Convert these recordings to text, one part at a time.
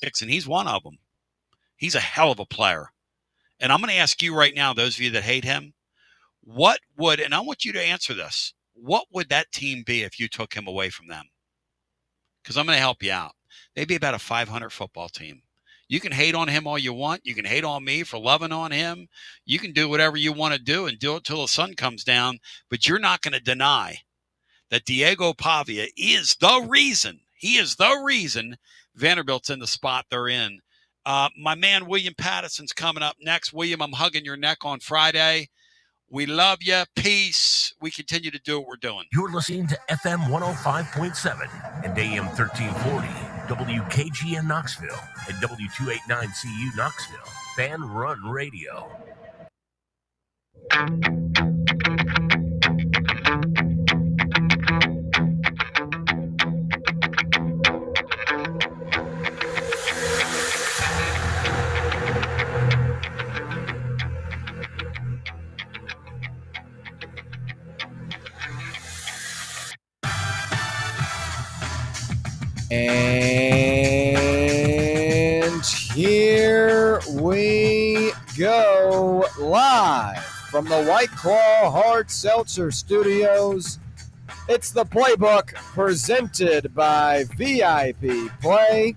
and he's one of them. He's a hell of a player. And I'm going to ask you right now, those of you that hate him, what would, and I want you to answer this, what would that team be if you took him away from them? Because I'm going to help you out. They'd be about a 500 football team. You can hate on him all you want. You can hate on me for loving on him. You can do whatever you want to do and do it till the sun comes down. But you're not going to deny that Diego Pavia is the reason. He is the reason Vanderbilt's in the spot they're in. My man William Patterson's coming up next. William, I'm hugging your neck on Friday. We love you. Peace. We continue to do what we're doing. You're listening to FM 105.7 and AM 1340, WKGN Knoxville, and W289CU Knoxville, Fan Run Radio. And here we go, live from the White Claw Hard Seltzer Studios. It's the Playbook presented by VIP Play,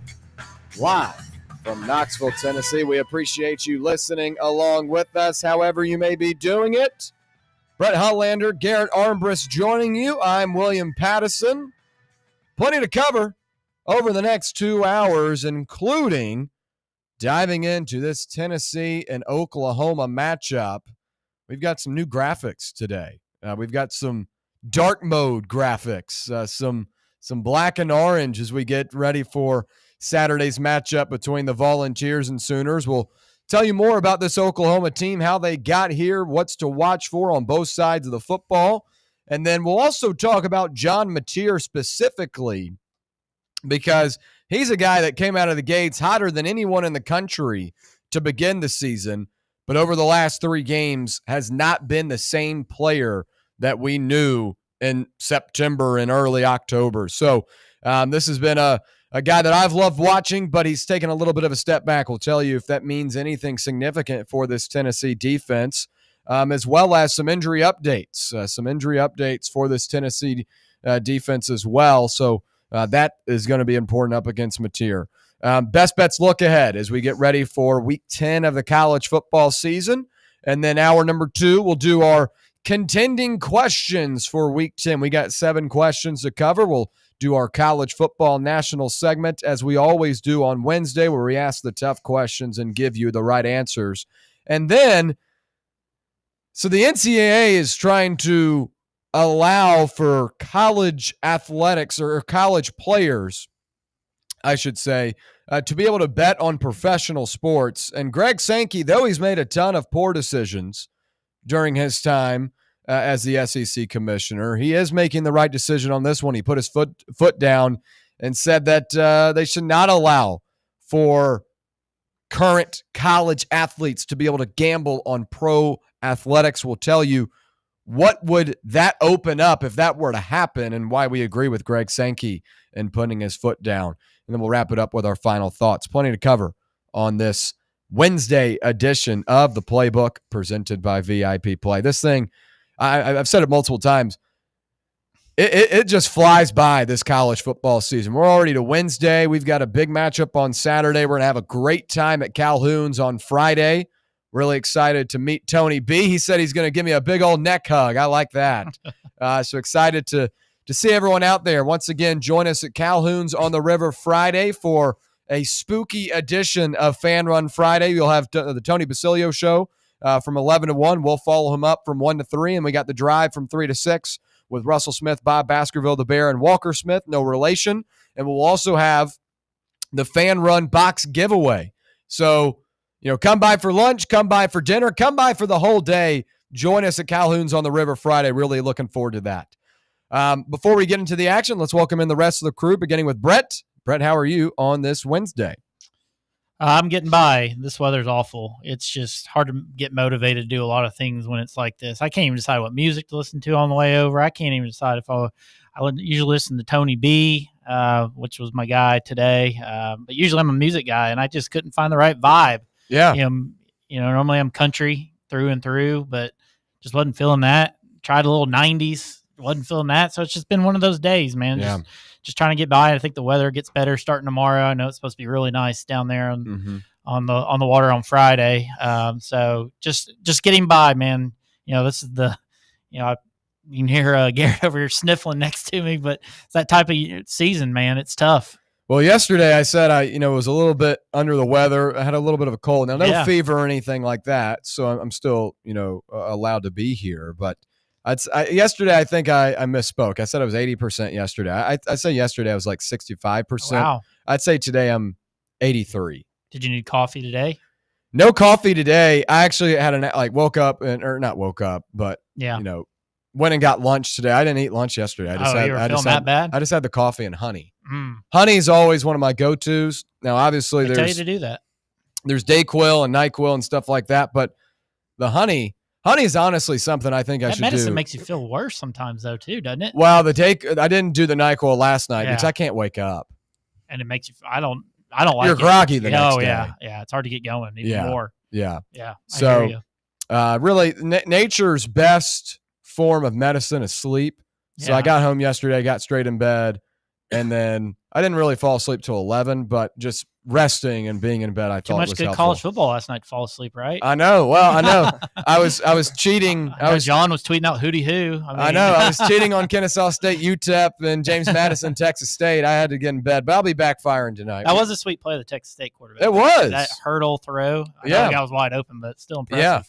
live from Knoxville, Tennessee. We appreciate you listening along with us, however you may be doing it. Brett Hullander, Garrett Armbrust joining you. I'm William Patterson. Plenty to cover over the next 2 hours, including diving into this Tennessee and Oklahoma matchup. We've got some new graphics today. We've got some dark mode graphics, some black and orange as we get ready for Saturday's matchup between the Volunteers and Sooners. We'll tell you more about this Oklahoma team, how they got here, what's to watch for on both sides of the football. And then we'll also talk about John Mateer specifically, because he's a guy that came out of the gates hotter than anyone in the country to begin the season, but over the last 3 games has not been the same player that we knew in September and early October. So this has been a guy that I've loved watching, but he's taken a little bit of a step back. We'll tell you if that means anything significant for this Tennessee defense, as well as some injury updates for this Tennessee defense as well. So that is going to be important up against Mateer. Best bets look ahead as we get ready for week 10 of the college football season. And then hour number 2, we'll do our contending questions for week 10. We got 7 questions to cover. We'll do our college football national segment as we always do on Wednesday, where we ask the tough questions and give you the right answers. And then, so the NCAA is trying to allow for college athletics or college players, I should say, to be able to bet on professional sports. And Greg Sankey, though he's made a ton of poor decisions during his time as the SEC commissioner, he is making the right decision on this one. He put his foot down and said that they should not allow for current college athletes to be able to gamble on pro athletics. We'll tell you what would that open up if that were to happen and why we agree with Greg Sankey in putting his foot down. And then we'll wrap it up with our final thoughts. Plenty to cover on this Wednesday edition of the Playbook presented by VIP Play. This thing, I've said it multiple times, it just flies by this college football season. We're already to Wednesday. We've got a big matchup on Saturday. We're going to have a great time at Calhoun's on Friday. Really excited to meet Tony B. He said he's going to give me a big old neck hug. I like that. So excited to see everyone out there. Once again, join us at Calhoun's on the River Friday for a spooky edition of Fan Run Friday. You'll have the Tony Basilio show from 11 to 1. We'll follow him up from 1 to 3, and we got the drive from 3 to 6 with Russell Smith, Bob Baskerville, the Bear, and Walker Smith, no relation. And we'll also have the Fan Run box giveaway. So, come by for lunch, come by for dinner, come by for the whole day. Join us at Calhoun's on the River Friday. Really looking forward to that. Before we get into the action, let's welcome in the rest of the crew, beginning with Brett. Brett, how are you on this Wednesday? I'm getting by. This weather's awful. It's just hard to get motivated to do a lot of things when it's like this. I can't even decide what music to listen to on the way over. I can't even decide if I would usually listen to Tony B. which was my guy today. But usually I'm a music guy, and I just couldn't find the right vibe. Yeah. Normally I'm country through and through, but just wasn't feeling that. Tried a little 90s, wasn't feeling that. So it's just been one of those days, man. Yeah. Just trying to get by. I think the weather gets better starting tomorrow. I know it's supposed to be really nice down there on the water on Friday. So just getting by, man. This is you can hear Garrett over here sniffling next to me, but it's that type of season, man. It's tough. Well, yesterday I said I was a little bit under the weather. I had a little bit of a cold. Now, no fever or anything like that, so I'm still, allowed to be here. But yesterday I think I misspoke. I said I was 80% yesterday. I said yesterday I was like 65%. Wow. I'd say today I'm 83. Did you need coffee today? No coffee today. I actually had woke up but went and got lunch today. I didn't eat lunch yesterday. That bad? I just had the coffee and honey. Honey is always one of my go-tos. Now, obviously, they tell you to do that. There's Dayquil and NyQuil and stuff like that, but the honey is honestly something I think I should do. That medicine makes you feel worse sometimes, though, too, doesn't it? Well, I didn't do the NyQuil last night because I can't wake up. And it makes you. I don't like. You're groggy the next day. Yeah. It's hard to get going even more. Yeah. So, really, nature's best form of medicine is sleep. So I got home yesterday, got straight in bed, and then I didn't really fall asleep till 11, but just resting and being in bed, I thought was helpful. Too much good college football last night to fall asleep, right? I know. Well, I know. I was cheating. John was tweeting out hootie hoo. I know. I was cheating on Kennesaw State, UTEP, and James Madison, Texas State. I had to get in bed, but I'll be backfiring tonight. That was a sweet play of the Texas State quarterback. It was. That hurdle throw. I know the guy was wide open, but still impressive. Yeah.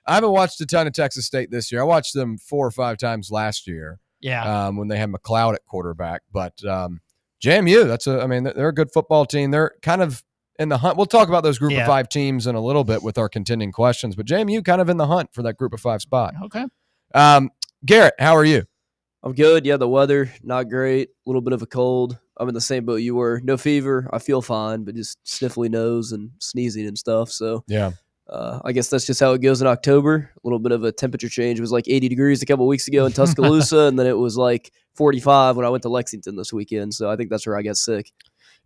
I haven't watched a ton of Texas State this year. I watched them 4 or 5 times last year. Yeah. When they had McLeod at quarterback, but JMU, they're a good football team. They're kind of in the hunt. We'll talk about those group of 5 teams in a little bit with our contending questions, but JMU kind of in the hunt for that group of 5 spot. Okay. Garrett, how are you? I'm good. Yeah, the weather, not great. A little bit of a cold. I'm in the same boat you were. No fever. I feel fine, but just sniffly nose and sneezing and stuff. So yeah. I guess that's just how it goes in October. A little bit of a temperature change. It was like 80 degrees a couple of weeks ago in Tuscaloosa, and then it was like 45 when I went to Lexington this weekend. So I think that's where I got sick.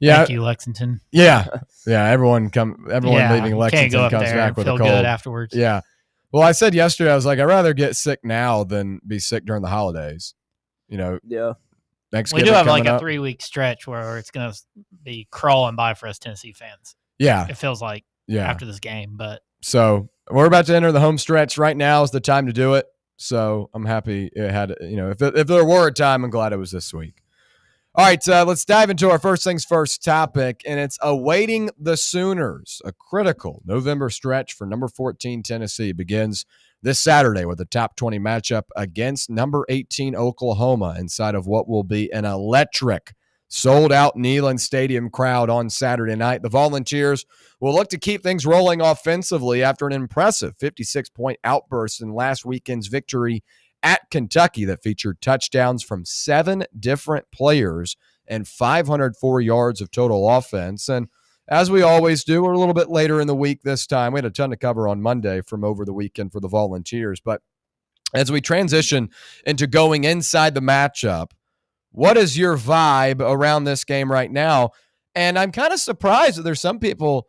Yeah. Thank you, Lexington. Yeah. Everyone leaving Lexington comes back with a cold. Feel good afterwards. Yeah. Well, I said yesterday, I was like, I'd rather get sick now than be sick during the holidays. Yeah. Thanksgiving we do have like up. a 3-week stretch where it's going to be crawling by for us Tennessee fans. Yeah. It feels like after this game, but. So we're about to enter the home stretch. Right now is the time to do it. So I'm happy it had, if there were a time, I'm glad it was this week. All right, let's dive into our first things first topic, and it's awaiting the Sooners. A critical November stretch for number 14 Tennessee begins this Saturday with a top 20 matchup against number 18 Oklahoma inside of what will be an electric sold-out Neyland Stadium crowd on Saturday night. The Volunteers will look to keep things rolling offensively after an impressive 56-point outburst in last weekend's victory at Kentucky that featured touchdowns from 7 different players and 504 yards of total offense. And as we always do, we're a little bit later in the week this time. We had a ton to cover on Monday from over the weekend for the Volunteers. But as we transition into going inside the matchup, what is your vibe around this game right now? And I'm kind of surprised that there's some people,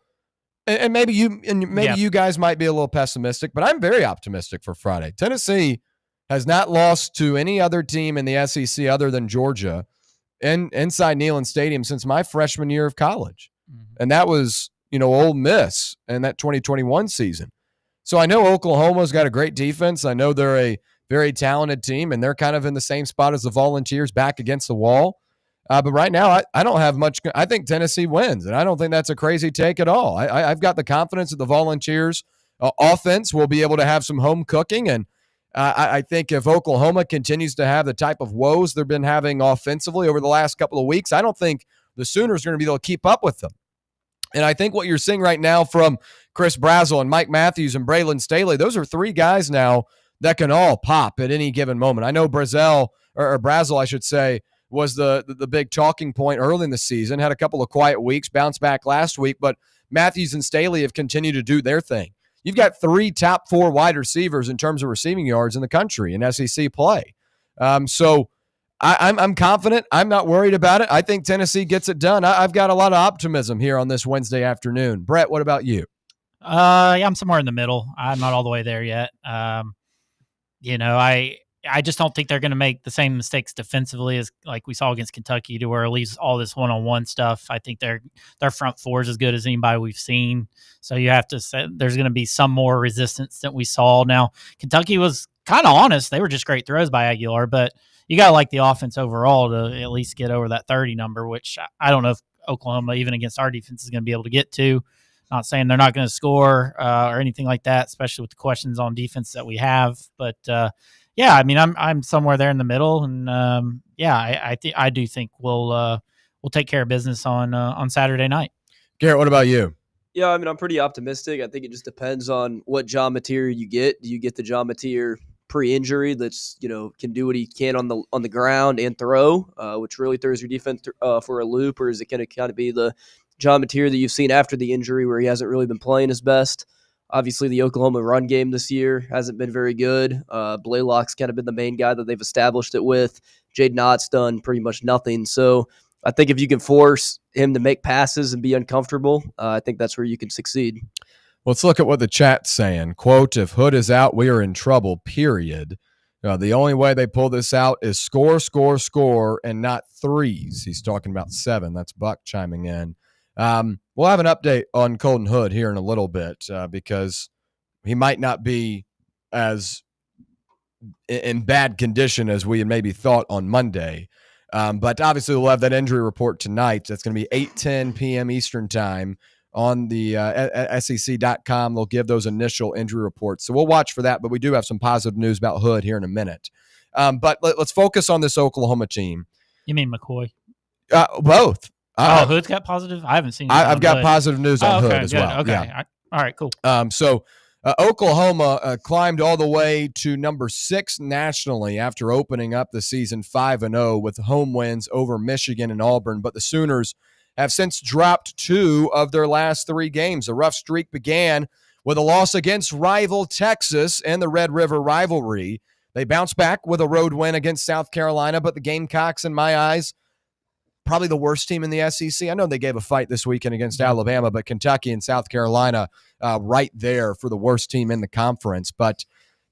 and maybe you guys might be a little pessimistic, but I'm very optimistic for Friday. Tennessee has not lost to any other team in the SEC other than Georgia inside Neyland Stadium since my freshman year of college. Mm-hmm. And that was, Ole Miss in that 2021 season. So I know Oklahoma's got a great defense. I know they're a very talented team, and they're kind of in the same spot as the Volunteers, back against the wall. But right now, I don't have much. I think Tennessee wins, and I don't think that's a crazy take at all. I've got the confidence that the Volunteers' offense will be able to have some home cooking, and I think if Oklahoma continues to have the type of woes they've been having offensively over the last couple of weeks, I don't think the Sooners are going to be able to keep up with them. And I think what you're seeing right now from Chris Brazzell and Mike Matthews and Braylon Staley, those are 3 guys now that can all pop at any given moment. I know Brazzell, I should say, was the big talking point early in the season, had a couple of quiet weeks, bounced back last week, but Matthews and Staley have continued to do their thing. You've got 3 top 4 wide receivers in terms of receiving yards in the country in SEC play. So I'm confident. I'm not worried about it. I think Tennessee gets it done. I've got a lot of optimism here on this Wednesday afternoon. Brett, what about you? Yeah, I'm somewhere in the middle. I'm not all the way there yet. I just don't think they're going to make the same mistakes defensively as like we saw against Kentucky, to where it leaves all this one-on-one stuff. I think their front four is as good as anybody we've seen. So you have to say there's going to be some more resistance than we saw. Now, Kentucky was kind of honest. They were just great throws by Aguilar, but you got to like the offense overall to at least get over that 30 number, which I don't know if Oklahoma, even against our defense, is going to be able to get to. Not saying they're not going to score or anything like that, especially with the questions on defense that we have. But yeah, I mean, I'm somewhere there in the middle, and I do think we'll take care of business on Saturday night. Garrett, what about you? Yeah, I mean, I'm pretty optimistic. I think it just depends on what John Mateer you get. Do you get the John Mateer pre-injury that's can do what he can on the ground and throw, which really throws your defense for a loop, or is it going to kind of be the John Mateer that you've seen after the injury where he hasn't really been playing his best? Obviously, the Oklahoma run game this year hasn't been very good. Blaylock's kind of been the main guy that they've established it with. Jaden Ott's done pretty much nothing. So I think if you can force him to make passes and be uncomfortable, I think that's where you can succeed. Let's look at what the chat's saying. Quote, if Hood is out, we are in trouble, period. The only way they pull this out is score, score, score, and not threes. He's talking about 7. That's Buck chiming in. We'll have an update on Colton Hood here in a little bit because he might not be as in bad condition as we had maybe thought on Monday. But obviously we'll have that injury report tonight. That's going to be 8:10 p.m. Eastern time on the SEC.com. They'll give those initial injury reports. So we'll watch for that, but we do have some positive news about Hood here in a minute. But let's focus on this Oklahoma team. You mean McCoy? Both. Hood's got positive? I haven't seen it. I've got positive news on Hood as good. well. Okay. Yeah. All right, cool. So Oklahoma climbed all the way to number 6 nationally after opening up the season 5-0 with home wins over Michigan and Auburn. But the Sooners have since dropped 2 of their last 3 games. The rough streak began with a loss against rival Texas in the Red River rivalry. They bounced back with a road win against South Carolina, but the Gamecocks, in my eyes, probably the worst team in the SEC. I know they gave a fight this weekend against Alabama, but Kentucky and South Carolina right there for the worst team in the conference. But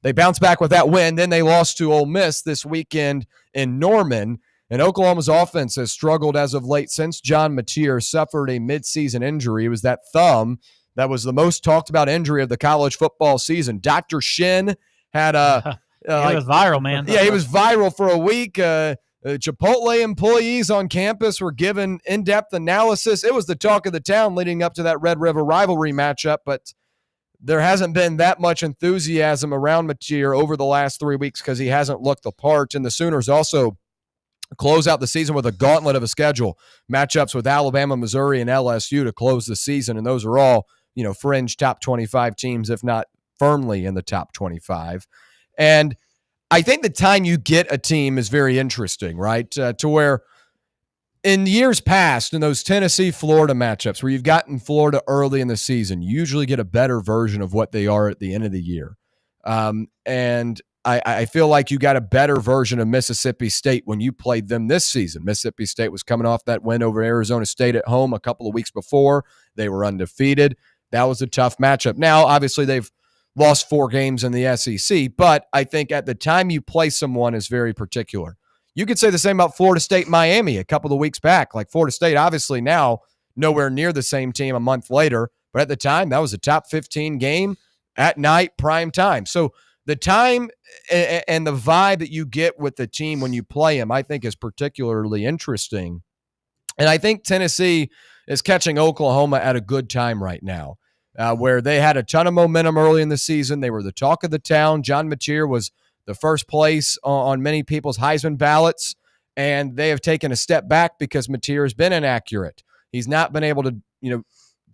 they bounced back with that win. Then they lost to Ole Miss this weekend in Norman. And Oklahoma's offense has struggled as of late since John Mateer suffered a midseason injury. It was that thumb that was the most talked about injury of the college football season. Dr. Shin had a... It was viral, man. Yeah, he was viral for a week. Chipotle employees on campus were given in-depth analysis. It was the talk of the town leading up to that Red River rivalry matchup, but there hasn't been that much enthusiasm around Mateer over the last 3 weeks because he hasn't looked the part. And the Sooners also close out the season with a gauntlet of a schedule, matchups with Alabama, Missouri, and LSU to close the season, and those are all, fringe top 25 teams, if not firmly in the top 25. And I think the time you get a team is very interesting, right? To where in years past, in those Tennessee-Florida matchups where you've gotten Florida early in the season, you usually get a better version of what they are at the end of the year. And I feel like you got a better version of Mississippi State when you played them this season. Mississippi State was coming off that win over Arizona State at home a couple of weeks before. They were undefeated. That was a tough matchup. Now, obviously, they've lost 4 games in the SEC, but I think at the time you play someone is very particular. You could say the same about Florida State, Miami a couple of weeks back. Like Florida State, obviously now nowhere near the same team a month later, but at the time that was a top 15 game at night, prime time. So the time and the vibe that you get with the team when you play them, I think is particularly interesting. And I think Tennessee is catching Oklahoma at a good time right now. Where they had a ton of momentum early in the season. They were the talk of the town. John Mateer was the first place on many people's Heisman ballots, and they have taken a step back because Mateer has been inaccurate. He's not been able to,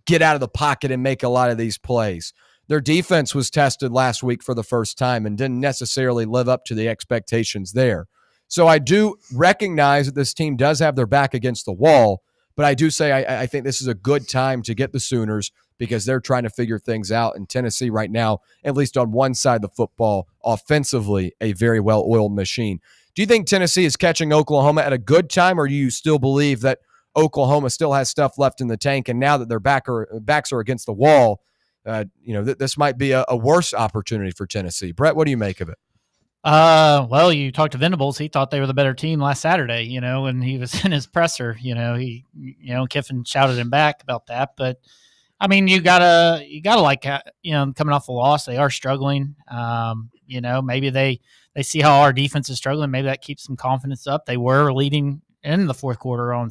get out of the pocket and make a lot of these plays. Their defense was tested last week for the first time and didn't necessarily live up to the expectations there. So I do recognize that this team does have their back against the wall, but I do say I think this is a good time to get the Sooners because they're trying to figure things out. In Tennessee right now, at least on one side of the football, offensively, a very well-oiled machine. Do you think Tennessee is catching Oklahoma at a good time, or do you still believe that Oklahoma still has stuff left in the tank, and now that their backs are against the wall, this might be a worse opportunity for Tennessee? Brett, what do you make of it? Well, you talked to Venables. He thought they were the better team last Saturday, and he was in his presser, Kiffin shouted him back about that. But I mean, you gotta like, coming off a loss, they are struggling. Maybe they see how our defense is struggling. Maybe that keeps some confidence up. They were leading in the fourth quarter on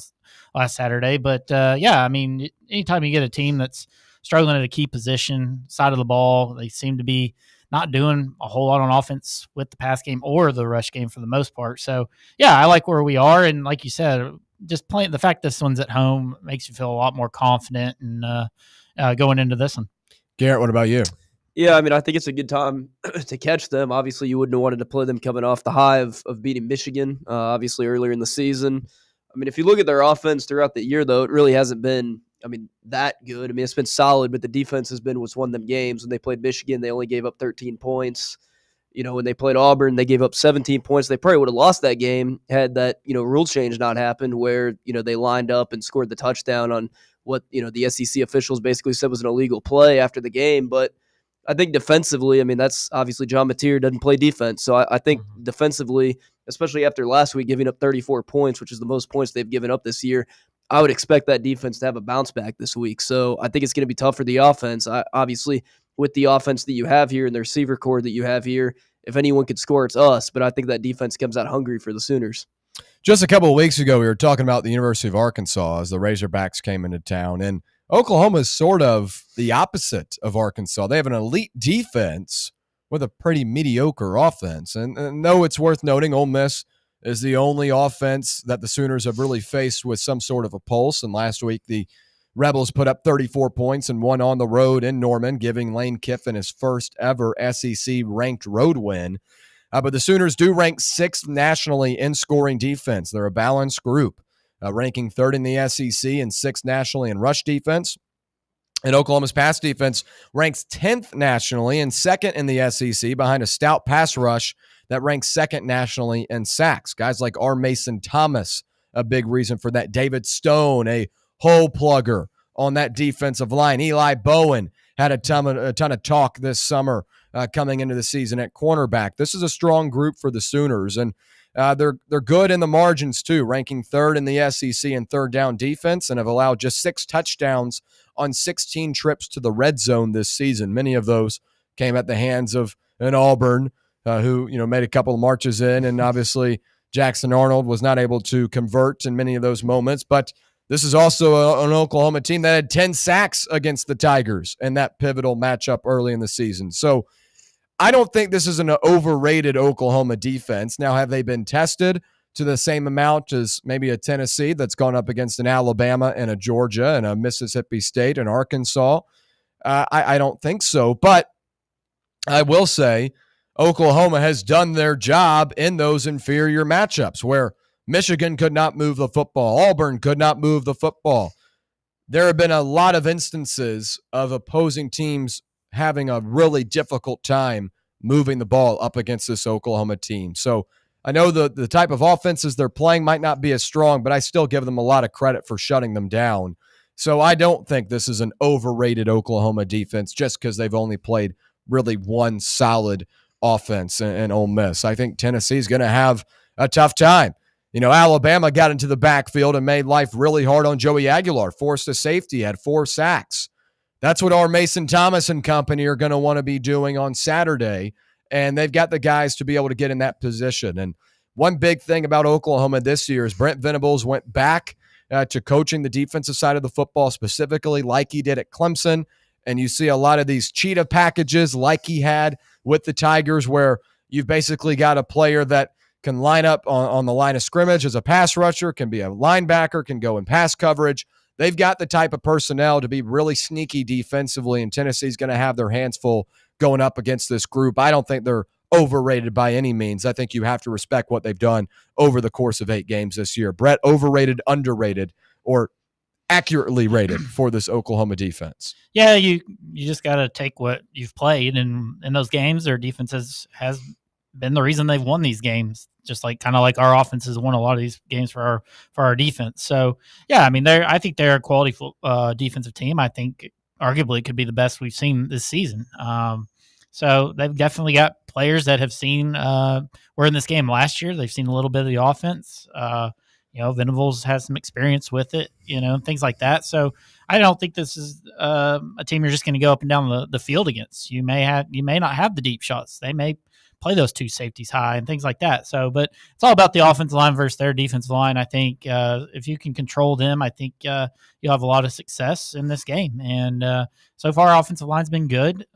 last Saturday. But I mean, anytime you get a team that's struggling at a key position, side of the ball, they seem to be not doing a whole lot on offense with the pass game or the rush game for the most part. So, I like where we are. And like you said, just playing the fact this one's at home makes you feel a lot more confident and going into this one. Garrett, what about you? Yeah, I mean, I think it's a good time to catch them. Obviously, you wouldn't have wanted to play them coming off the high of beating Michigan, obviously, earlier in the season. I mean, if you look at their offense throughout the year, though, it really hasn't been, that good. I mean, it's been solid, but the defense has been what's won them games. When they played Michigan, they only gave up 13 points. When they played Auburn, they gave up 17 points. They probably would have lost that game had that, rule change not happened where, they lined up and scored the touchdown on what, the SEC officials basically said was an illegal play after the game. But I think defensively, that's obviously John Mateer doesn't play defense. So I think defensively, especially after last week giving up 34 points, which is the most points they've given up this year, I would expect that defense to have a bounce back this week. So I think it's going to be tough for the offense. Obviously, with the offense that you have here and the receiver core that you have here, if anyone could score, it's us. But I think that defense comes out hungry for the Sooners. Just a couple of weeks ago, we were talking about the University of Arkansas as the Razorbacks came into town. And Oklahoma is sort of the opposite of Arkansas. They have an elite defense with a pretty mediocre offense. And though it's worth noting, Ole Miss is the only offense that the Sooners have really faced with some sort of a pulse. And last week, the Rebels put up 34 points and won on the road in Norman, giving Lane Kiffin his first ever SEC-ranked road win. But the Sooners do rank 6th nationally in scoring defense. They're a balanced group, ranking 3rd in the SEC and 6th nationally in rush defense. And Oklahoma's pass defense ranks 10th nationally and 2nd in the SEC behind a stout pass rush that ranks 2nd nationally in sacks. Guys like R. Mason Thomas, a big reason for that. David Stone, a hole plugger on that defensive line. Eli Bowen had a ton of talk this summer coming into the season at cornerback. This is a strong group for the Sooners, and they're good in the margins too, ranking 3rd in the SEC in third down defense and have allowed just 6 touchdowns on 16 trips to the red zone this season. Many of those came at the hands of an Auburn who made a couple of marches in, and obviously Jackson Arnold was not able to convert in many of those moments. But this is also an Oklahoma team that had 10 sacks against the Tigers in that pivotal matchup early in the season. So I don't think this is an overrated Oklahoma defense. Now, have they been tested to the same amount as maybe a Tennessee that's gone up against an Alabama and a Georgia and a Mississippi State and Arkansas? I don't think so. But I will say Oklahoma has done their job in those inferior matchups where Michigan could not move the football. Auburn could not move the football. There have been a lot of instances of opposing teams having a really difficult time moving the ball up against this Oklahoma team. So I know the type of offenses they're playing might not be as strong, but I still give them a lot of credit for shutting them down. So I don't think this is an overrated Oklahoma defense just because they've only played really one solid offense in Ole Miss. I think Tennessee's going to have a tough time. Alabama got into the backfield and made life really hard on Joey Aguilar, forced a safety, had 4 sacks. That's what our Mason Thomas and company are going to want to be doing on Saturday, and they've got the guys to be able to get in that position. And one big thing about Oklahoma this year is Brent Venables went back to coaching the defensive side of the football, specifically like he did at Clemson, and you see a lot of these cheetah packages like he had with the Tigers where you've basically got a player that can line up on the line of scrimmage as a pass rusher, can be a linebacker, can go in pass coverage. They've got the type of personnel to be really sneaky defensively, and Tennessee's going to have their hands full going up against this group. I don't think they're overrated by any means. I think you have to respect what they've done over the course of 8 games this year. Brett, overrated, underrated, or accurately rated for this Oklahoma defense? Yeah, you just got to take what you've played, and in those games, their defense has been the reason they've won these games. just like kind of like our offense has won a lot of these games for our defense. So yeah, I mean, I think they're a quality defensive team. I think arguably it could be the best we've seen this season. So they've definitely got players that have seen were in this game last year. They've seen a little bit of the offense. Venables has some experience with it, and things like that. So I don't think this is a team you're just going to go up and down the field against. You may not have the deep shots. They may play those two safeties high and things like that. So, but it's all about the offensive line versus their defensive line. I think if you can control them, I think you'll have a lot of success in this game. And so far, our offensive line's been good.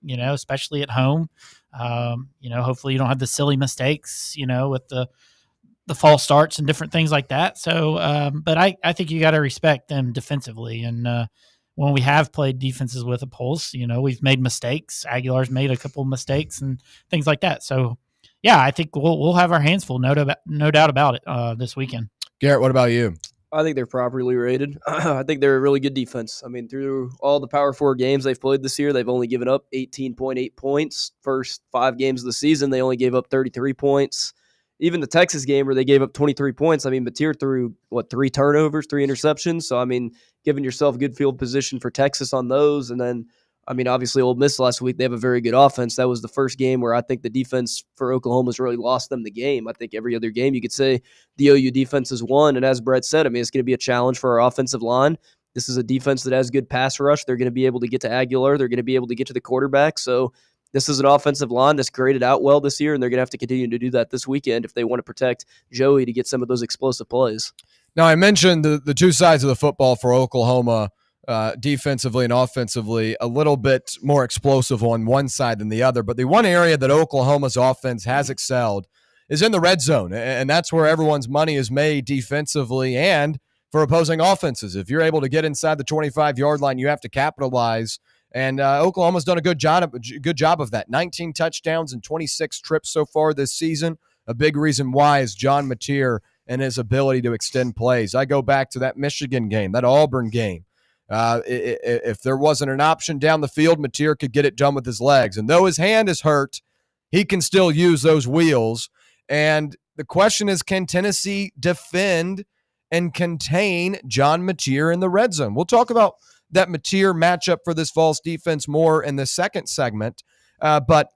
Especially at home. Hopefully you don't have the silly mistakes, with the false starts and different things like that. So, but I think you got to respect them defensively. And when we have played defenses with a pulse, we've made mistakes. Aguilar's made a couple of mistakes and things like that. So, yeah, I think we'll have our hands full, no doubt about it, this weekend. Garrett, what about you? I think they're properly rated. I think they're a really good defense. I mean, through all the Power 4 games they've played this year, they've only given up 18.8 points. First 5 games of the season, they only gave up 33 points. Even the Texas game where they gave up 23 points, I mean, Mateer threw, 3 turnovers, 3 interceptions. So, I mean, giving yourself good field position for Texas on those. And then, I mean, obviously Ole Miss last week, they have a very good offense. That was the first game where I think the defense for Oklahoma's really lost them the game. I think every other game you could say the OU defense has won. And as Brett said, I mean, it's going to be a challenge for our offensive line. This is a defense that has good pass rush. They're going to be able to get to Aguilar. They're going to be able to get to the quarterback. So this is an offensive line that's graded out well this year, and they're going to have to continue to do that this weekend if they want to protect Joey to get some of those explosive plays. Now, I mentioned the two sides of the football for Oklahoma, defensively and offensively, a little bit more explosive on one side than the other. But the one area that Oklahoma's offense has excelled is in the red zone, and that's where everyone's money is made defensively and for opposing offenses. If you're able to get inside the 25-yard line, you have to capitalize. And Oklahoma's done a good job of that. 19 touchdowns and 26 trips so far this season. A big reason why is John Mateer and his ability to extend plays. I go back to that Michigan game, that Auburn game. If there wasn't an option down the field, Mateer could get it done with his legs. And though his hand is hurt, he can still use those wheels. And the question is, can Tennessee defend and contain John Mateer in the red zone? We'll talk about that Mateer matchup for this Vols defense more in the second segment. But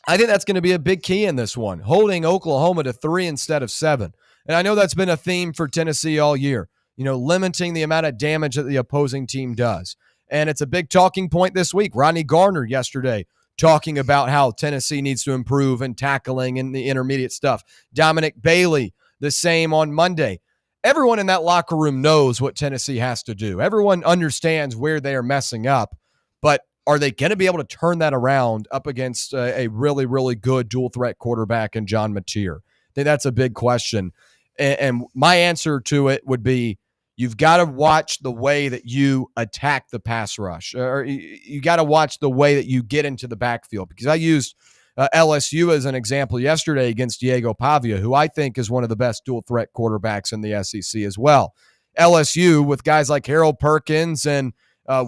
I think that's going to be a big key in this one, holding Oklahoma to 3 instead of 7. And I know that's been a theme for Tennessee all year, limiting the amount of damage that the opposing team does. And it's a big talking point this week. Rodney Garner yesterday talking about how Tennessee needs to improve in tackling and the intermediate stuff. Dominic Bailey, the same on Monday. Everyone in that locker room knows what Tennessee has to do. Everyone understands where they are messing up, but are they going to be able to turn that around up against a really, really good dual threat quarterback in John Mateer? I think that's a big question. And my answer to it would be, you've got to watch the way that you attack the pass rush, or you got to watch the way that you get into the backfield, because I used LSU as an example yesterday against Diego Pavia, who I think is one of the best dual threat quarterbacks in the SEC as well. LSU, with guys like Harold Perkins and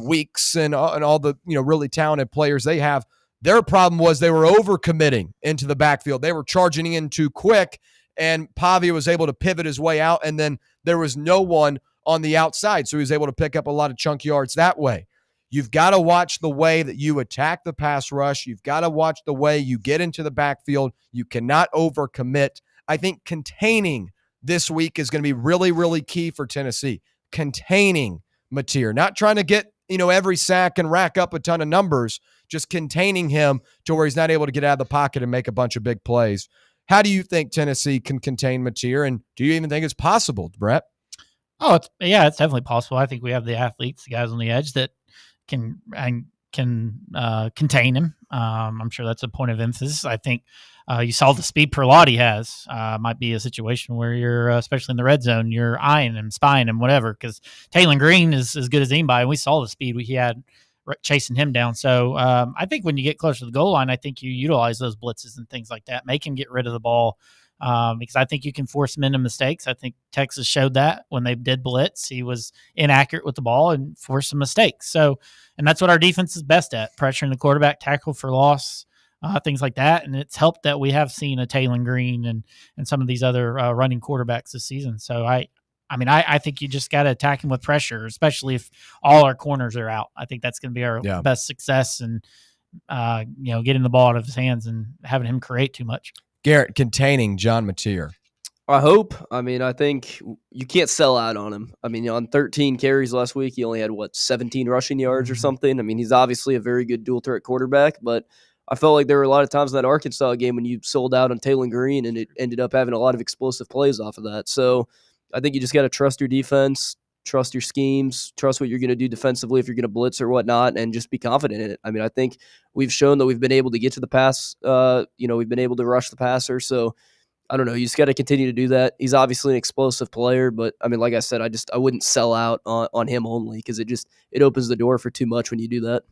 Weeks and all the really talented players they have, their problem was they were overcommitting into the backfield. They were charging in too quick, and Pavia was able to pivot his way out, and then there was no one on the outside, so he was able to pick up a lot of chunk yards that way. You've got to watch the way that you attack the pass rush. You've got to watch the way you get into the backfield. You cannot overcommit. I think containing this week is going to be really, really key for Tennessee. Containing Mateer, not trying to get every sack and rack up a ton of numbers, just containing him to where he's not able to get out of the pocket and make a bunch of big plays. How do you think Tennessee can contain Mateer, and do you even think it's possible, Brett? Oh, it's definitely possible. I think we have the athletes, the guys on the edge that can contain him. I'm sure that's a point of emphasis. I think you saw the speed Perlotti has. Might be a situation where you're, especially in the red zone, you're eyeing him, spying him, whatever, because Taylor Green is as good as anybody, and we saw the speed he had chasing him down. So I think when you get closer to the goal line, I think you utilize those blitzes and things like that, make him get rid of the ball, because I think you can force him into mistakes. I think Texas showed that when they did blitz. He was inaccurate with the ball and forced some mistakes. So, and that's what our defense is best at, pressuring the quarterback, tackle for loss, things like that. And it's helped that we have seen a Taylor Green and some of these other running quarterbacks this season. So I think you just got to attack him with pressure, especially if all our corners are out. I think that's going to be our best success, and getting the ball out of his hands and having him create too much. Garrett, containing John Mateer. I hope. I think you can't sell out on him. On 13 carries last week, he only had 17 rushing yards or something. He's obviously a very good dual threat quarterback, but I felt like there were a lot of times in that Arkansas game when you sold out on Taylor Green, and it ended up having a lot of explosive plays off of that. So I think you just got to trust your defense, trust your schemes, trust what you're going to do defensively if you're going to blitz or whatnot, and just be confident in it. I think we've shown that we've been able to get to the pass. We've been able to rush the passer. So I don't know. You just got to continue to do that. He's obviously an explosive player, but like I said, I wouldn't sell out on him only, because it opens the door for too much when you do that.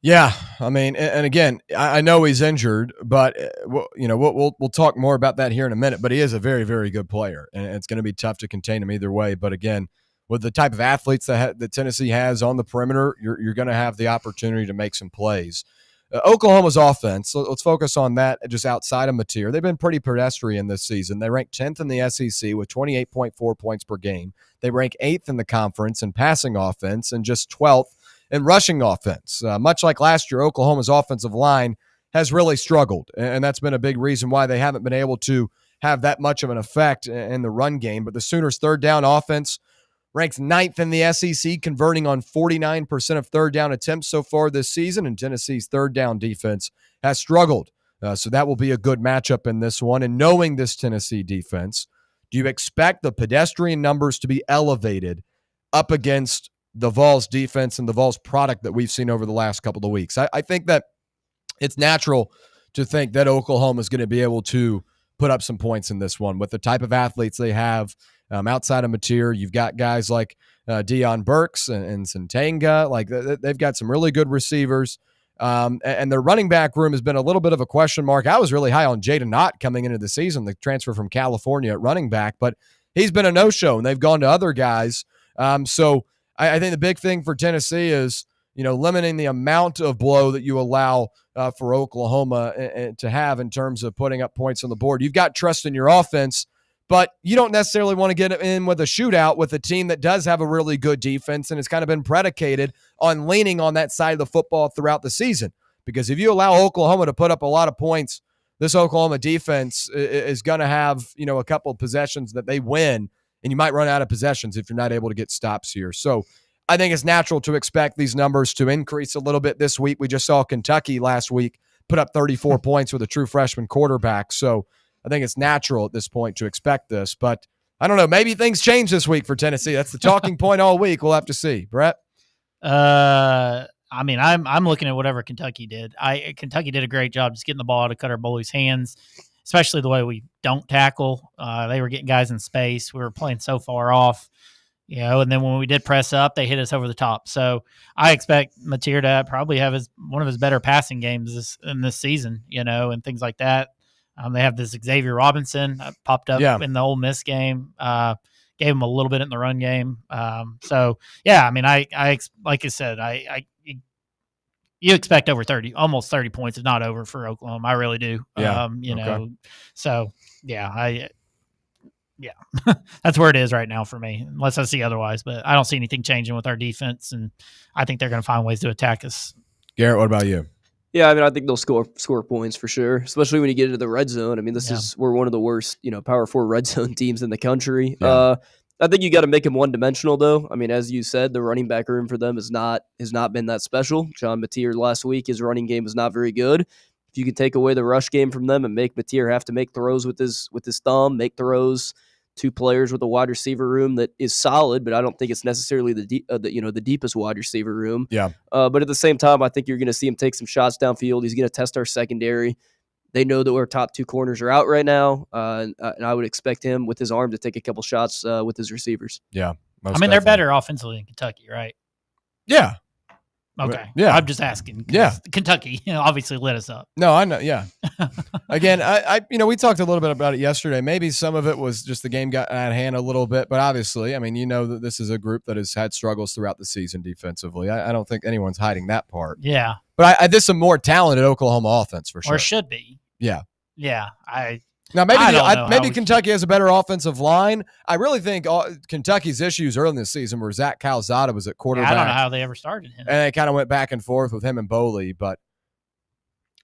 Yeah, and again, I know he's injured, but we'll talk more about that here in a minute. But he is a very, very good player, and it's going to be tough to contain him either way. But again, with the type of athletes that Tennessee has on the perimeter, you're going to have the opportunity to make some plays. Oklahoma's offense, so let's focus on that just outside of Mateer. They've been pretty pedestrian this season. They rank 10th in the SEC with 28.4 points per game. They rank 8th in the conference in passing offense and just 12th in rushing offense. Much like last year, Oklahoma's offensive line has really struggled, and that's been a big reason why they haven't been able to have that much of an effect in the run game. But the Sooners' third down offense ranks 9th in the SEC, converting on 49% of third down attempts so far this season, and Tennessee's third down defense has struggled. So that will be a good matchup in this one. And knowing this Tennessee defense, do you expect the pedestrian numbers to be elevated up against the Vols defense and the Vols product that we've seen over the last couple of weeks? I think that it's natural to think that Oklahoma is going to be able to put up some points in this one with the type of athletes they have. Outside of Mateer, you've got guys like Deion Burks and Santanga. Like they've got some really good receivers. And their running back room has been a little bit of a question mark. I was really high on Jaden Knott coming into the season, the transfer from California at running back, but he's been a no-show, and they've gone to other guys. So I think the big thing for Tennessee is, limiting the amount of blow that you allow for Oklahoma to have in terms of putting up points on the board. You've got trust in your offense, but you don't necessarily want to get in with a shootout with a team that does have a really good defense, and it's kind of been predicated on leaning on that side of the football throughout the season. Because if you allow Oklahoma to put up a lot of points, this Oklahoma defense is going to have, a couple of possessions that they win, and you might run out of possessions if you're not able to get stops here. So I think it's natural to expect these numbers to increase a little bit this week. We just saw Kentucky last week put up 34 points with a true freshman quarterback. So I think it's natural at this point to expect this, but I don't know. Maybe things change this week for Tennessee. That's the talking point all week. We'll have to see. Brett? I'm looking at whatever Kentucky did. Kentucky did a great job just getting the ball out of Cutter Bully's hands, especially the way we don't tackle. They were getting guys in space. We were playing so far off, and then when we did press up, they hit us over the top. So I expect Mateer to probably have one of his better passing games in this season, and things like that. They have this Xavier Robinson popped up in the Ole Miss game. Gave him a little bit in the run game. I like I said, you expect over 30, almost 30 points, if not over, for Oklahoma. I really do. Yeah. That's where it is right now for me, unless I see otherwise. But I don't see anything changing with our defense, and I think they're going to find ways to attack us. Garrett, what about you? Yeah, I think they'll score points for sure, especially when you get into the red zone. We're one of the worst, Power 4 red zone teams in the country. Yeah. I think you got to make them one-dimensional, though. As you said, the running back room for them has not been that special. John Mateer last week, his running game was not very good. If you can take away the rush game from them and make Mateer have to make throws with his thumb, make throws, two players with a wide receiver room that is solid, but I don't think it's necessarily the deepest wide receiver room. Yeah. But at the same time, I think you're going to see him take some shots downfield. He's going to test our secondary. They know that our top two corners are out right now, and I would expect him with his arm to take a couple shots with his receivers. Yeah. They're better offensively than Kentucky, right? Yeah. Okay. Yeah. I'm just asking. Yeah. Kentucky, obviously lit us up. No, I know. Yeah. Again, I we talked a little bit about it yesterday. Maybe some of it was just the game got out of hand a little bit, but obviously, I mean, that this is a group that has had struggles throughout the season defensively. I don't think anyone's hiding that part. Yeah. But this is a more talented Oklahoma offense for sure. Or should be. Yeah. Yeah. Now, maybe maybe Kentucky has a better offensive line. I really think Kentucky's issues early in the season were Zach Calzada was at quarterback. I don't know how they ever started him. And they kind of went back and forth with him and Boley. But,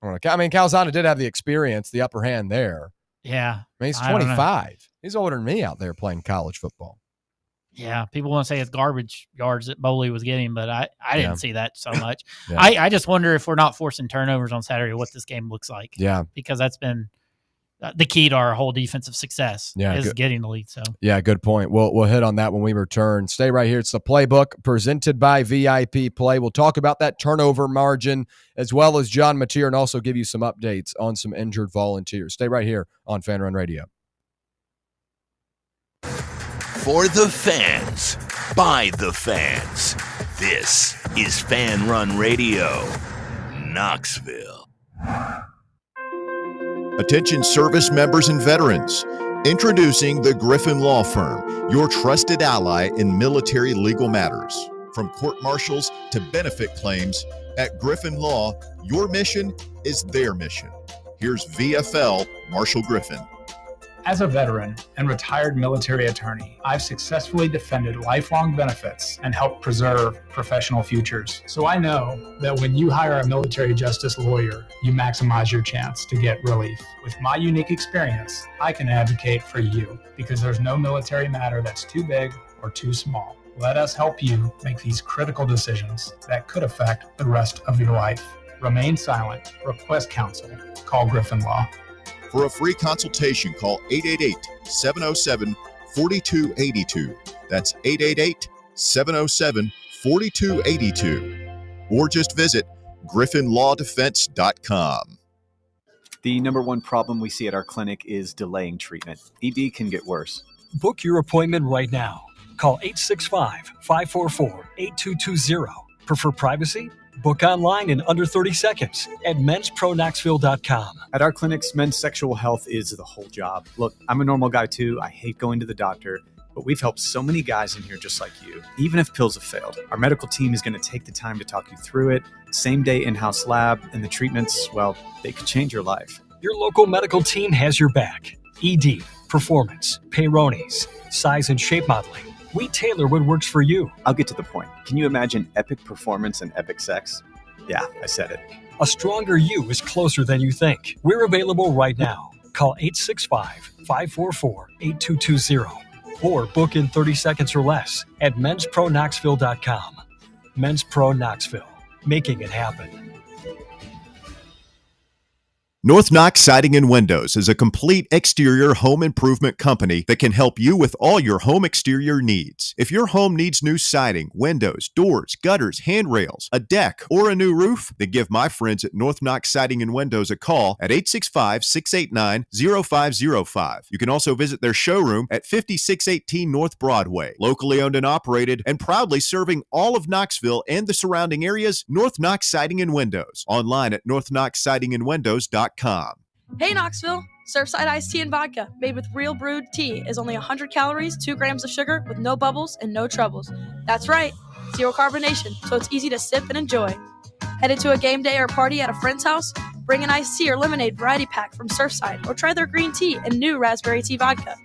I mean, Calzada did have the experience, the upper hand there. Yeah. I mean, he's 25. He's older than me out there playing college football. Yeah, people want to say it's garbage yards that Boley was getting, but I didn't see that so much. Yeah. I just wonder if we're not forcing turnovers on Saturday, what this game looks like. Yeah. Because that's been the key to our whole defensive success is getting the lead. So yeah, good point. We'll hit on that when we return. Stay right here. It's the Playbook presented by VIP Play. We'll talk about that turnover margin as well as John Mateer and also give you some updates on some injured volunteers. Stay right here on Fan Run Radio. For the fans, by the fans, this is Fan Run Radio, Knoxville. Attention service members and veterans. Introducing the Griffin Law Firm, your trusted ally in military legal matters. From court martials to benefit claims, at Griffin Law, your mission is their mission. Here's VFL Marshall Griffin. As a veteran and retired military attorney, I've successfully defended lifelong benefits and helped preserve professional futures. So I know that when you hire a military justice lawyer, you maximize your chance to get relief. With my unique experience, I can advocate for you because there's no military matter that's too big or too small. Let us help you make these critical decisions that could affect the rest of your life. Remain silent. Request counsel. Call Griffin Law. For a free consultation, call 888-707-4282. That's 888-707-4282. Or just visit griffinlawdefense.com. The number one problem we see at our clinic is delaying treatment. ED can get worse. Book your appointment right now. Call 865-544-8220. Prefer privacy? Book online in under 30 seconds at menspronaknoxville.com. At our clinics, men's sexual health is the whole job. Look, I'm a normal guy too. I hate going to the doctor, but we've helped so many guys in here just like you. Even if pills have failed, our medical team is going to take the time to talk you through it. Same day in-house lab, and the treatments, well, they could change your life. Your local medical team has your back. ED, performance, Peyronie's, size and shape modeling. We tailor what works for you. I'll get to the point. Can you imagine epic performance and epic sex? Yeah, I said it. A stronger you is closer than you think. We're available right now. Call 865-544-8220 or book in 30 seconds or less at menspronaknoxville.com. Men's Pro Knoxville, making it happen. North Knox Siding and Windows is a complete exterior home improvement company that can help you with all your home exterior needs. If your home needs new siding, windows, doors, gutters, handrails, a deck, or a new roof, then give my friends at North Knox Siding and Windows a call at 865-689-0505. You can also visit their showroom at 5618 North Broadway. Locally owned and operated and proudly serving all of Knoxville and the surrounding areas, North Knox Siding and Windows. Online at northknoxsidingandwindows.com. Hey Knoxville! Surfside iced tea and vodka, made with real brewed tea, is only 100 calories, 2 grams of sugar, with no bubbles and no troubles. That's right, zero carbonation, so it's easy to sip and enjoy. Headed to a game day or party at a friend's house? Bring an iced tea or lemonade variety pack from Surfside, or try their green tea and new raspberry tea vodka.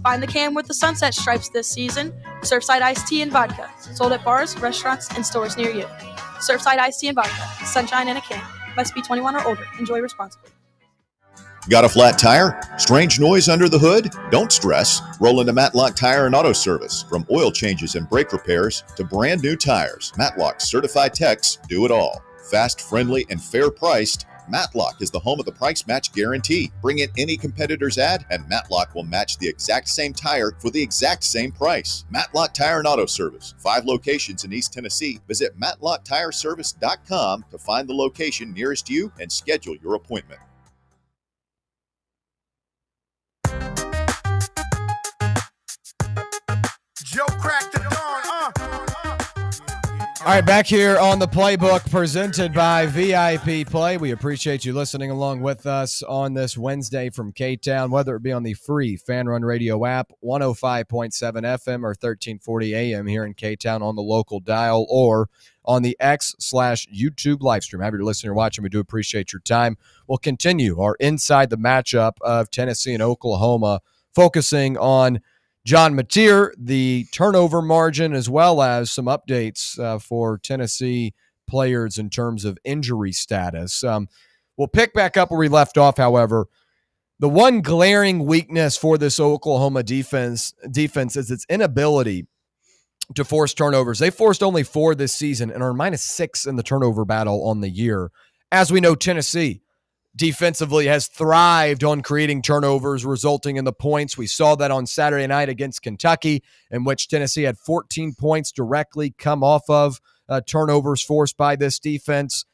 Find the can with the sunset stripes this season. Surfside iced tea and vodka, sold at bars, restaurants, and stores near you. Surfside iced tea and vodka, sunshine in a can. Must be 21 or older. Enjoy responsibly. Got a flat tire? Strange noise under the hood? Don't stress. Roll into Matlock Tire and Auto Service. From oil changes and brake repairs to brand new tires, Matlock's certified techs do it all. Fast, friendly, and fair priced, Matlock is the home of the price match guarantee. Bring in any competitor's ad and Matlock will match the exact same tire for the exact same price. Matlock Tire and Auto Service. 5 locations in East Tennessee. Visit matlocktireservice.com to find the location nearest you and schedule your appointment. Joe cracked the dawn, All right, back here on the Playbook presented by VIP Play. We appreciate you listening along with us on this Wednesday from K-Town, whether it be on the free Fan Run Radio app, 105.7 FM or 1340 AM here in K-Town on the local dial, or on the X/YouTube live stream. Happy to listen or watching. We do appreciate your time. We'll continue our Inside the Matchup of Tennessee and Oklahoma, focusing on John Mateer, the turnover margin, as well as some updates for Tennessee players in terms of injury status. We'll pick back up where we left off, however. The one glaring weakness for this Oklahoma defense is its inability to force turnovers. They forced only 4 this season and are -6 in the turnover battle on the year. As we know, Tennessee defensively has thrived on creating turnovers, resulting in the points. We saw that on Saturday night against Kentucky, in which Tennessee had 14 points directly come off of turnovers forced by this defense.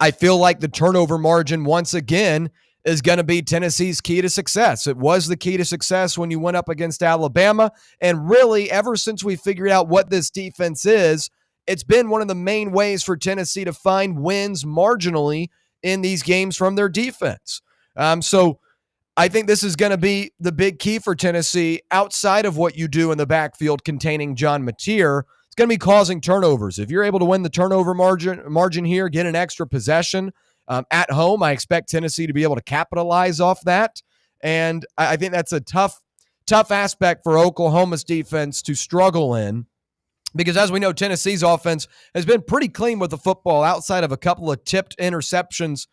I feel like the turnover margin, once again, is going to be Tennessee's key to success. It was the key to success when you went up against Alabama, and really, ever since we figured out what this defense is, it's been one of the main ways for Tennessee to find wins marginally in these games from their defense. So I think this is going to be the big key for Tennessee outside of what you do in the backfield containing John Mateer. It's going to be causing turnovers. If you're able to win the turnover margin here, get an extra possession at home, I expect Tennessee to be able to capitalize off that. And I think that's a tough aspect for Oklahoma's defense to struggle in. Because as we know, Tennessee's offense has been pretty clean with the football outside of a couple of tipped interceptions,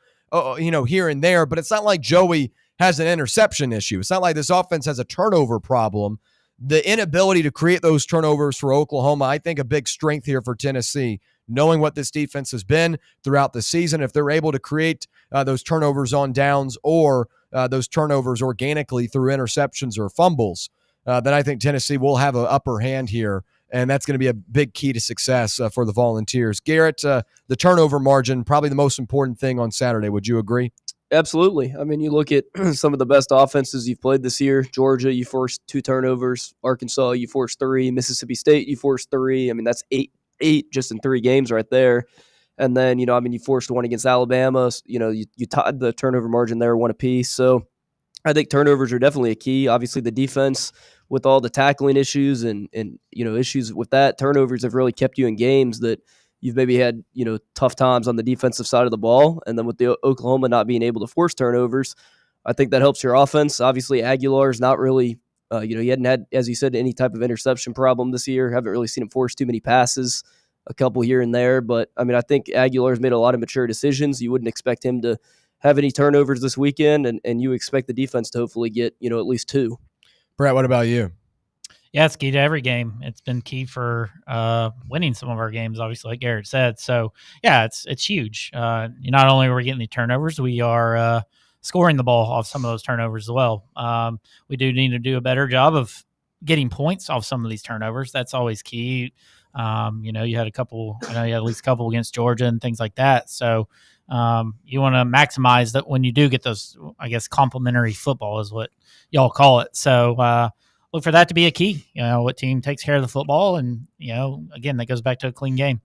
here and there. But it's not like Joey has an interception issue. It's not like this offense has a turnover problem. The inability to create those turnovers for Oklahoma, I think a big strength here for Tennessee, knowing what this defense has been throughout the season. If they're able to create those turnovers on downs or those turnovers organically through interceptions or fumbles, then I think Tennessee will have an upper hand here. And that's going to be a big key to success for the Volunteers. Garrett, the turnover margin, probably the most important thing on Saturday. Would you agree? Absolutely. I mean, you look at some of the best offenses you've played this year. Georgia, you forced 2 turnovers. Arkansas, you forced 3. Mississippi State, you forced 3. I mean, that's eight just in 3 games right there. And then, you forced 1 against Alabama. You tied the turnover margin there 1 apiece. So I think turnovers are definitely a key. Obviously, the defense with all the tackling issues and issues with that, turnovers have really kept you in games that you've maybe had, tough times on the defensive side of the ball. And then with the Oklahoma not being able to force turnovers, I think that helps your offense. Obviously, Aguilar's not really, he hadn't had, as you said, any type of interception problem this year. Haven't really seen him force too many passes, a couple here and there. But, I mean, I think Aguilar's made a lot of mature decisions. You wouldn't expect him to have any turnovers this weekend, and you expect the defense to hopefully get, at least 2. Brett, what about you? Yeah, it's key to every game. It's been key for winning some of our games, obviously, like Garrett said. So, yeah, it's huge. Not only are we getting the turnovers, we are scoring the ball off some of those turnovers as well. We do need to do a better job of getting points off some of these turnovers. That's always key. You had a couple, you had at least a couple against Georgia and things like that. So, you want to maximize that when you do get those, I guess, complimentary football is what y'all call it. So, look for that to be a key. What team takes care of the football, and again, that goes back to a clean game.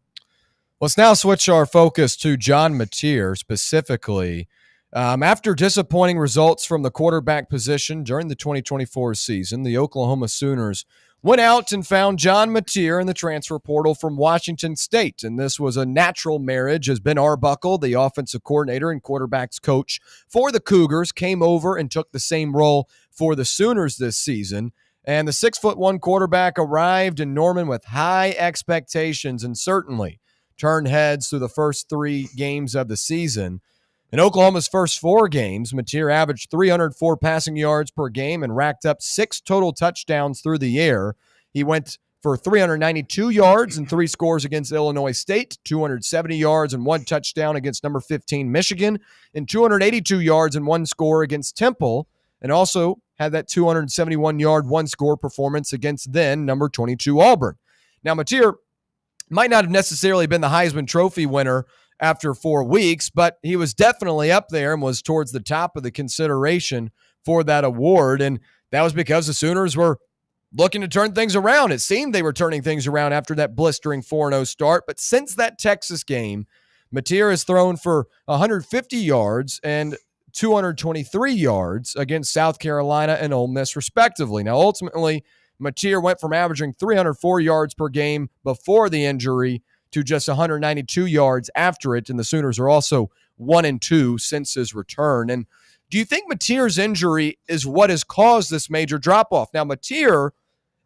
Let's now switch our focus to John Mateer specifically. After disappointing results from the quarterback position during the 2024 season, the Oklahoma Sooners went out and found John Mateer in the transfer portal from Washington State, and this was a natural marriage as Ben Arbuckle, the offensive coordinator and quarterbacks coach for the Cougars, came over and took the same role for the Sooners this season. And the 6'1" quarterback arrived in Norman with high expectations and certainly turned heads through the first 3 games of the season. In Oklahoma's first 4 games, Mateer averaged 304 passing yards per game and racked up 6 total touchdowns through the air. He went for 392 yards and 3 scores against Illinois State, 270 yards and 1 touchdown against number 15 Michigan, and 282 yards and 1 score against Temple, and also had that 271-yard, 1-score performance against then number 22 Auburn. Now, Mateer might not have necessarily been the Heisman Trophy winner after 4 weeks, but he was definitely up there and was towards the top of the consideration for that award, and that was because the Sooners were looking to turn things around. It seemed they were turning things around after that blistering 4-0 start. But since that Texas game, Mateer has thrown for 150 yards and 223 yards against South Carolina and Ole Miss, respectively. Now, ultimately, Mateer went from averaging 304 yards per game before the injury to just 192 yards after it, and the Sooners are also 1-2 since his return. And do you think Mateer's injury is what has caused this major drop-off? Now, Mateer,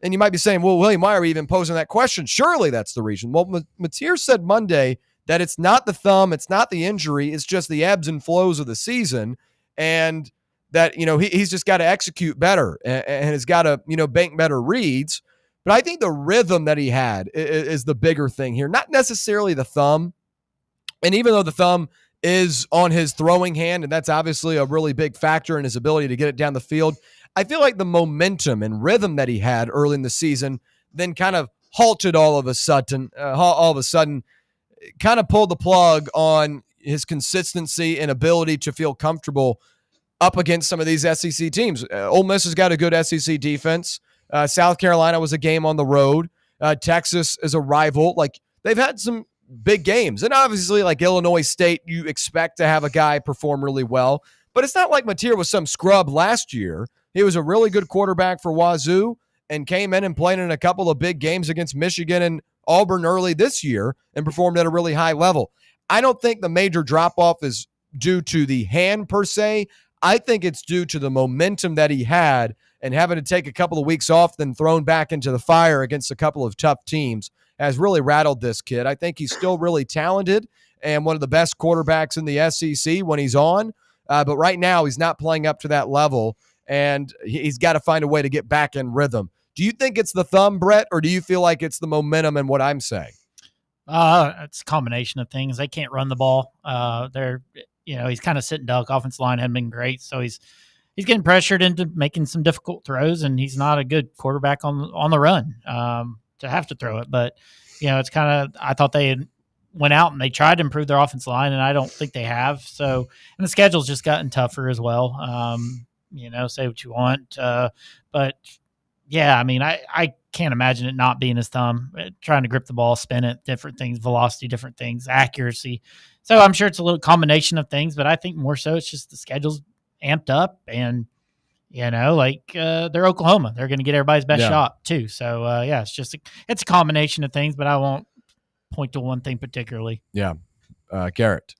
and you might be saying, well, William, why are we even posing that question? Surely that's the reason. Well, Mateer said Monday that it's not the thumb, it's not the injury, it's just the ebbs and flows of the season, and that, he's just got to execute better and has got to, bank better reads. But I think the rhythm that he had is the bigger thing here, not necessarily the thumb. And even though the thumb is on his throwing hand, and that's obviously a really big factor in his ability to get it down the field, I feel like the momentum and rhythm that he had early in the season then kind of halted all of a sudden, kind of pulled the plug on his consistency and ability to feel comfortable up against some of these SEC teams. Ole Miss has got a good SEC defense. South Carolina was a game on the road. Texas is a rival. Like, they've had some big games. And obviously, like Illinois State, you expect to have a guy perform really well. But it's not like Mateer was some scrub last year. He was a really good quarterback for Wazoo and came in and played in a couple of big games against Michigan and Auburn early this year and performed at a really high level. I don't think the major drop-off is due to the hand per se. I think it's due to the momentum that he had and having to take a couple of weeks off, then thrown back into the fire against a couple of tough teams has really rattled this kid. I think he's still really talented and one of the best quarterbacks in the SEC when he's on. But right now he's not playing up to that level, and he's got to find a way to get back in rhythm. Do you think it's the thumb, Brett, or do you feel like it's the momentum in what I'm saying? It's a combination of things. They can't run the ball. He's kind of sit and duck. Offensive line hadn't been great, so he's getting pressured into making some difficult throws, and he's not a good quarterback on the run to have to throw it. But it's kind of, I thought they had went out and they tried to improve their offensive line, and I don't think they have. So, and the schedule's just gotten tougher as well. Say what you want, but yeah, I mean, I can't imagine it not being his thumb, trying to grip the ball, spin it, different things, velocity, different things, accuracy. So I'm sure it's a little combination of things, but I think more so it's just the schedule's amped up, and they're Oklahoma. They're going to get everybody's best shot too. So it's a combination of things, but I won't point to one thing particularly. Yeah. Garrett.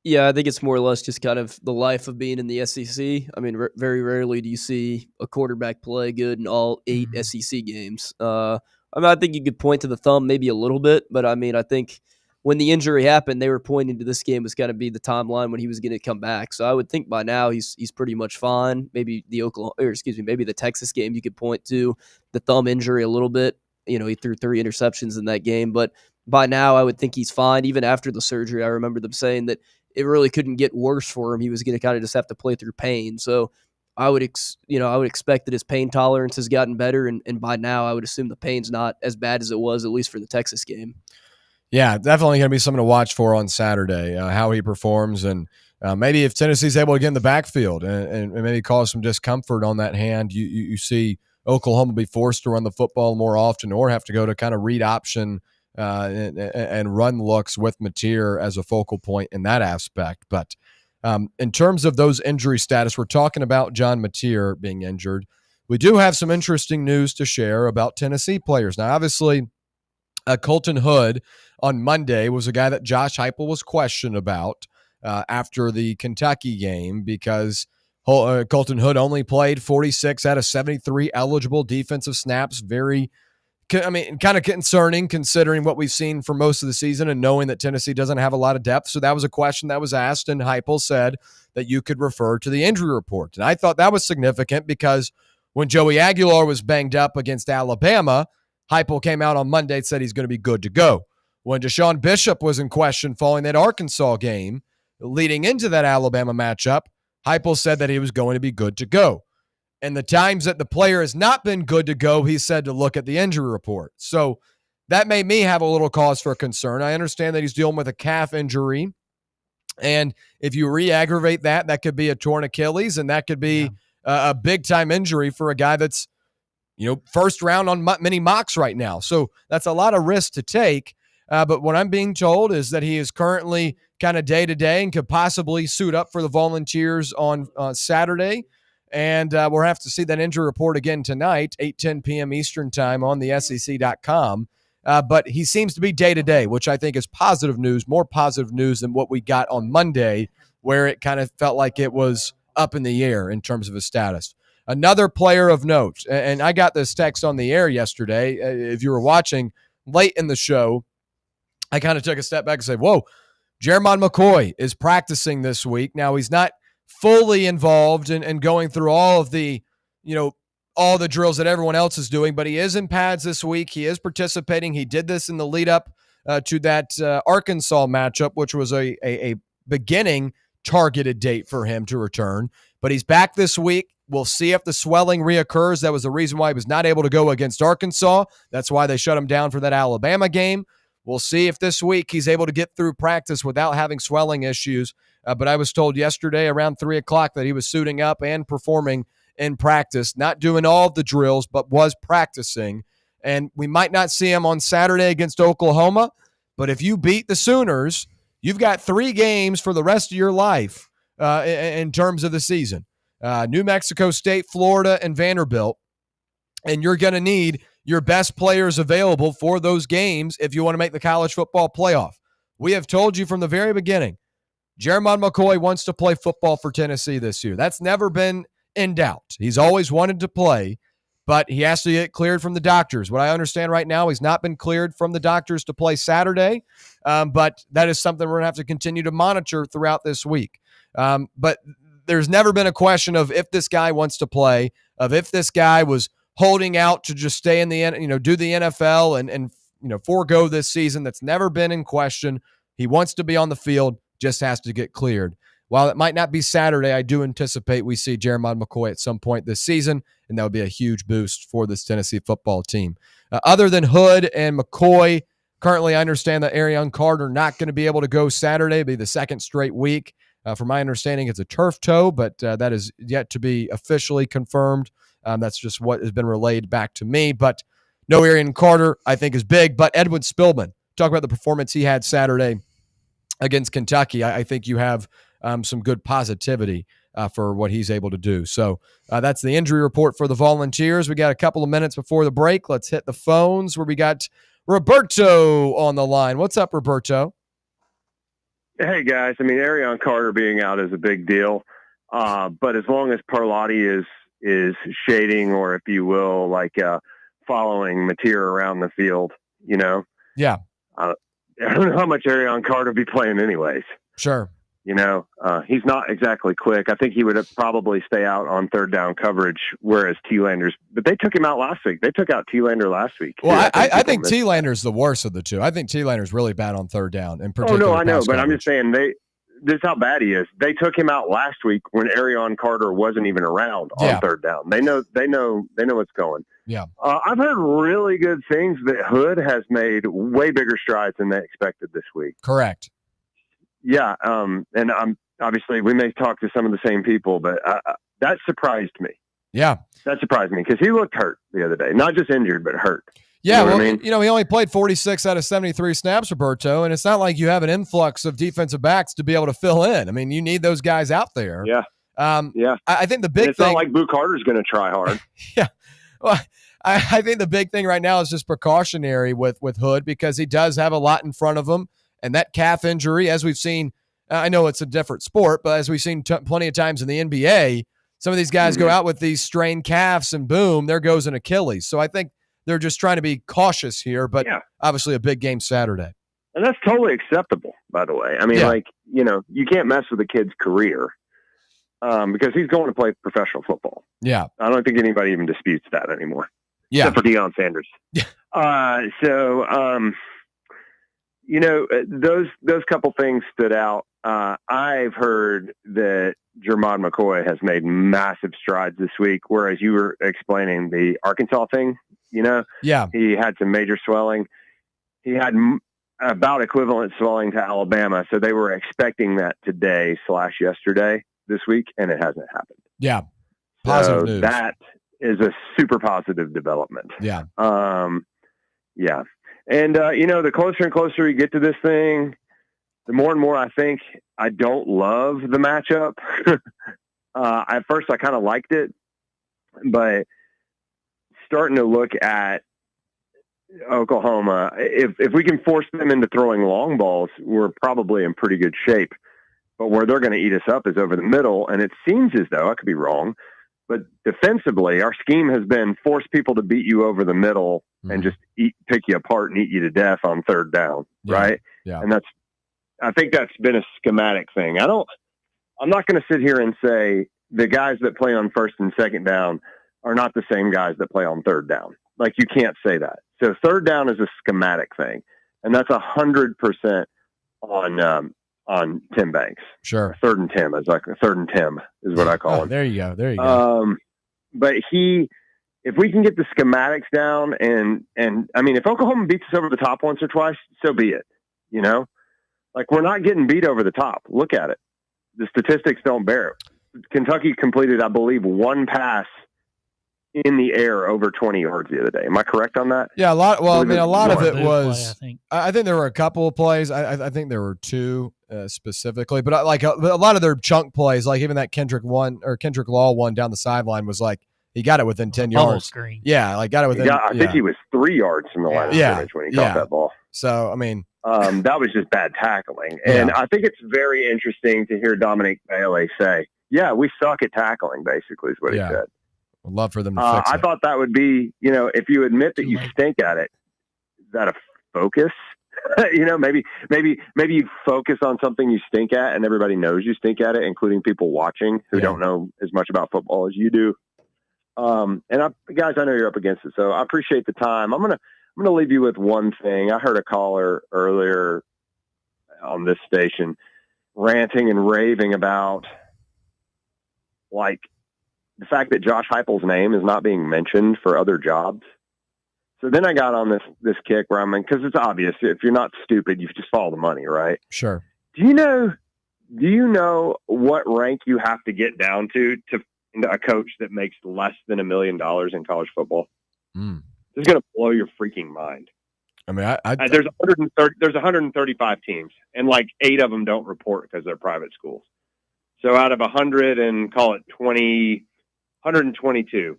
Yeah, I think it's more or less just kind of the life of being in the SEC. I mean, very rarely do you see a quarterback play good in all 8 SEC games. I think you could point to the thumb maybe a little bit, but I mean, I think when the injury happened, they were pointing to this game was going to be the timeline when he was going to come back. So I would think by now he's pretty much fine. Maybe maybe the Texas game you could point to the thumb injury a little bit. He threw 3 interceptions in that game, but by now I would think he's fine. Even after the surgery, I remember them saying that it really couldn't get worse for him. He was going to kind of just have to play through pain. So I would expect that his pain tolerance has gotten better, and by now I would assume the pain's not as bad as it was, at least for the Texas game. Yeah, definitely going to be something to watch for on Saturday, how he performs, and maybe if Tennessee's able to get in the backfield and maybe cause some discomfort on that hand, you see Oklahoma be forced to run the football more often or have to go to kind of read option and run looks with Mateer as a focal point in that aspect. But in terms of those injury status, we're talking about John Mateer being injured. We do have some interesting news to share about Tennessee players. Now, obviously, Colton Hood on Monday was a guy that Josh Heupel was questioned about after the Kentucky game because Colton Hood only played 46 out of 73 eligible defensive snaps. Kind of concerning considering what we've seen for most of the season and knowing that Tennessee doesn't have a lot of depth. So that was a question that was asked, and Heupel said that you could refer to the injury report. And I thought that was significant because when Joey Aguilar was banged up against Alabama, Heupel came out on Monday and said he's going to be good to go. When Deshaun Bishop was in question following that Arkansas game leading into that Alabama matchup, Heupel said that he was going to be good to go. And the times that the player has not been good to go, he said to look at the injury report. So that made me have a little cause for concern. I understand that he's dealing with a calf injury. And if you re-aggravate that could be a torn Achilles, and that could be a big-time injury for a guy that's first round on many mocks right now. So that's a lot of risk to take. But what I'm being told is that he is currently kind of day-to-day and could possibly suit up for the Volunteers on Saturday. And we'll have to see that injury report again tonight, 8:10 p.m. Eastern time on the SEC.com. But he seems to be day-to-day, which I think is positive news, more positive news than what we got on Monday, where it kind of felt like it was up in the air in terms of his status. Another player of note, and I got this text on the air yesterday. If you were watching late in the show, I kind of took a step back and said, whoa, Jeremiah McCoy is practicing this week. Now, he's not fully involved in going through all of the, all the drills that everyone else is doing, but he is in pads this week. He is participating. He did this in the lead up to that Arkansas matchup, which was a beginning targeted date for him to return. But he's back this week. We'll see if the swelling reoccurs. That was the reason why he was not able to go against Arkansas. That's why they shut him down for that Alabama game. We'll see if this week he's able to get through practice without having swelling issues. But I was told yesterday around 3 o'clock that he was suiting up and performing in practice, not doing all of the drills, but was practicing. And we might not see him on Saturday against Oklahoma. But if you beat the Sooners, you've got 3 games for the rest of your life in terms of the season. New Mexico State, Florida, and Vanderbilt. And you're going to need your best players available for those games if you want to make the college football playoff. We have told you from the very beginning, Jeremiah McCoy wants to play football for Tennessee this year. That's never been in doubt. He's always wanted to play, but he has to get cleared from the doctors. What I understand right now, he's not been cleared from the doctors to play Saturday, but that is something we're going to have to continue to monitor throughout this week. But there's never been a question of if this guy wants to play, of if this guy was holding out to just stay in the, do the NFL and forego this season. That's never been in question. He wants to be on the field, just has to get cleared. While it might not be Saturday, I do anticipate we see Jeremiah McCoy at some point this season, and that would be a huge boost for this Tennessee football team. Other than Hood and McCoy, currently I understand that Arion Carter not going to be able to go Saturday. It'll be the second straight week. From my understanding, it's a turf toe, but that is yet to be officially confirmed. That's just what has been relayed back to me. But no Arion Carter, I think, is big. But Edwin Spillman, talk about the performance he had Saturday against Kentucky. I think you have some good positivity for what he's able to do. So that's the injury report for the Volunteers. We got a couple of minutes before the break. Let's hit the phones where we got Roberto on the line. What's up, Roberto? Hey, guys. Arion Carter being out is a big deal. But as long as Parlati is shading, or if you will, following Mateer around the field, Yeah. I don't know how much Arion Carter will be playing anyways. Sure. He's not exactly quick. I think he would probably stay out on third down coverage, whereas but they took him out last week. They took out T-Lander last week. Well, I think T-Lander's the worst of the two. I think T-Lander's really bad on third down. In particular, oh, no, I know, but coverage. I'm just saying this is how bad he is. They took him out last week when Arion Carter wasn't even around on third down. They know what's going. Yeah. I've heard really good things that Hood has made way bigger strides than they expected this week. Correct. Yeah. And obviously we may talk to some of the same people, but that surprised me. Yeah. That surprised me because he looked hurt the other day, not just injured, but hurt. Yeah, you know what I mean? He only played 46 out of 73 snaps, Roberto, and it's not like you have an influx of defensive backs to be able to fill in. You need those guys out there. Yeah. Yeah. I think the big it's thing. It's not like Boo Carter's going to try hard. Yeah. Well, I think the big thing right now is just precautionary with Hood because he does have a lot in front of him, and that calf injury, as we've seen, I know it's a different sport, but as we've seen plenty of times in the NBA, some of these guys go out with these strained calves, and boom, there goes an Achilles. So I think they're just trying to be cautious here, but obviously a big game Saturday. And that's totally acceptable, by the way. You can't mess with a kid's career because he's going to play professional football. Yeah. I don't think anybody even disputes that anymore. Yeah. Except for Deion Sanders. Those couple things stood out. I've heard that Jeremiah McCoy has made massive strides this week, whereas you were explaining the Arkansas thing, Yeah. He had some major swelling. He had about equivalent swelling to Alabama, so they were expecting that today/yesterday this week, and it hasn't happened. Yeah. Positive news. That is a super positive development. Yeah. Yeah. And, the closer and closer you get to this thing, the more and more I think I don't love the matchup. At first I kind of liked it, but starting to look at Oklahoma, if we can force them into throwing long balls, we're probably in pretty good shape. But where they're going to eat us up is over the middle. And it seems as though, I could be wrong, but defensively, our scheme has been force people to beat you over the middle and just pick you apart and eat you to death on third down, right? Yeah. And I think that's been a schematic thing. I'm not going to sit here and say the guys that play on first and second down are not the same guys that play on third down. Like, you can't say that. So third down is a schematic thing, and that's 100% on Tim Banks. Sure. Third and Tim is what I call him. There you go. But if we can get the schematics down and I mean, if Oklahoma beats us over the top once or twice, so be it. Like, we're not getting beat over the top. Look at it. The statistics don't bear it. Kentucky completed, I believe, one pass in the air over 20 yards the other day. Am I correct on that? Yeah, a lot. Well, I mean, a lot of it was. Play, I think there were a couple of plays. I think there were two specifically, but like a lot of their chunk plays, like even that Kendrick Law one down the sideline was like he got it within 10 yards. Screen. Yeah, like got it within. I think he was 3 yards from the line of scrimmage when he caught that ball. So I mean, that was just bad tackling, and I think it's very interesting to hear Dominic Bailey say, "Yeah, we suck at tackling." Basically, is what he said. I'd love for them to fix it. I thought that would be, if you admit that you stink at it, is that a focus? Maybe you focus on something you stink at and everybody knows you stink at it, including people watching who don't know as much about football as you do. Guys, I know you're up against it, so I appreciate the time. I'm going to leave you with one thing. I heard a caller earlier on this station ranting and raving about, like, the fact that Josh Heupel's name is not being mentioned for other jobs. So then I got on this kick where because it's obvious, if you're not stupid, you just follow the money, right? Sure. Do you know what rank you have to get down to a coach that makes less than $1 million in college football? This is going to blow your freaking mind. I mean, there's 135 teams, and like 8 of them don't report because they're private schools. So out of 100 and call it 122,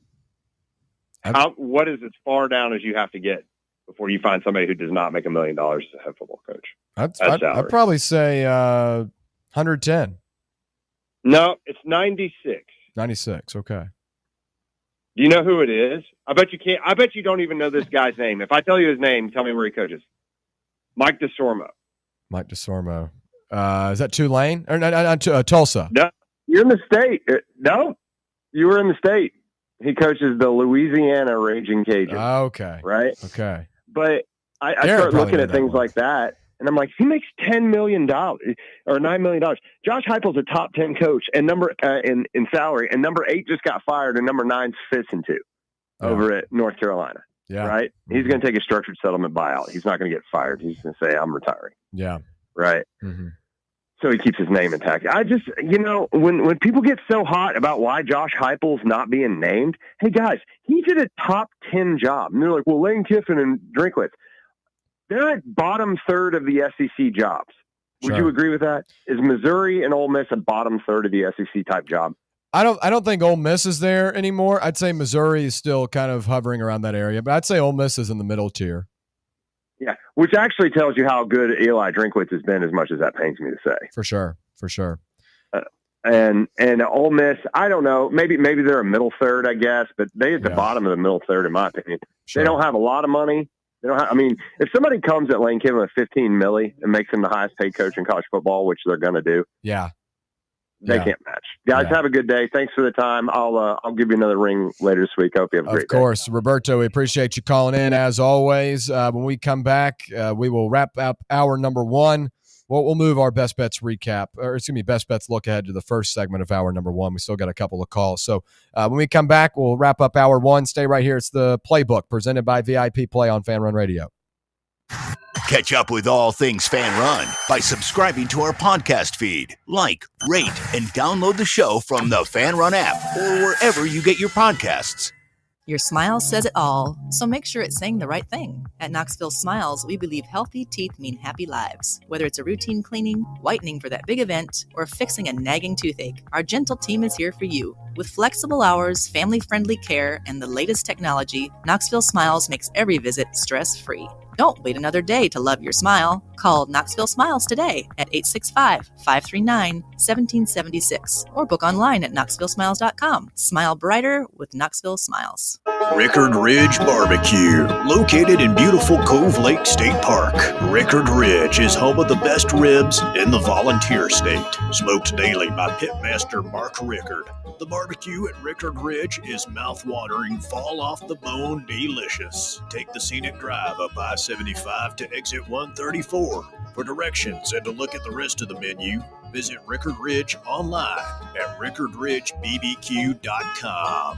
what is as far down as you have to get before you find somebody who does not make $1 million as a head football coach? I'd probably say 110. No, it's 96. 96. Okay. Do you know who it is? I bet you can't. I bet you don't even know this guy's name. If I tell you his name, tell me where he coaches. Mike DeSormo. Mike DeSormo. Is that Tulane or not Tulsa? No, you're in the state. No, you were in the state. He coaches the Louisiana Raging Cajuns. Okay. Right. Okay. But I start looking at things like that, and I'm like, he makes $10 million or $9 million. Josh Heupel's a top 10 coach and in salary, and number 8 just got fired, and number 9's fits into over at North Carolina. Yeah. Right. Mm-hmm. He's going to take a structured settlement buyout. He's not going to get fired. He's going to say, I'm retiring. Yeah. Right. Mm-hmm. So he keeps his name intact. I just, when people get so hot about why Josh Heupel's not being named, hey guys, he did a top 10 job. And they're like, well, Lane Kiffin and Drinkwitz, they're at bottom third of the SEC jobs. Would you agree with that? Is Missouri and Ole Miss a bottom third of the SEC type job? I don't think Ole Miss is there anymore. I'd say Missouri is still kind of hovering around that area, but I'd say Ole Miss is in the middle tier. Yeah, which actually tells you how good Eli Drinkwitz has been, as much as that pains me to say. For sure. And Ole Miss, I don't know. Maybe they're a middle third, I guess, but they're at the bottom of the middle third, in my opinion. Sure. They don't have a lot of money. They don't have. I mean, if somebody comes at Lane Kiffin with $15 million and makes him the highest paid coach in college football, which they're going to do, they can't match. Guys, have a good day. Thanks for the time. I'll give you another ring later this week. I hope you have a great day. Of course. Roberto, we appreciate you calling in as always. When we come back, we will wrap up hour number 1. We'll move our best bets recap, best bets look ahead to the first segment of hour number 1. We still got a couple of calls. So when we come back, we'll wrap up hour 1. Stay right here. It's the Playbook presented by VIP Play on Fan Run Radio. Catch up with all things Fan Run by subscribing to our podcast feed. Like, rate, and download the show from the Fan Run app or wherever you get your podcasts. Your smile says it all, so make sure it's saying the right thing. At Knoxville Smiles, we believe healthy teeth mean happy lives. Whether it's a routine cleaning, whitening for that big event, or fixing a nagging toothache, our gentle team is here for you. With flexible hours, family-friendly care, and the latest technology, Knoxville Smiles makes every visit stress-free. Don't wait another day to love your smile. Call Knoxville Smiles today at 865-539-1776 or book online at knoxvillesmiles.com. Smile brighter with Knoxville Smiles. Rickard Ridge Barbecue, located in beautiful Cove Lake State Park. Rickard Ridge is home of the best ribs in the Volunteer State. Smoked daily by Pitmaster Mark Rickard. The barbecue at Rickard Ridge is mouth-watering, fall-off-the-bone delicious. Take the scenic drive up I-75 to exit 134. For directions and to look at the rest of the menu, visit Rickard Ridge online at rickardridgebbq.com.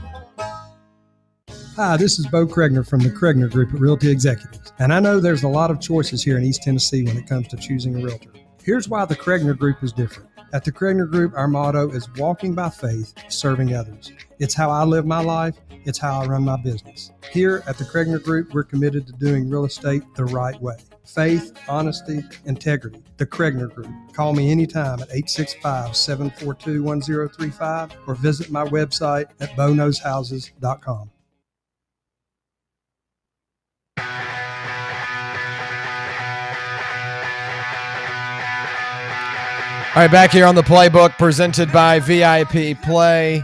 Hi, this is Bo Kregner from the Kregner Group at Realty Executives, and I know there's a lot of choices here in East Tennessee when it comes to choosing a realtor. Here's why the Kregner Group is different. At the Kregner Group, our motto is walking by faith, serving others. It's how I live my life. It's how I run my business. Here at the Kregner Group, we're committed to doing real estate the right way. Faith, honesty, integrity. The Kregner Group. Call me anytime at 865-742-1035 or visit my website at boknowshouses.com. All right, back here on the Playbook, presented by VIP Play.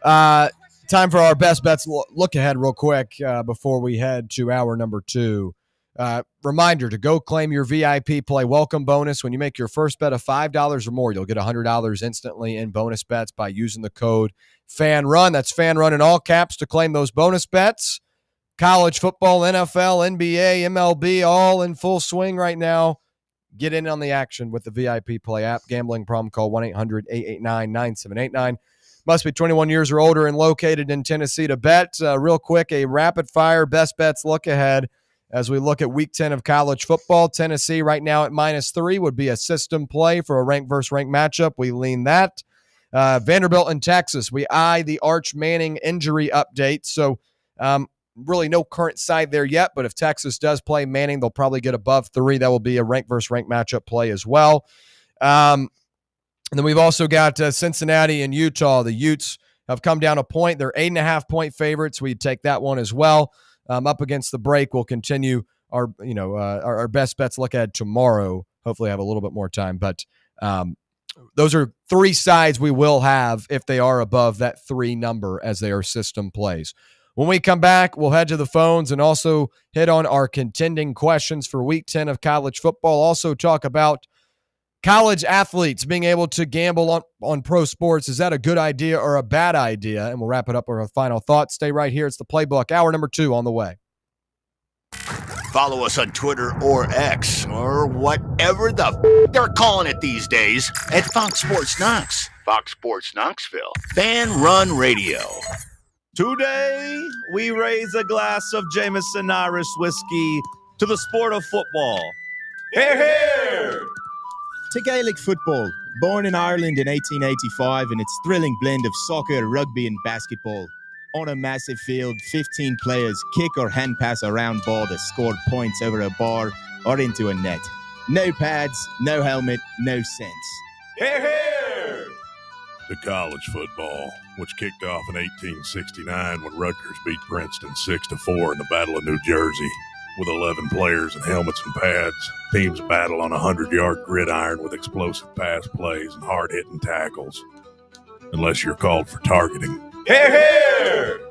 Time for our best bets. Look ahead real quick before we head to hour number 2. Reminder to go claim your VIP Play welcome bonus. When you make your first bet of $5 or more, you'll get $100 instantly in bonus bets by using the code FANRUN. That's FANRUN in all caps to claim those bonus bets. College football, NFL, NBA, MLB, all in full swing right now. Get in on the action with the VIP Play app. Gambling problem, call 1-800-889-9789. Must be 21 years or older and located in Tennessee to bet. Real quick, a rapid-fire best bets look ahead as we look at Week 10 of college football. Tennessee right now at -3 would be a system play for a ranked versus ranked matchup. We lean that. Vanderbilt and Texas, we eye the Arch Manning injury update. So really no current side there yet, but if Texas does play Manning, they'll probably get above 3. That will be a ranked versus ranked matchup play as well. And then we've also got Cincinnati and Utah. The Utes have come down a point. They're 8.5-point favorites. We'd take that one as well. Up against the break, we'll continue our best bets look at tomorrow. Hopefully I have a little bit more time, but those are 3 sides we will have if they are above that 3 number as they are system plays. When we come back, we'll head to the phones and also hit on our contending questions for Week 10 of college football. Also talk about college athletes being able to gamble on pro sports. Is that a good idea or a bad idea? And we'll wrap it up with our final thoughts. Stay right here. It's the Playbook. Hour number 2 on the way. Follow us on Twitter or X or whatever the they're calling it these days at Fox Sports Knox, Fox Sports Knoxville, Fan Run Radio. Today, we raise a glass of Jameson Irish whiskey to the sport of football. Hear, hear! To Gaelic football, born in Ireland in 1885 in its thrilling blend of soccer, rugby and basketball. On a massive field, 15 players kick or hand pass a round ball that scored points over a bar or into a net. No pads, no helmet, no sense. Hear, hear! To college football, which kicked off in 1869 when Rutgers beat Princeton 6-4 in the Battle of New Jersey. With 11 players and helmets and pads, teams battle on a 100-yard gridiron with explosive pass plays and hard-hitting tackles. Unless you're called for targeting. Hear, hear!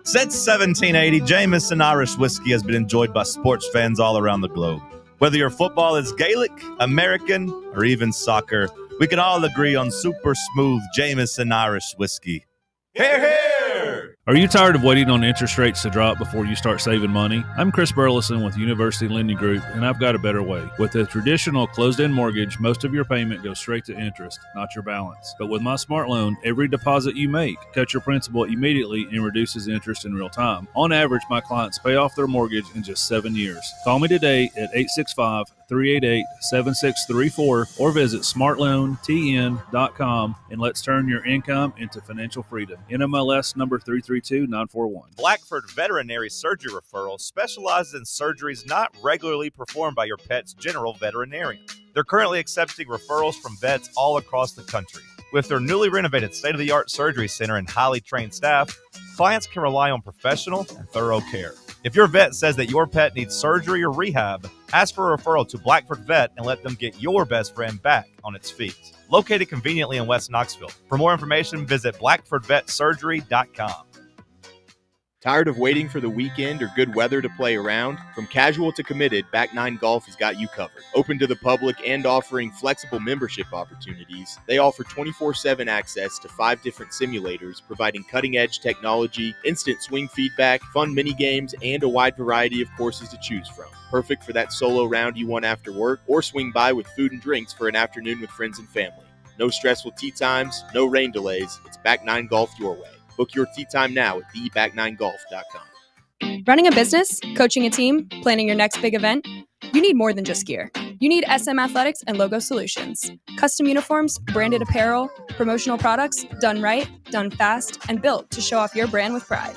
Since 1780, Jameson Irish whiskey has been enjoyed by sports fans all around the globe. Whether your football is Gaelic, American, or even soccer, we can all agree on super smooth Jameson Irish whiskey. Hear, hear! Are you tired of waiting on interest rates to drop before you start saving money? I'm Chris Burleson with University Lending Group, and I've got a better way. With a traditional closed-end mortgage, most of your payment goes straight to interest, not your balance. But with my Smart Loan, every deposit you make cuts your principal immediately and reduces interest in real time. On average, my clients pay off their mortgage in just 7 years. Call me today at 888-388-7634 or visit smartloantn.com and let's turn your income into financial freedom. NMLS number 332941. Blackford Veterinary Surgery Referral specializes in surgeries not regularly performed by your pet's general veterinarian. They're currently accepting referrals from vets all across the country. With their newly renovated state-of-the-art surgery center and highly trained staff, clients can rely on professional and thorough care. If your vet says that your pet needs surgery or rehab, ask for a referral to Blackford Vet and let them get your best friend back on its feet. Located conveniently in West Knoxville. For more information, visit blackfordvetsurgery.com. Tired of waiting for the weekend or good weather to play around? From casual to committed, Back 9 Golf has got you covered. Open to the public and offering flexible membership opportunities, they offer 24/7 access to 5 different simulators, providing cutting-edge technology, instant swing feedback, fun mini games, and a wide variety of courses to choose from. Perfect for that solo round you want after work, or swing by with food and drinks for an afternoon with friends and family. No stressful tee times, no rain delays. It's Back 9 Golf your way. Book your tee time now at theback9golf.com. Running a business, coaching a team, planning your next big event, you need more than just gear. You need SM Athletics and Logo Solutions. Custom uniforms, branded apparel, promotional products, done right, done fast, and built to show off your brand with pride.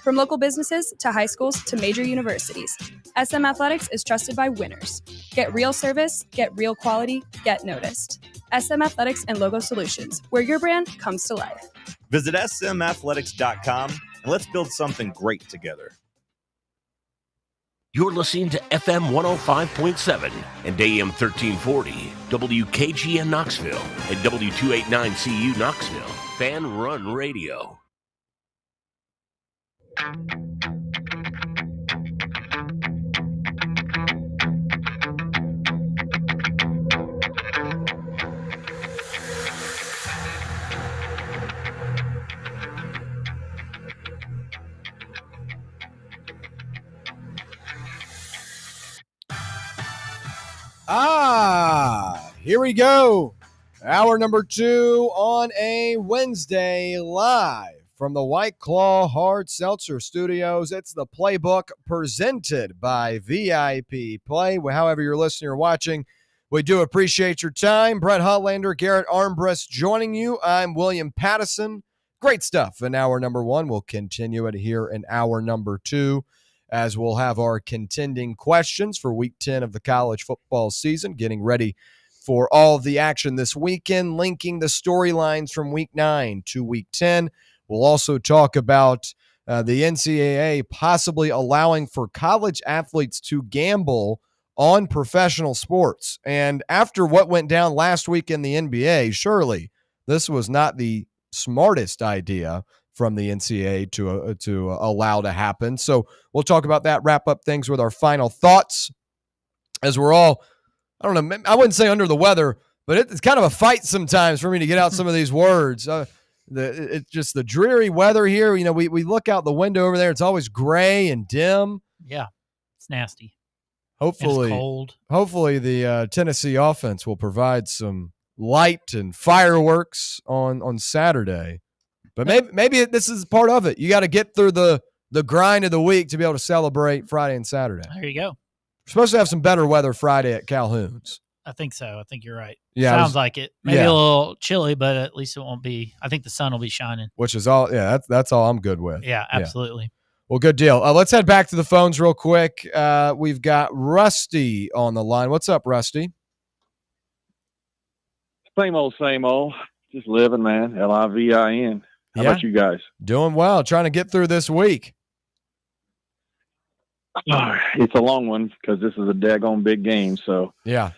From local businesses to high schools to major universities, SM Athletics is trusted by winners. Get real service, get real quality, get noticed. SM Athletics and Logo Solutions, where your brand comes to life. Visit smathletics.com and let's build something great together. You're listening to FM 105.7 and AM 1340, WKGN Knoxville and W289CU Knoxville, Fan Run Radio. Here we go. Hour number 2 on a Wednesday, live from the White Claw Hard Seltzer Studios. It's the Playbook presented by VIP Play. However you're listening or watching, we do appreciate your time. Brett Hotlander, Garrett Armbrust joining you. I'm William Pattison. Great stuff in hour number 1. We'll continue it here in hour number 2. As we'll have our contending questions for Week 10 of the college football season, getting ready for all of the action this weekend, linking the storylines from Week 9 to Week 10. We'll also talk about the NCAA possibly allowing for college athletes to gamble on professional sports. And after what went down last week in the NBA, surely this was not the smartest idea from the NCAA to allow to happen. So we'll talk about that, wrap up things with our final thoughts as we're all, I don't know, I wouldn't say under the weather, but it's kind of a fight sometimes for me to get out some of these words. It's just the dreary weather here. You know, we look out the window over there. It's always gray and dim. Yeah, it's nasty. Hopefully, it's cold. Hopefully the Tennessee offense will provide some light and fireworks on Saturday. But maybe this is part of it. You got to get through the grind of the week to be able to celebrate Friday and Saturday. There you go. We're supposed to have some better weather Friday at Calhoun's. I think so. I think you're right. Yeah, sounds like it. Maybe a little chilly, but at least it won't be. I think the sun will be shining. Which is all. Yeah, that's all I'm good with. Yeah, absolutely. Yeah. Well, good deal. Let's head back to the phones real quick. We've got Rusty on the line. What's up, Rusty? Same old. Just living, man. LIVIN. How about you guys? Doing well. Trying to get through this week. It's a long one because this is a daggone big game. So yeah,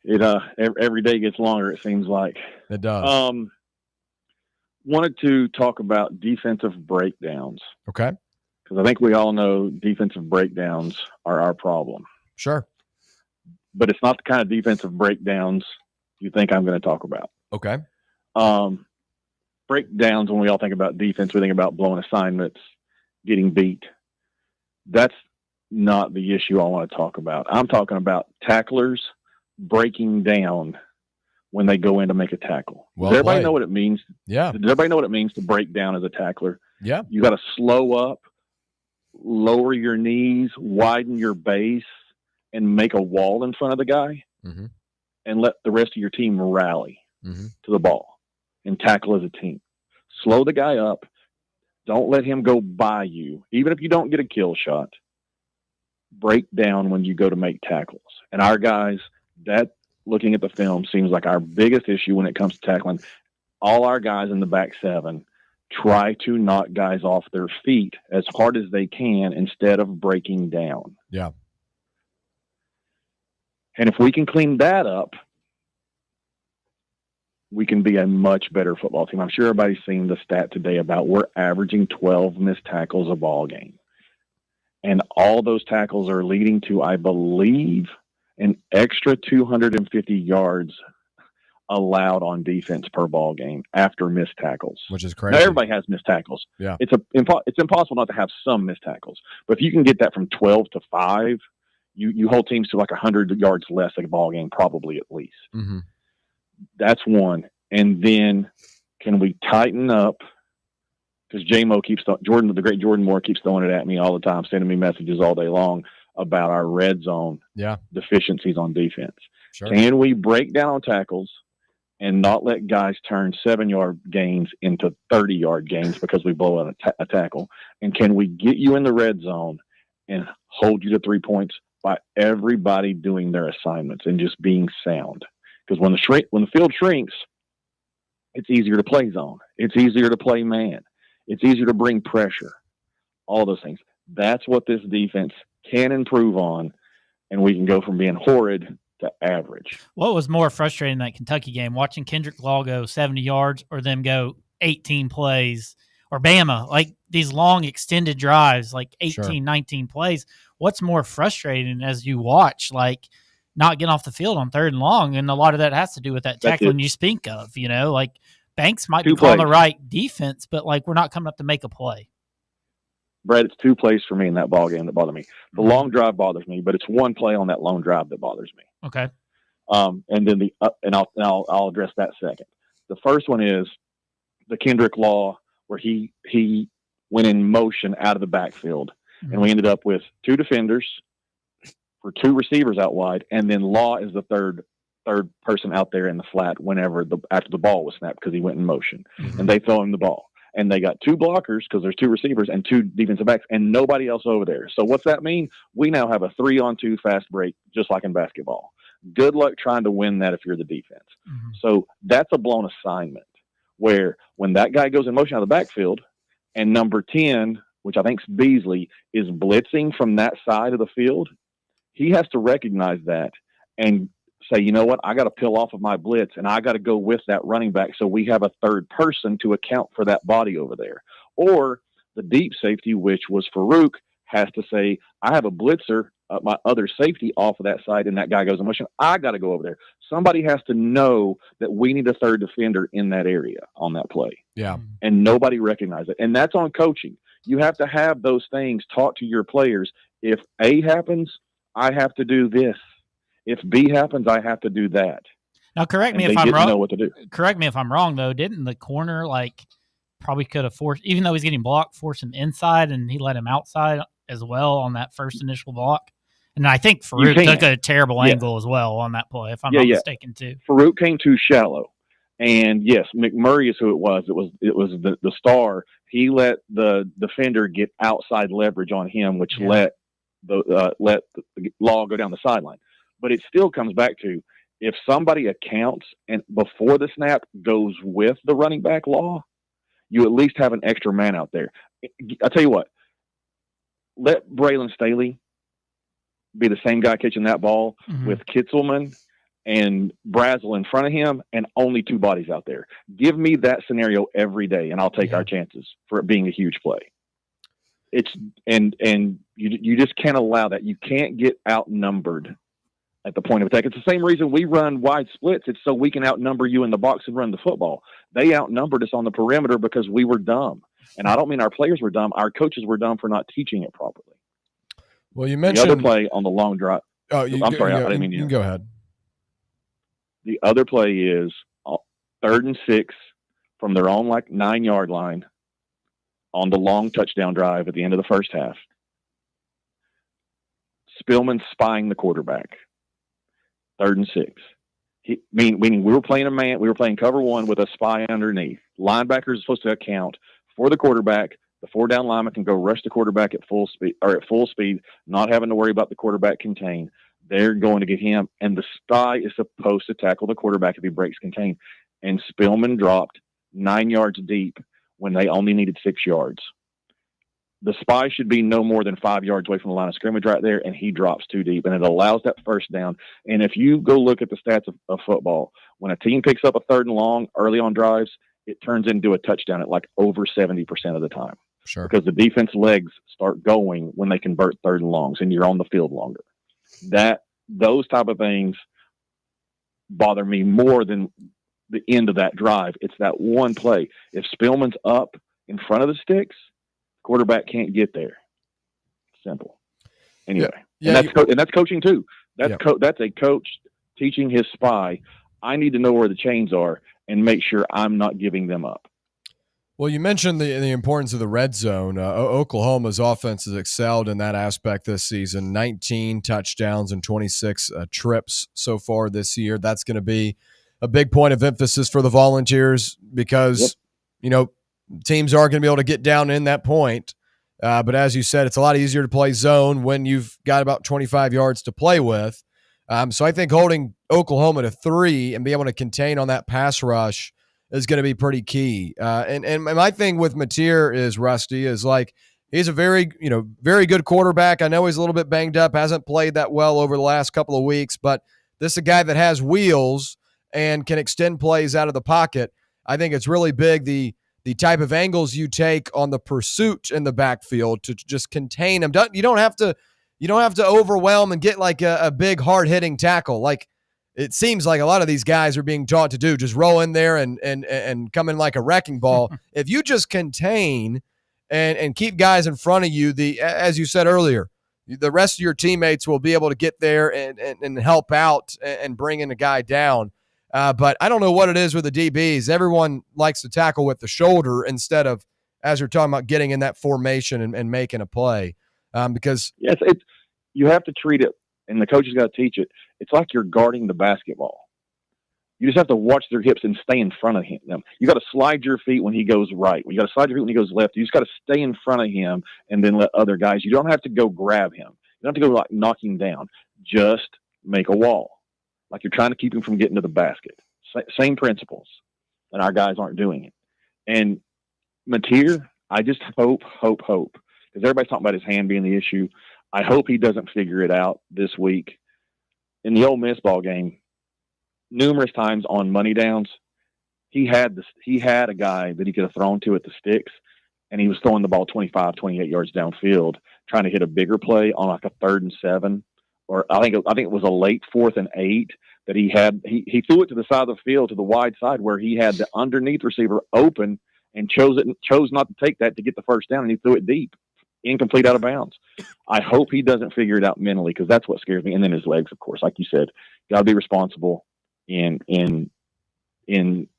it every day gets longer. It seems like it does. Wanted to talk about defensive breakdowns. Okay. Because I think we all know defensive breakdowns are our problem. Sure. But it's not the kind of defensive breakdowns you think I'm going to talk about. Okay. Breakdowns, when we all think about defense, we think about blowing assignments, getting beat. That's not the issue I want to talk about. I'm talking about tacklers breaking down when they go in to make a tackle. Well Does everybody played. know what it means? Yeah. Does everybody know what it means to break down as a tackler? Yeah. You got to slow up, lower your knees, widen your base, and make a wall in front of the guy and let the rest of your team rally to the ball and tackle as a team. Slow the guy up. Don't let him go by you. Even if you don't get a kill shot, break down when you go to make tackles. And our guys, that looking at the film, seems like our biggest issue when it comes to tackling. All our guys in the back seven try to knock guys off their feet as hard as they can instead of breaking down. Yeah. And if we can clean that up, we can be a much better football team. I'm sure everybody's seen the stat today about we're averaging 12 missed tackles a ball game. And all those tackles are leading to, I believe, an extra 250 yards allowed on defense per ball game after missed tackles. Which is crazy. Now, everybody has missed tackles. Yeah. It's impossible not to have some missed tackles. But if you can get that from 12 to 5, you hold teams to like 100 yards less a ball game, probably at least. That's one. And then can we tighten up? Because J-Mo the great Jordan Moore keeps throwing it at me all the time, sending me messages all day long about our red zone deficiencies on defense. Sure. Can we break down on tackles and not let guys turn 7-yard gains into 30-yard gains because we blow out a tackle? And can we get you in the red zone and hold you to 3 points by everybody doing their assignments and just being sound? Because when the field shrinks, it's easier to play zone. It's easier to play man. It's easier to bring pressure. All those things. That's what this defense can improve on, and we can go from being horrid to average. What was more frustrating in that Kentucky game, watching Kendrick Law go 70 yards or them go 18 plays, or Bama, like these long extended drives, like 18, 19 plays? What's more frustrating as you watch, like, not getting off the field on 3rd and long? And a lot of that has to do with that tackling you speak of, like Banks might be calling the right defense, but like we're not coming up to make a play. Brett, it's 2 plays for me in that ball game that bother me. The long drive bothers me, but it's 1 play on that long drive that bothers me. Okay. And then I'll address that second. The first one is the Kendrick Law, where he went in motion out of the backfield, and we ended up with 2 defenders for 2 receivers out wide, and then Law is the third person out there in the flat after the ball was snapped because he went in motion, and they throw him the ball. And they got 2 blockers because there's 2 receivers and 2 defensive backs and nobody else over there. So what's that mean? We now have a 3-on-2 fast break, just like in basketball. Good luck trying to win that if you're the defense. So that's a blown assignment where when that guy goes in motion out of the backfield and number 10, which I think is Beasley, is blitzing from that side of the field, he has to recognize that and say, you know what, I got to peel off of my blitz and I got to go with that running back so we have a third person to account for that body over there. Or the deep safety, which was Farouk, has to say, I have a blitzer, my other safety off of that side, and that guy goes in motion. I got to go over there. Somebody has to know that we need a third defender in that area on that play. Yeah. And nobody recognizes it. And that's on coaching. You have to have those things taught to your players. If A happens, I have to do this. If B happens, I have to do that. Now, correct me if I'm wrong. Know what to do. Correct me if I'm wrong, though. Didn't the corner probably could have forced, even though he's getting blocked, force him inside, and he let him outside as well on that first initial block? And I think Farouk took a terrible angle as well on that play, if I'm not mistaken, too. Farouk came too shallow, and yes, McMurray is who it was. It was the star. He let the defender get outside leverage on him, which let the Law go down the sideline. But it still comes back to, if somebody accounts and before the snap goes with the running back Law, you at least have an extra man out there. I'll tell you what, let Braylon Staley be the same guy catching that ball with Kitzelman and Brazel in front of him and only 2 bodies out there. Give me that scenario every day, and I'll take our chances for it being a huge play. It's and you just can't allow that. You can't get outnumbered at the point of attack. It's the same reason we run wide splits. It's so we can outnumber you in the box and run the football. They outnumbered us on the perimeter because we were dumb. And I don't mean our players were dumb. Our coaches were dumb for not teaching it properly. Well, you mentioned the other play on the long drive. Oh, I'm sorry. I didn't mean you can go ahead. The other play is 3rd and 6 from their own 9-yard line on the long touchdown drive at the end of the first half. Spillman spying the quarterback. 3rd and 6. Meaning we were playing a man, we were playing cover one with a spy underneath. Linebackers are supposed to account for the quarterback. The 4-down lineman can go rush the quarterback at full speed, not having to worry about the quarterback contain. They're going to get him, and the spy is supposed to tackle the quarterback if he breaks contain. And Spillman dropped 9 yards deep when they only needed 6 yards. The spy should be no more than 5 yards away from the line of scrimmage right there, and he drops too deep, and it allows that first down. And if you go look at the stats of football, when a team picks up a 3rd and long early on drives, it turns into a touchdown at like over 70% of the time. Sure. Because the defense legs start going when they convert 3rd and longs, and you're on the field longer. Those type of things bother me more than the end of that drive. It's that one play. If Spillman's up in front of the sticks, quarterback can't get there. Simple. Anyway, and that's coaching too. That's a coach teaching his spy. I need to know where the chains are and make sure I'm not giving them up. Well, you mentioned the importance of the red zone. Oklahoma's offense has excelled in that aspect this season. 19 touchdowns and 26 trips so far this year. That's going to be a big point of emphasis for the Volunteers because, teams are going to be able to get down in that point. But as you said, it's a lot easier to play zone when you've got about 25 yards to play with. So I think holding Oklahoma to 3 and be able to contain on that pass rush is going to be pretty key. And my thing with Mateer is, Rusty, is like he's a very good quarterback. I know he's a little bit banged up, hasn't played that well over the last couple of weeks, but this is a guy that has wheels and can extend plays out of the pocket. I think it's really big the type of angles you take on the pursuit in the backfield to just contain him. You don't have to overwhelm and get like a big hard-hitting tackle. Like it seems like a lot of these guys are being taught to do, just roll in there and come in like a wrecking ball. If you just contain and keep guys in front of you, as you said earlier, the rest of your teammates will be able to get there and help out and bring in a guy down. But I don't know what it is with the DBs. Everyone likes to tackle with the shoulder instead of, as you're talking about, getting in that formation and making a play. Because you have to treat it, and the coach has got to teach it. It's like you're guarding the basketball. You just have to watch their hips and stay in front of them. You got to slide your feet when he goes right. You got to slide your feet when he goes left. You just got to stay in front of him and then let other guys. You don't have to go grab him. You don't have to go like knock him down. Just make a wall, like you're trying to keep him from getting to the basket. Same principles, and our guys aren't doing it. And Mateer, I just hope, because everybody's talking about his hand being the issue. I hope he doesn't figure it out this week. In the Ole Miss ball game, numerous times on money downs, he had a guy that he could have thrown to at the sticks, and he was throwing the ball 25, 28 yards downfield, trying to hit a bigger play on like a 3rd and 7, or I think it was a late 4th and 8 that he had. He threw it to the side of the field, to the wide side, where he had the underneath receiver open and chose not to take that to get the first down, and he threw it deep, incomplete, out of bounds. I hope he doesn't figure it out mentally, because that's what scares me. And then his legs, of course, like you said, got to be responsible in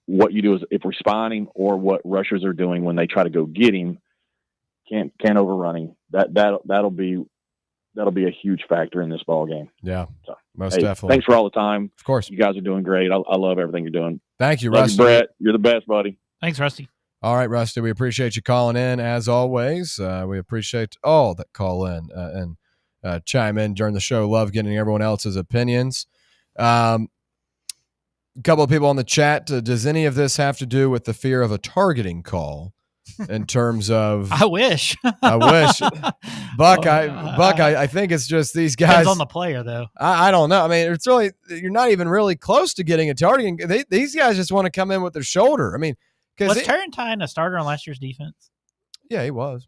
what you do, is if we're spying him or what rushers are doing when they try to go get him. Can't overrun him. That'll be a huge factor in this ball game. Yeah, so, most definitely. Thanks for all the time. Of course, you guys are doing great. I love everything you're doing. Thank you, Love Rusty. you, Brett. You're the best, buddy. Thanks, Rusty. All right, Rusty, we appreciate you calling in as always. We appreciate all that call in and chime in during the show. Love getting everyone else's opinions. A couple of people on the chat. Does any of this have to do with the fear of a targeting call in terms of? I wish. Buck, I think it's just these guys. Depends on the player, though. I don't know. I mean, it's really, you're not even really close to getting a targeting. These guys just want to come in with their shoulder. I mean, was Tarrantine a starter on last year's defense? Yeah, he was.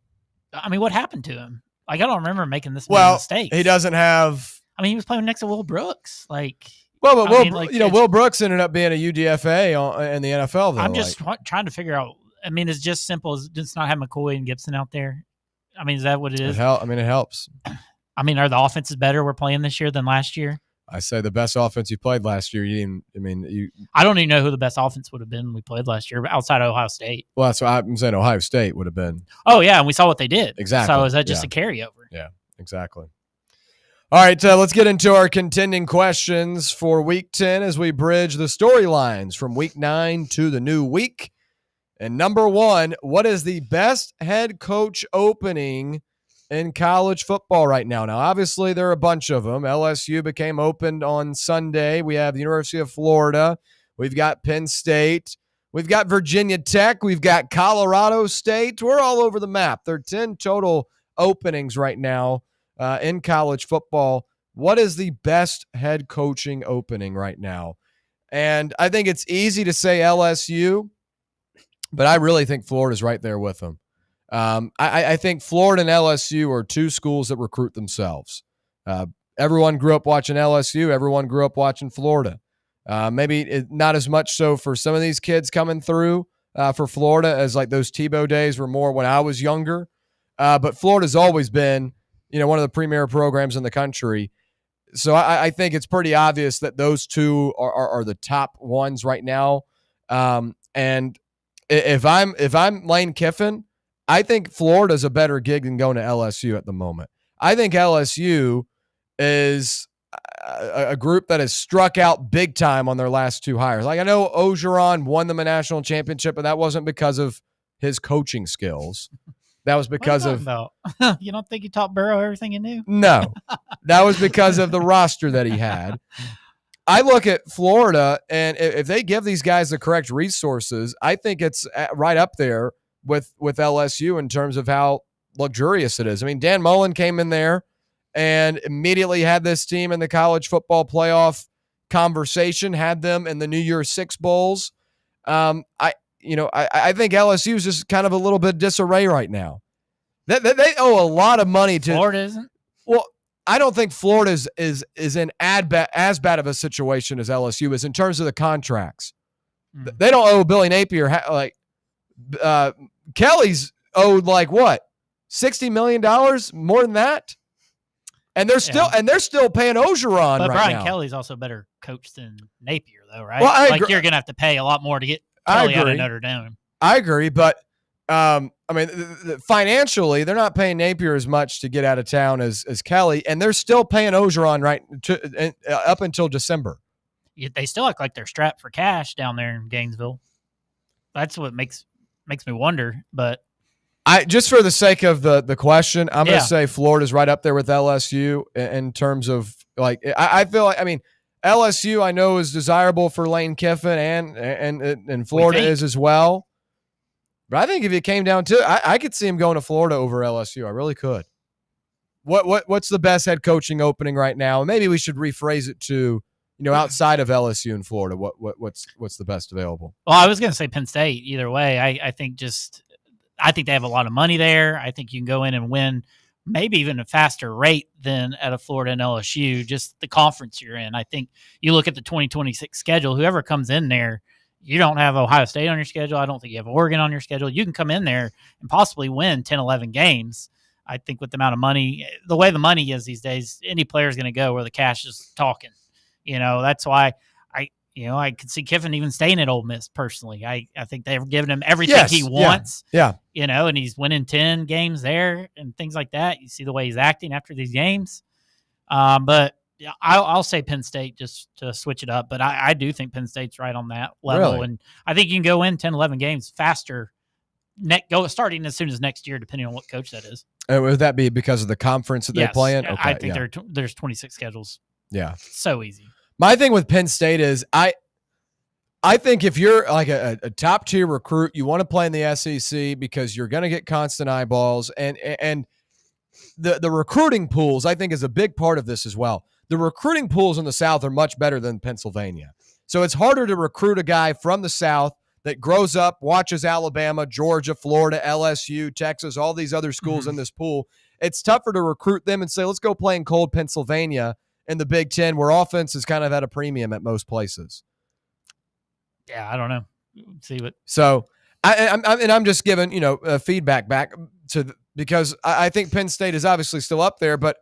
I mean, what happened to him? Like, I don't remember making this many mistakes. He doesn't have. I mean, he was playing next to Will Brooks. Will Brooks ended up being a UDFA in the NFL, though. I'm just trying to figure out. I mean, it's just simple as just not have McCoy and Gibson out there. I mean, is that what it is? It helps. I mean, are the offenses better we're playing this year than last year? I say the best offense you played last year. I don't even know who the best offense would have been we played last year outside Ohio State. Well, that's what I'm saying. Ohio State would have been. Oh yeah, and we saw what they did. Exactly. So is that just a carryover? Yeah, exactly. All right, let's get into our contending questions for Week 10 as we bridge the storylines from Week 9 to the new week. And number one, what is the best head coach opening in college football right now? Now, obviously, there are a bunch of them. LSU became opened on Sunday. We have the University of Florida. We've got Penn State. We've got Virginia Tech. We've got Colorado State. We're all over the map. There are 10 total openings right now in college football. What is the best head coaching opening right now? And I think it's easy to say LSU, but I really think Florida's right there with them. I think Florida and LSU are two schools that recruit themselves. Everyone grew up watching LSU. Everyone grew up watching Florida. Maybe not as much so for some of these kids coming through for Florida as like those Tebow days were more when I was younger. But Florida's always been, one of the premier programs in the country. So I think it's pretty obvious that those two are the top ones right now. And if I'm Lane Kiffin, I think Florida's a better gig than going to LSU at the moment. I think LSU is a group that has struck out big time on their last two hires. Like I know Ogeron won them a national championship, but that wasn't because of his coaching skills. That was because of you don't think you taught Burrow everything you knew? No, that was because of the roster that he had. I look at Florida, and if they give these guys the correct resources, I think it's right up there with LSU in terms of how luxurious it is. I mean, Dan Mullen came in there and immediately had this team in the college football playoff conversation, had them in the New Year's Six Bowls. I think LSU is just kind of a little bit disarray right now. They owe a lot of money to Florida. Isn't? Well, I don't think Florida is in as bad of a situation as LSU is in terms of the contracts. They don't owe Billy Napier Kelly's owed like what, $60 million more than that, and they're still paying Ogeron but right Brian now. Kelly's also a better coach than Napier, though, right? Well, I agree. You're going to have to pay a lot more to get Kelly out of Notre Dame. I agree, but financially, they're not paying Napier as much to get out of town as Kelly, and they're still paying Ogeron up until December. They still act like they're strapped for cash down there in Gainesville. That's what makes me wonder. But I just for the sake of the question, I'm going to say Florida's right up there with LSU in terms of like I feel like LSU I know is desirable for Lane Kiffin and Florida is as well. But I think if it came down to it, I could see him going to Florida over LSU. I really could. What's the best head coaching opening right now? Maybe we should rephrase it to, outside of LSU and Florida, what's the best available? Well, I was going to say Penn State. Either way, I think they have a lot of money there. I think you can go in and win maybe even a faster rate than at a Florida and LSU, just the conference you're in. I think you look at the 2026 schedule, whoever comes in there, you don't have Ohio State on your schedule. I don't think you have Oregon on your schedule. You can come in there and possibly win 10, 11 games. I think with the amount of money, the way the money is these days, any player is going to go where the cash is talking. That's why I could see Kiffin even staying at Ole Miss personally. I think they've given him everything he wants. Yeah. And he's winning 10 games there and things like that. You see the way he's acting after these games. But I'll say Penn State just to switch it up. But I do think Penn State's right on that level. Really? And I think you can go in 10, 11 games faster starting as soon as next year, depending on what coach that is. Would that be because of the conference that they play in? Okay, I think there's 26 schedules. Yeah. So easy. My thing with Penn State is I think if you're like a top tier recruit, you want to play in the SEC because you're going to get constant eyeballs and the recruiting pools, I think, is a big part of this as well. The recruiting pools in the South are much better than Pennsylvania. So it's harder to recruit a guy from the South that grows up, watches Alabama, Georgia, Florida, LSU, Texas, all these other schools in this pool. It's tougher to recruit them and say, let's go play in cold Pennsylvania in the Big Ten, where offense is kind of at a premium at most places. Yeah, I don't know. See what. So I'm just giving feedback back to because I think Penn State is obviously still up there, but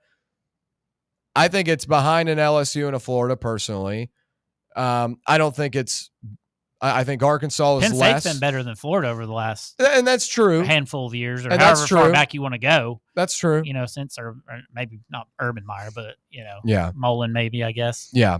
I think it's behind an LSU and a Florida personally. I don't think it's I think Arkansas is Penn less. State's been better than Florida over the last and that's true. handful of years, or And however that's far true. back you want to go. That's true. Since or maybe not Urban Meyer, but Yeah. Mullen maybe, I guess. Yeah.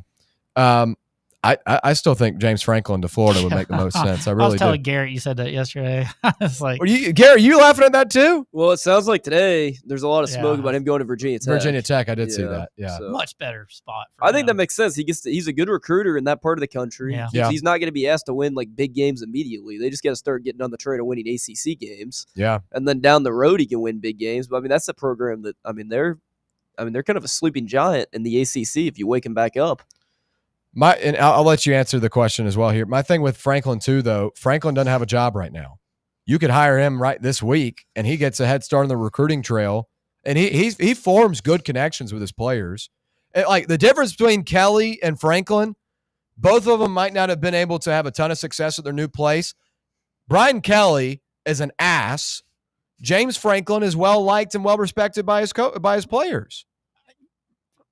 I still think James Franklin to Florida would make the most sense. I really was telling do. Garrett you said that yesterday. It's like, Garrett, you laughing at that too? Well, it sounds like today there's a lot of smoke Yeah. about him going to Virginia Tech. Virginia Tech, I did see that. Yeah. so- much better spot. For I think him. that makes sense. He's a good recruiter in that part of the country. Yeah. He's not going to be asked to win like big games immediately. They just got to start getting on the train of winning ACC games. Yeah. And then down the road he can win big games. But I mean that's a program that they're kind of a sleeping giant in the ACC if you wake him back up. And I'll let you answer the question as well here. My thing with Franklin too, though, Franklin doesn't have a job right now. You could hire him right this week, and he gets a head start on the recruiting trail, and he forms good connections with his players. Like the difference between Kelly and Franklin, both of them might not have been able to have a ton of success at their new place. Brian Kelly is an ass. James Franklin is well liked and well respected by his players.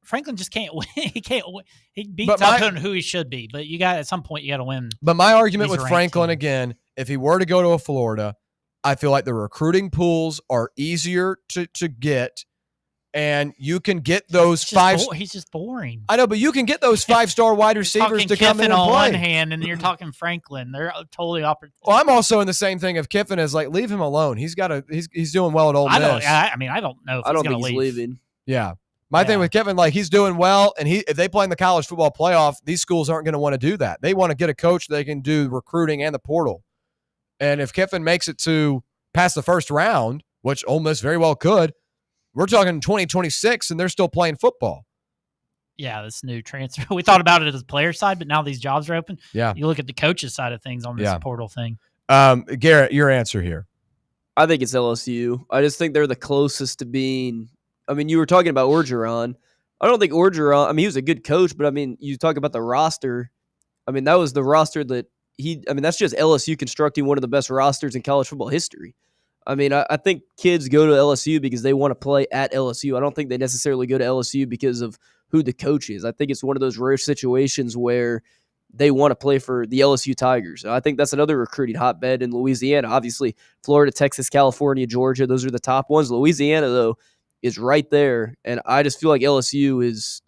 Franklin just can't win. He can't win. He beats But up on who he should be, but at some point you got to win. But my argument He's a with ranked Franklin team. again, if he were to go to a Florida, I feel like the recruiting pools are easier to get, and you can get those He's just boring. I know, but you can get those 5-star wide receivers Talking to come in Kiffin and on play. one hand, and then you're talking Franklin. They're totally opposite. Well, I'm also in the same thing of Kiffin is like, leave him alone. He's doing well at Ole Miss. I don't know if I don't he's think going to he's leave. leaving. Yeah. My thing with Kevin, like he's doing well, and if they play in the college football playoff, these schools aren't going to want to do that. They want to get a coach that can do recruiting and the portal. And if Kiffin makes it to past the first round, which Ole Miss very well could, we're talking 2026, and they're still playing football. Yeah, this new transfer. We thought about it as a player side, but now these jobs are open. Yeah. You look at the coaches side of things on this portal thing. Garrett, your answer here. I think it's LSU. I just think they're the closest to being. I mean, you were talking about Orgeron. I don't think Orgeron. I mean, he was a good coach, but I mean, you talk about the roster. I mean, that was the roster that that's just LSU constructing one of the best rosters in college football history. I mean, I think kids go to LSU because they want to play at LSU. I don't think they necessarily go to LSU because of who the coach is. I think it's one of those rare situations where they want to play for the LSU Tigers. I think that's another recruiting hotbed in Louisiana. Obviously, Florida, Texas, California, Georgia, those are the top ones. Louisiana, though, is right there. And I just feel like LSU is,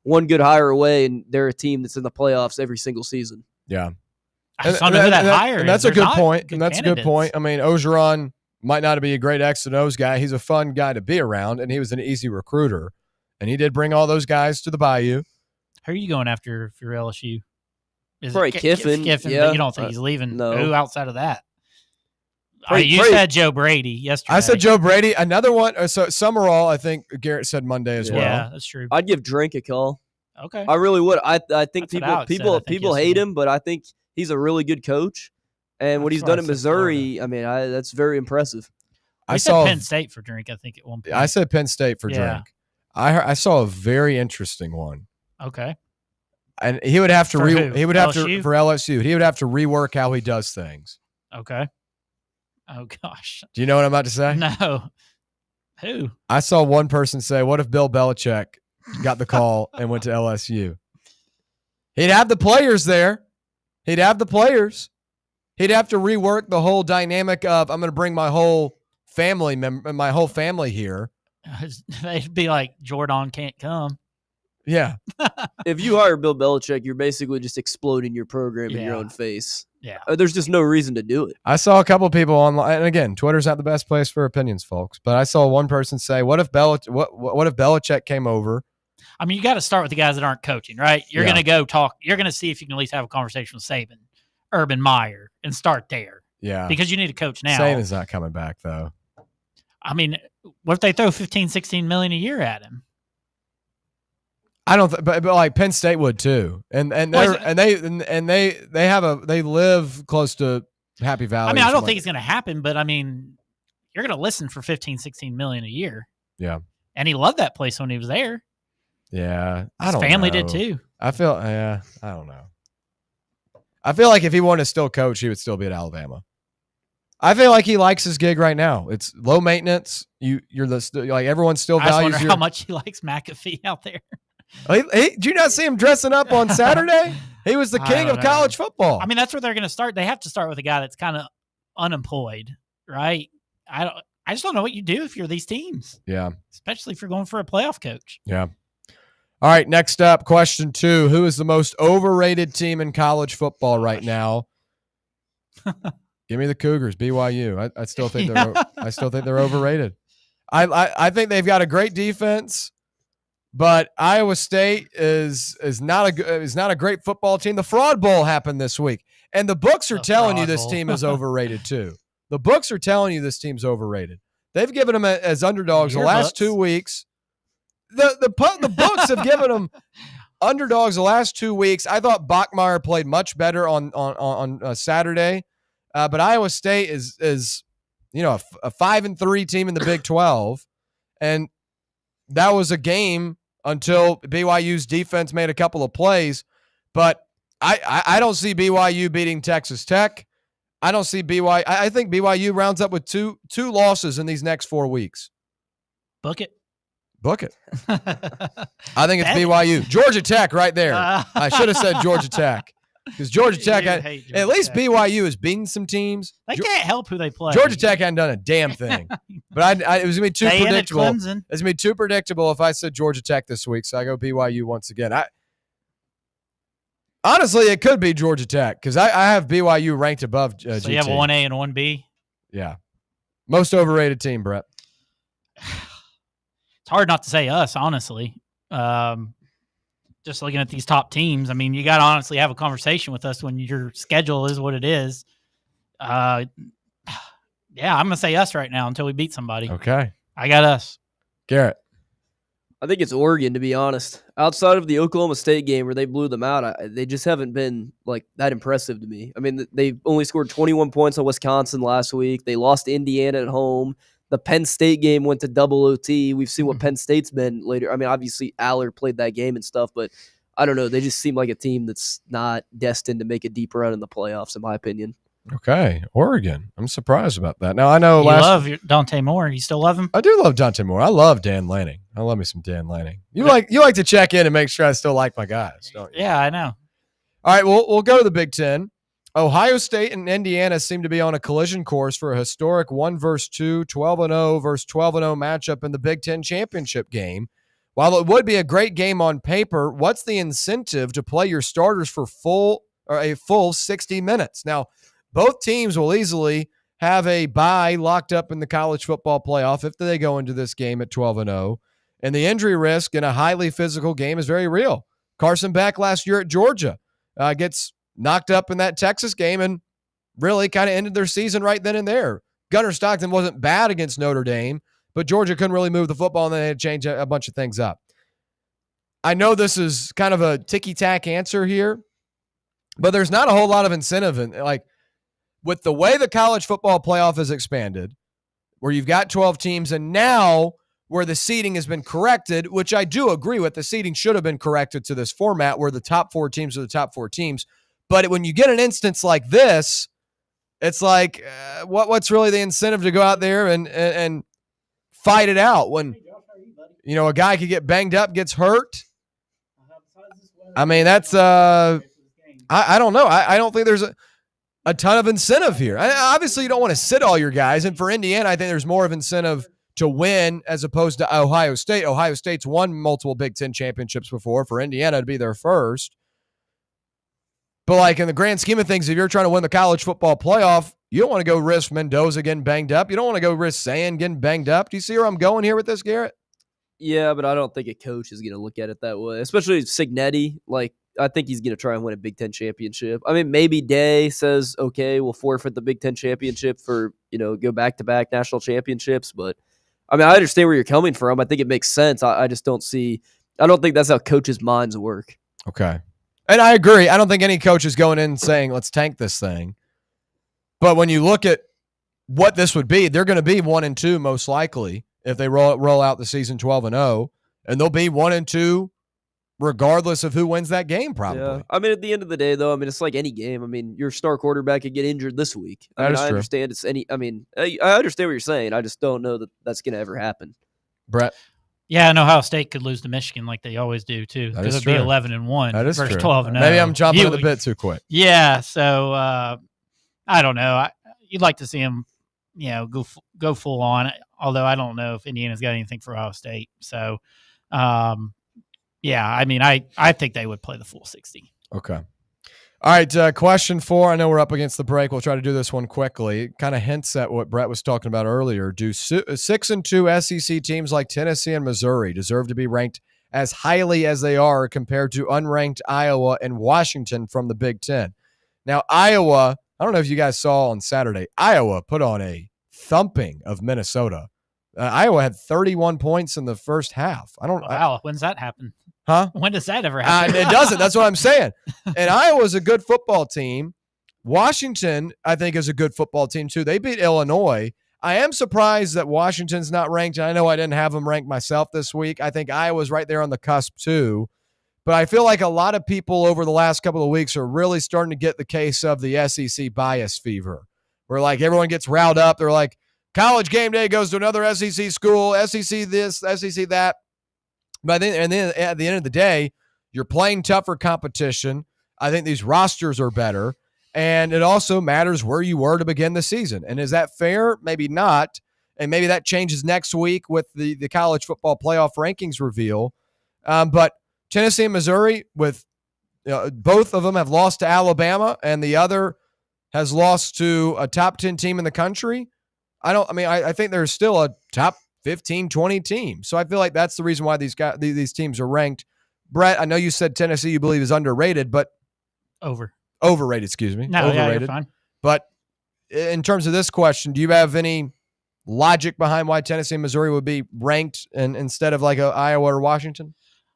one good hire away, and they're a team that's in the playoffs every single season. Yeah. I just don't know who that hire and that's is. a good They're not point. good And that's a good candidates. point. I mean, Orgeron might not be a great X and O's guy. He's a fun guy to be around, and he was an easy recruiter. And he did bring all those guys to the Bayou. Who are you going after for LSU? Is Probably Kiffin, Kiffin, yeah. but you don't think he's leaving? No. Who outside of that? Probably- You said Joe Brady yesterday. I said Joe Brady. Another one. So Summerall, I think Garrett said Monday as well. Yeah, that's true. I'd give Drink a call. Okay. I really would. I think That's what people Alex said, people I think, people hate him, but I think he's a really good coach. And what he's what done I in said, Missouri, that's very impressive. We said Penn State for Drink, I think, at one point. I said Penn State for Yeah. Drink. I saw a very interesting one. Okay. And he would have to For who? he would have LSU? to for LSU. He would have to rework how he does things. Okay. Oh gosh. Do you know what I'm about to say? No. Who? I saw one person say, "What if Bill Belichick got the call and went to LSU?" He'd have the players there. He'd have the players. He'd have to rework the whole dynamic of I'm going to bring my whole family here. They'd be like, Jordan can't come. Yeah. If you hire Bill Belichick, you're basically just exploding your program in your Yeah. own face. Yeah. There's just no reason to do it. I saw a couple people online, and again, Twitter's not the best place for opinions, folks. But I saw one person say, "What if Belichick came over?" I mean, you got to start with the guys that aren't coaching, right? You're Yeah. going to go talk. You're going to see if you can at least have a conversation with Saban, Urban Meyer, and start there. Yeah. Because you need a coach now. Saban's not coming back though. I mean, what if they throw 15, 16 million a year at him? I don't, but like Penn State would too, and they live close to Happy Valley. I mean, or I don't something think it's going to happen, but I mean, you're going to listen for 15, 16 million a year. Yeah. And he loved that place when he was there. Yeah, I His don't. family know. did too. I don't know. I feel like if he wanted to still coach, he would still be at Alabama. I feel like he likes his gig right now. It's low maintenance. You're like everyone still I just values wonder your. how much he likes McAfee out there. Did you not see him dressing up on Saturday? He was the king of college football. I mean, that's where they're going to start. They have to start with a guy that's kind of unemployed, right? I just don't know what you do if you're these teams. Yeah. Especially if you're going for a playoff coach. Yeah. All right, next up, question 2. Who is the most overrated team in college football right now? Give me the Cougars, BYU. I still think they're overrated. I think they've got a great defense, but Iowa State is not a great football team. The Fraud Bowl happened this week, and the books are telling you this team is overrated too. The books are telling you this team's overrated. They've given them as underdogs the last 2 weeks. The books have given them underdogs the last 2 weeks. I thought Bachmeier played much better on Saturday, but Iowa State is a 5-3 team in the Big 12, and that was a game until BYU's defense made a couple of plays. But I don't see BYU beating Texas Tech. I don't see BYU. I think BYU rounds up with two losses in these next 4 weeks. Book it. I think it's BYU. Georgia Tech right there. I should have said Georgia Tech because Georgia Tech at least BYU has beaten some teams. They can't help who they play. Georgia Tech hadn't done a damn thing. But it was going to be too predictable. It's going to be too predictable if I said Georgia Tech this week, so I go BYU once again. Honestly, it could be Georgia Tech because I have BYU ranked above GT. So you have a 1A and 1B? Yeah. Most overrated team, Brett. It's hard not to say us, honestly. Just looking at these top teams, I mean, you got to honestly have a conversation with us when your schedule is what it is. Yeah, I'm going to say us right now until we beat somebody. Okay. I got us. Garrett. I think it's Oregon, to be honest. Outside of the Oklahoma State game where they blew them out, they just haven't been like that impressive to me. I mean, they only scored 21 points on Wisconsin last week. They lost to Indiana at home. The Penn State game went to double OT. We've seen what Penn State's been later. I mean, obviously, Aller played that game and stuff, but I don't know. They just seem like a team that's not destined to make a deep run in the playoffs, in my opinion. Okay, Oregon. I'm surprised about that. Now, I know you love Dante Moore. You still love him? I do love Dante Moore. I love Dan Lanning. I love me some Dan Lanning. You like to check in and make sure I still like my guys, don't you? Yeah, I know. All right, we'll go to the Big Ten. Ohio State and Indiana seem to be on a collision course for a historic 1-2, 12-0 versus 12-0 matchup in the Big Ten championship game. While it would be a great game on paper, what's the incentive to play your starters for a full 60 minutes? Now, both teams will easily have a bye locked up in the college football playoff if they go into this game at 12-0, and the injury risk in a highly physical game is very real. Carson Beck last year at Georgia gets knocked up in that Texas game and really kind of ended their season right then and there. Gunnar Stockton wasn't bad against Notre Dame, but Georgia couldn't really move the football, and they had to change a bunch of things up. I know this is kind of a ticky-tack answer here, but there's not a whole lot of incentive. With the way the college football playoff is expanded, where you've got 12 teams, and now where the seeding has been corrected, which I do agree with, the seeding should have been corrected to this format where the top 4 teams are the top 4 teams. But when you get an instance like this, it's like, what's really the incentive to go out there and fight it out when, a guy could get banged up, gets hurt? I mean, that's, I don't know. I don't think there's a ton of incentive here. Obviously, you don't want to sit all your guys. And for Indiana, I think there's more of incentive to win as opposed to Ohio State. Ohio State's won multiple Big Ten championships before. For Indiana to be their first. But in the grand scheme of things, if you're trying to win the college football playoff, you don't want to go risk Mendoza getting banged up. You don't want to go risk Sand getting banged up. Do you see where I'm going here with this, Garrett? Yeah, but I don't think a coach is going to look at it that way, especially Cignetti. I think he's going to try and win a Big Ten championship. I mean, maybe Day says, okay, we'll forfeit the Big Ten championship for, go back-to-back national championships. But, I mean, I understand where you're coming from. I think it makes sense. I just don't think that's how coaches' minds work. Okay. And I agree. I don't think any coach is going in saying, let's tank this thing. But when you look at what this would be, they're going to be 1-2 most likely if they roll out the season 12-0. And they'll be 1-2 regardless of who wins that game, probably. Yeah. I mean, at the end of the day, though, it's like any game. I mean, your star quarterback could get injured this week. I understand I understand what you're saying. I just don't know that that's going to ever happen. Brett? Yeah, and Ohio State could lose to Michigan like they always do too, That because is it'd be true. 11-1 That is versus true. 12-0. Maybe I'm jumping at the bit too quick. Yeah, so I don't know. You'd like to see him, go full on. Although I don't know if Indiana's got anything for Ohio State. So, yeah, I mean, I think they would play the full 60. Okay. All right, question 4. I know we're up against the break. We'll try to do this one quickly. It kind of hints at what Brett was talking about earlier. Do 6-2 SEC teams like Tennessee and Missouri deserve to be ranked as highly as they are compared to unranked Iowa and Washington from the Big Ten? Now, Iowa, I don't know if you guys saw on Saturday, Iowa put on a thumping of Minnesota. Iowa had 31 points in the first half. Wow, when's that happen? Huh? When does that ever happen? It doesn't. That's what I'm saying. And Iowa's a good football team. Washington, I think, is a good football team, too. They beat Illinois. I am surprised that Washington's not ranked. I know I didn't have them ranked myself this week. I think Iowa's right there on the cusp, too. But I feel like a lot of people over the last couple of weeks are really starting to get the case of the SEC bias fever, where, like, everyone gets riled up. They're like, College game day goes to another SEC school, SEC this, SEC that. But then at the end of the day, you're playing tougher competition. I think these rosters are better. And it also matters where you were to begin the season. And is that fair? Maybe not. And maybe that changes next week with the college football playoff rankings reveal. But Tennessee and Missouri, with both of them have lost to Alabama, and the other has lost to a top 10 team in the country. I think there's still a top 15, 20 teams. So I feel like that's the reason why these teams are ranked. Brett, I know you said Tennessee you believe is underrated, but overrated, excuse me. No, overrated. yeah, you're fine. But in terms of this question, do you have any logic behind why Tennessee and Missouri would be ranked instead of like Iowa or Washington?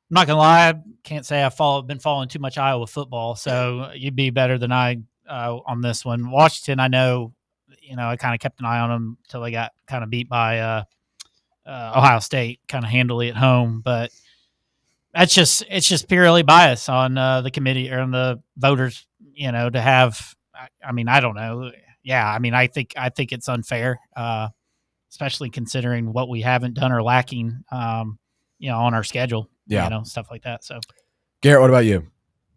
I'm not gonna lie, I can't say I've been following too much Iowa football, so you'd be better than I on this one. Washington, I know, I kind of kept an eye on them until they got kind of beat by Ohio State, kind of handily at home. But it's just purely bias on the committee or on the voters, to have. I don't know. Yeah, I think it's unfair, especially considering what we haven't done or lacking, on our schedule. Yeah, stuff like that. So, Garrett, what about you?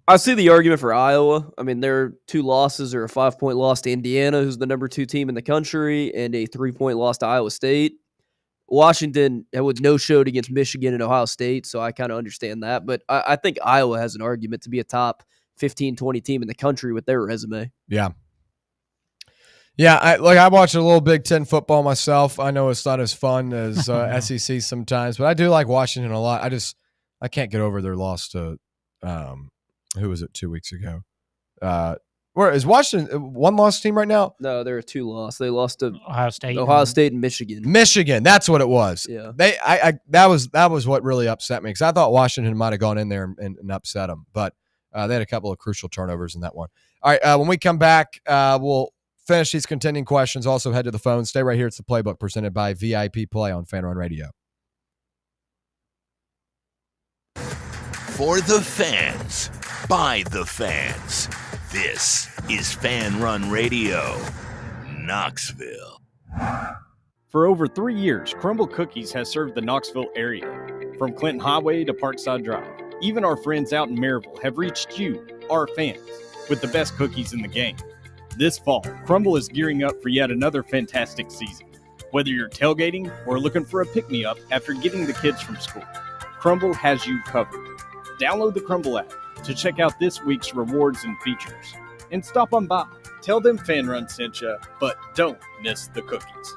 I see the argument for Iowa. I mean, their 2 losses are a 5-point loss to Indiana, who's the number 2 team in the country, and a 3-point loss to Iowa State. Washington with no showed against Michigan and Ohio State, so I kind of understand that. But I think Iowa has an argument to be a top 15, 20 team in the country with their resume. Yeah. Yeah, I watch a little Big Ten football myself. I know it's not as fun as SEC sometimes, but I do like Washington a lot. I can't get over their loss to who was it 2 weeks ago? Where is Washington? One loss team right now? No, they're a 2 loss. They lost to Ohio State, and Michigan. Michigan, that's what it was. Yeah, that was what really upset me, because I thought Washington might have gone in there and upset them, but they had a couple of crucial turnovers in that one. All right, when we come back, we'll finish these contending questions. Also, head to the phone. Stay right here. It's the Playbook presented by VIP Play on Fan Run Radio. For the fans, by the fans. This is Fan Run Radio, Knoxville. For over 3 years, Crumble Cookies has served the Knoxville area. From Clinton Highway to Parkside Drive, even our friends out in Maryville have reached you, our fans, with the best cookies in the game. This fall, Crumble is gearing up for yet another fantastic season. Whether you're tailgating or looking for a pick-me-up after getting the kids from school, Crumble has you covered. Download the Crumble app to check out this week's rewards and features. And stop on by. Tell them Fan Run sent you, but don't miss the cookies.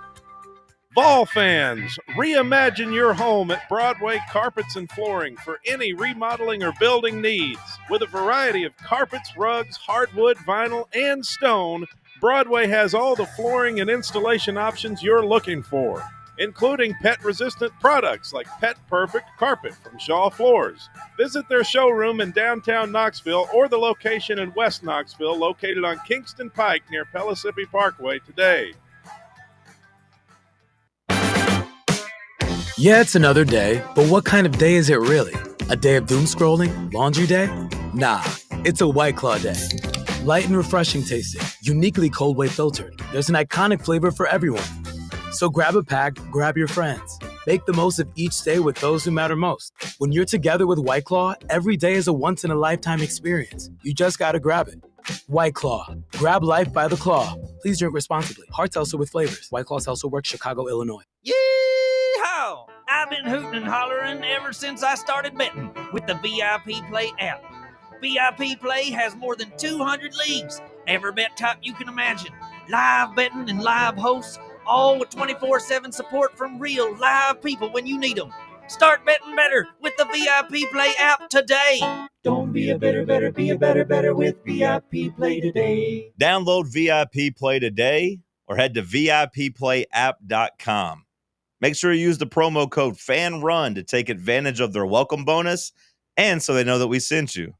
Vol fans, reimagine your home at Broadway Carpets and Flooring for any remodeling or building needs. With a variety of carpets, rugs, hardwood, vinyl, and stone, Broadway has all the flooring and installation options you're looking for, including pet-resistant products like Pet Perfect Carpet from Shaw Floors. Visit their showroom in downtown Knoxville or the location in West Knoxville located on Kingston Pike near Pellissippi Parkway today. Yeah, it's another day, but what kind of day is it really? A day of doom scrolling? Laundry day? Nah, it's a White Claw day. Light and refreshing tasting, uniquely cold way filtered. There's an iconic flavor for everyone. So grab a pack, grab your friends. Make the most of each day with those who matter most. When you're together with White Claw, every day is a once-in-a-lifetime experience. You just gotta grab it. White Claw. Grab life by the claw. Please drink responsibly. Hard seltzer with flavors. White Claw Seltzer Works, Chicago, Illinois. Yeehaw! I've been hooting and hollering ever since I started betting with the VIP Play app. VIP Play has more than 200 leagues, every bet type you can imagine, live betting and live hosts, all with 24/7 support from real live people when you need them. Start betting better with the VIP Play app today. Don't be a better, be a better with VIP Play today. Download VIP Play today or head to VIPPlayApp.com. Make sure you use the promo code FANRUN to take advantage of their welcome bonus and so they know that we sent you.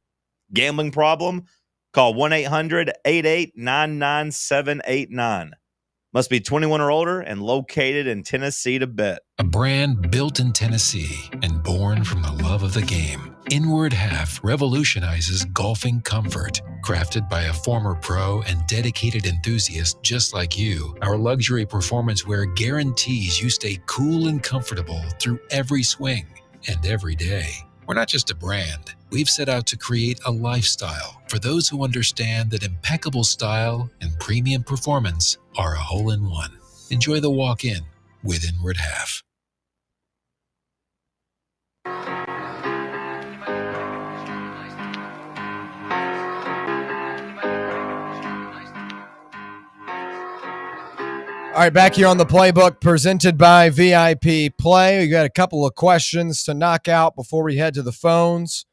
Gambling problem? Call 1-800-8899-789. Must be 21 or older and located in Tennessee to bet. A brand built in Tennessee and born from the love of the game. Inward Half revolutionizes golfing comfort. Crafted by a former pro and dedicated enthusiast just like you, our luxury performance wear guarantees you stay cool and comfortable through every swing and every day. We're not just a brand. We've set out to create a lifestyle for those who understand that impeccable style and premium performance are a hole-in-one. Enjoy the walk-in with Inward Half. All right, back here on the Playbook presented by VIP Play. We got a couple of questions to knock out before we head to the phones.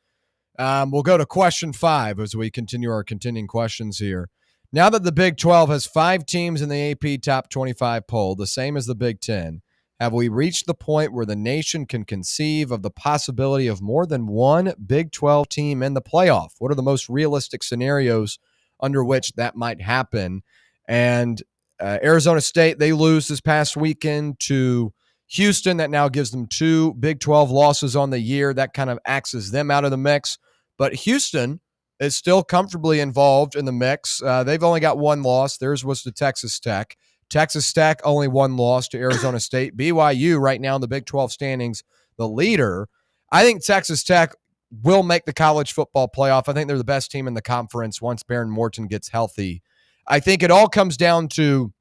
We'll go to question 5 as we continue our continuing questions here. Now that the Big 12 has 5 teams in the AP Top 25 poll, the same as the Big 10, have we reached the point where the nation can conceive of the possibility of more than one Big 12 team in the playoff? What are the most realistic scenarios under which that might happen? And Arizona State, they lose this past weekend to Houston. That now gives them 2 Big 12 losses on the year. That kind of axes them out of the mix. But Houston is still comfortably involved in the mix. They've only got 1 loss. Theirs was to Texas Tech. Texas Tech only 1 loss to Arizona State. BYU right now in the Big 12 standings, the leader. I think Texas Tech will make the college football playoff. I think they're the best team in the conference once Baron Morton gets healthy. I think it all comes down to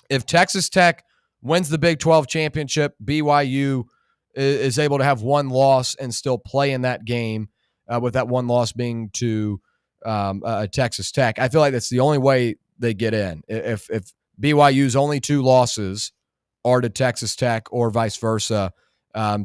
if Texas Tech wins the Big 12 championship, BYU is able to have 1 loss and still play in that game, with that 1 loss being to Texas Tech. I feel like that's the only way they get in. If BYU's only 2 losses are to Texas Tech or vice versa,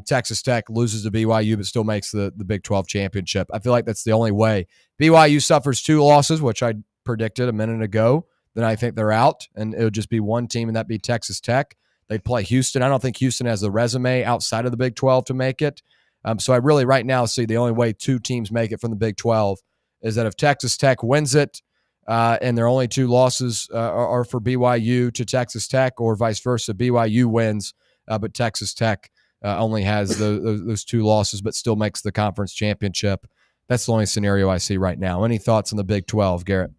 Texas Tech loses to BYU but still makes the Big 12 championship. I feel like that's the only way. BYU suffers 2 losses, which I predicted a minute ago, then I think they're out, and it would just be 1 team, and that'd be Texas Tech. They'd play Houston. I don't think Houston has the resume outside of the Big 12 to make it. So I really right now see the only way 2 teams make it from the Big 12 is that if Texas Tech wins it, and their only 2 losses are for BYU to Texas Tech, or vice versa, BYU wins, but Texas Tech only has those 2 losses but still makes the conference championship. That's the only scenario I see right now. Any thoughts on the Big 12, Garrett?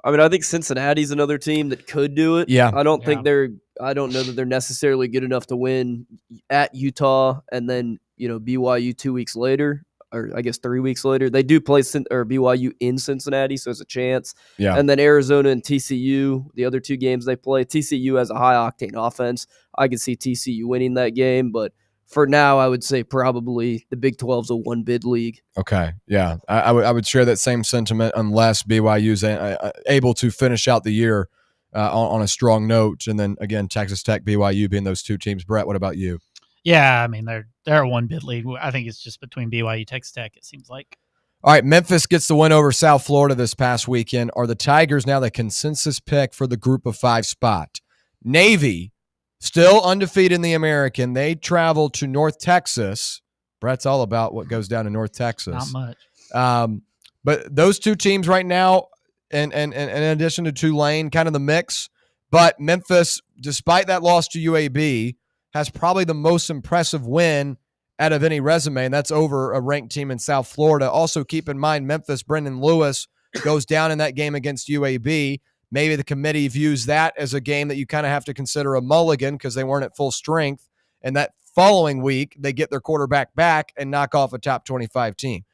I mean, I think Cincinnati's another team that could do it. Yeah. I don't know that they're necessarily good enough to win at Utah and then, BYU 2 weeks later, or I guess 3 weeks later. They do play BYU in Cincinnati, so there's a chance. Yeah. And then Arizona and TCU, the other 2 games they play. TCU has a high-octane offense. I could see TCU winning that game, but for now, I would say probably the Big 12's a 1-bid league. Okay, yeah. I would share that same sentiment unless BYU's able to finish out the year on a strong note. And then, again, Texas Tech, BYU being those 2 teams. Brett, what about you? Yeah, I mean, they're a 1-bid league. I think it's just between BYU, Texas Tech, it seems like. All right, Memphis gets the win over South Florida this past weekend. Are the Tigers now the consensus pick for the group of 5 spot? Navy, still undefeated in the American. They travel to North Texas. Brett's all about what goes down in North Texas. Not much. But those 2 teams right now, and in addition to Tulane, kind of the mix. But Memphis, despite that loss to UAB, has probably the most impressive win out of any resume, and that's over a ranked team in South Florida. Also, keep in mind, Memphis, Brendan Lewis goes down in that game against UAB. Maybe the committee views that as a game that you kind of have to consider a mulligan because they weren't at full strength. and that following week they get their quarterback back and knock off a top 25 team.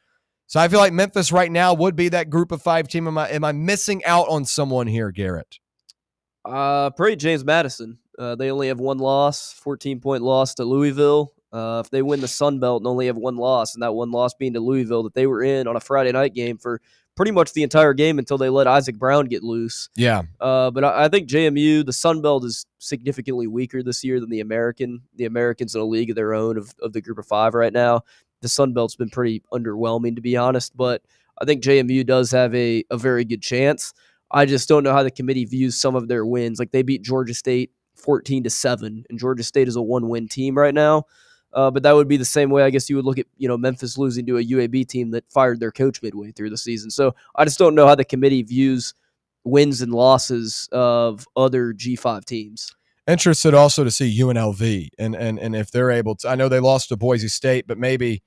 So I feel like Memphis right now would be that group of 5 team. Am I missing out on someone here, Garrett? Probably James Madison. They only have one loss, 14-point loss to Louisville. If they win the Sun Belt and only have one loss, and that one loss being to Louisville that they were in on a Friday night game for pretty much the entire game until they let Isaac Brown get loose. Yeah. But I think JMU, the Sun Belt is significantly weaker this year than the American. The American's in a league of their own of the group of 5 right now. The Sun Belt's been pretty underwhelming, to be honest, but I think JMU does have a very good chance. I just don't know how the committee views some of their wins. Like they beat Georgia State 14-7, and Georgia State is a 1-win team right now. But that would be the same way, I guess, you would look at Memphis losing to a UAB team that fired their coach midway through the season. So I just don't know how the committee views wins and losses of other G5 teams. Interested also to see UNLV and if they're able to. I know they lost to Boise State, but maybe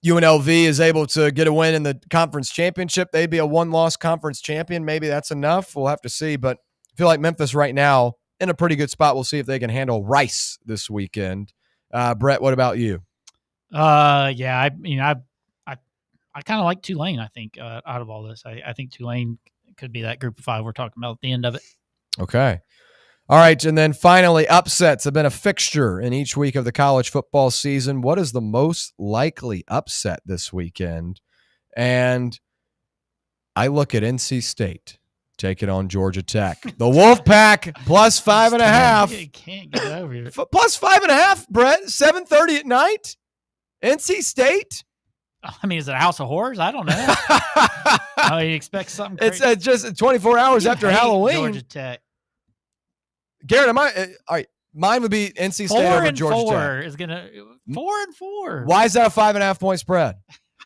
UNLV is able to get a win in the conference championship. They'd be a 1-loss conference champion. Maybe that's enough. We'll have to see. But I feel like Memphis right now in a pretty good spot. We'll see if they can handle Rice this weekend. Brett, what about you? Yeah, I kind of like Tulane. I think out of all this, I think Tulane could be that group of 5 we're talking about at the end of it. Okay. All right, and then finally, upsets have been a fixture in each week of the college football season. What is the most likely upset this weekend? And I look at NC State taking on Georgia Tech. The Wolfpack plus 5.5. Can't get over it. Plus 5.5, Brett. 7:30 at night. NC State. I mean, is it a house of horrors? I don't know. You expect something crazy. It's just 24 hours after Halloween. Georgia Tech. Garrett, all right. Mine would be NC State over Georgia Tech. Is gonna 4-4. Why is that a 5.5-point spread?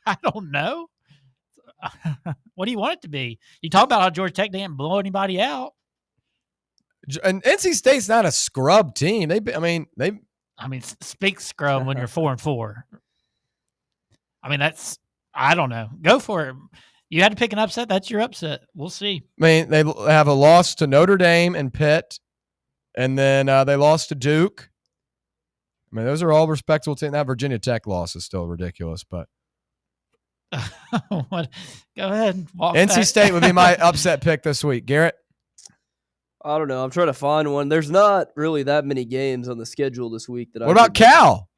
I don't know. What do you want it to be? You talk about how Georgia Tech didn't blow anybody out. And NC State's not a scrub team. Speak scrub when you're 4-4. I mean, I don't know. Go for it. You had to pick an upset. That's your upset. We'll see. I mean, they have a loss to Notre Dame and Pitt, and then they lost to Duke. I mean, those are all respectable teams. That Virginia Tech loss is still ridiculous, but. What? Go ahead. NC State would be my upset pick this week. Garrett? I don't know. I'm trying to find one. There's not really that many games on the schedule this week. What about Cal?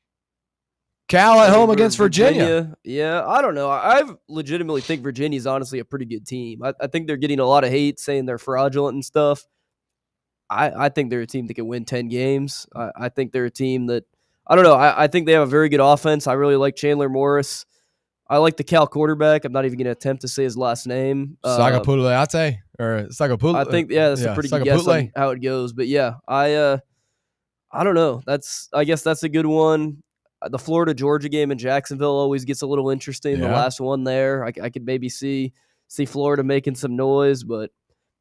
Cal at home against Virginia. Yeah, I don't know. I legitimately think Virginia's honestly a pretty good team. I think they're getting a lot of hate saying they're fraudulent and stuff. I think they're a team that can win 10 games. I think they're a team that, I don't know. I think they have a very good offense. I really like Chandler Morris. I like the Cal quarterback. I'm not even going to attempt to say his last name. Sagapuleate or Sagapule. I think that's a pretty good guess on how it goes. But yeah, I don't know. I guess that's a good one. The Florida Georgia game in Jacksonville always gets a little interesting. Yeah. The last one there, I could maybe see Florida making some noise, but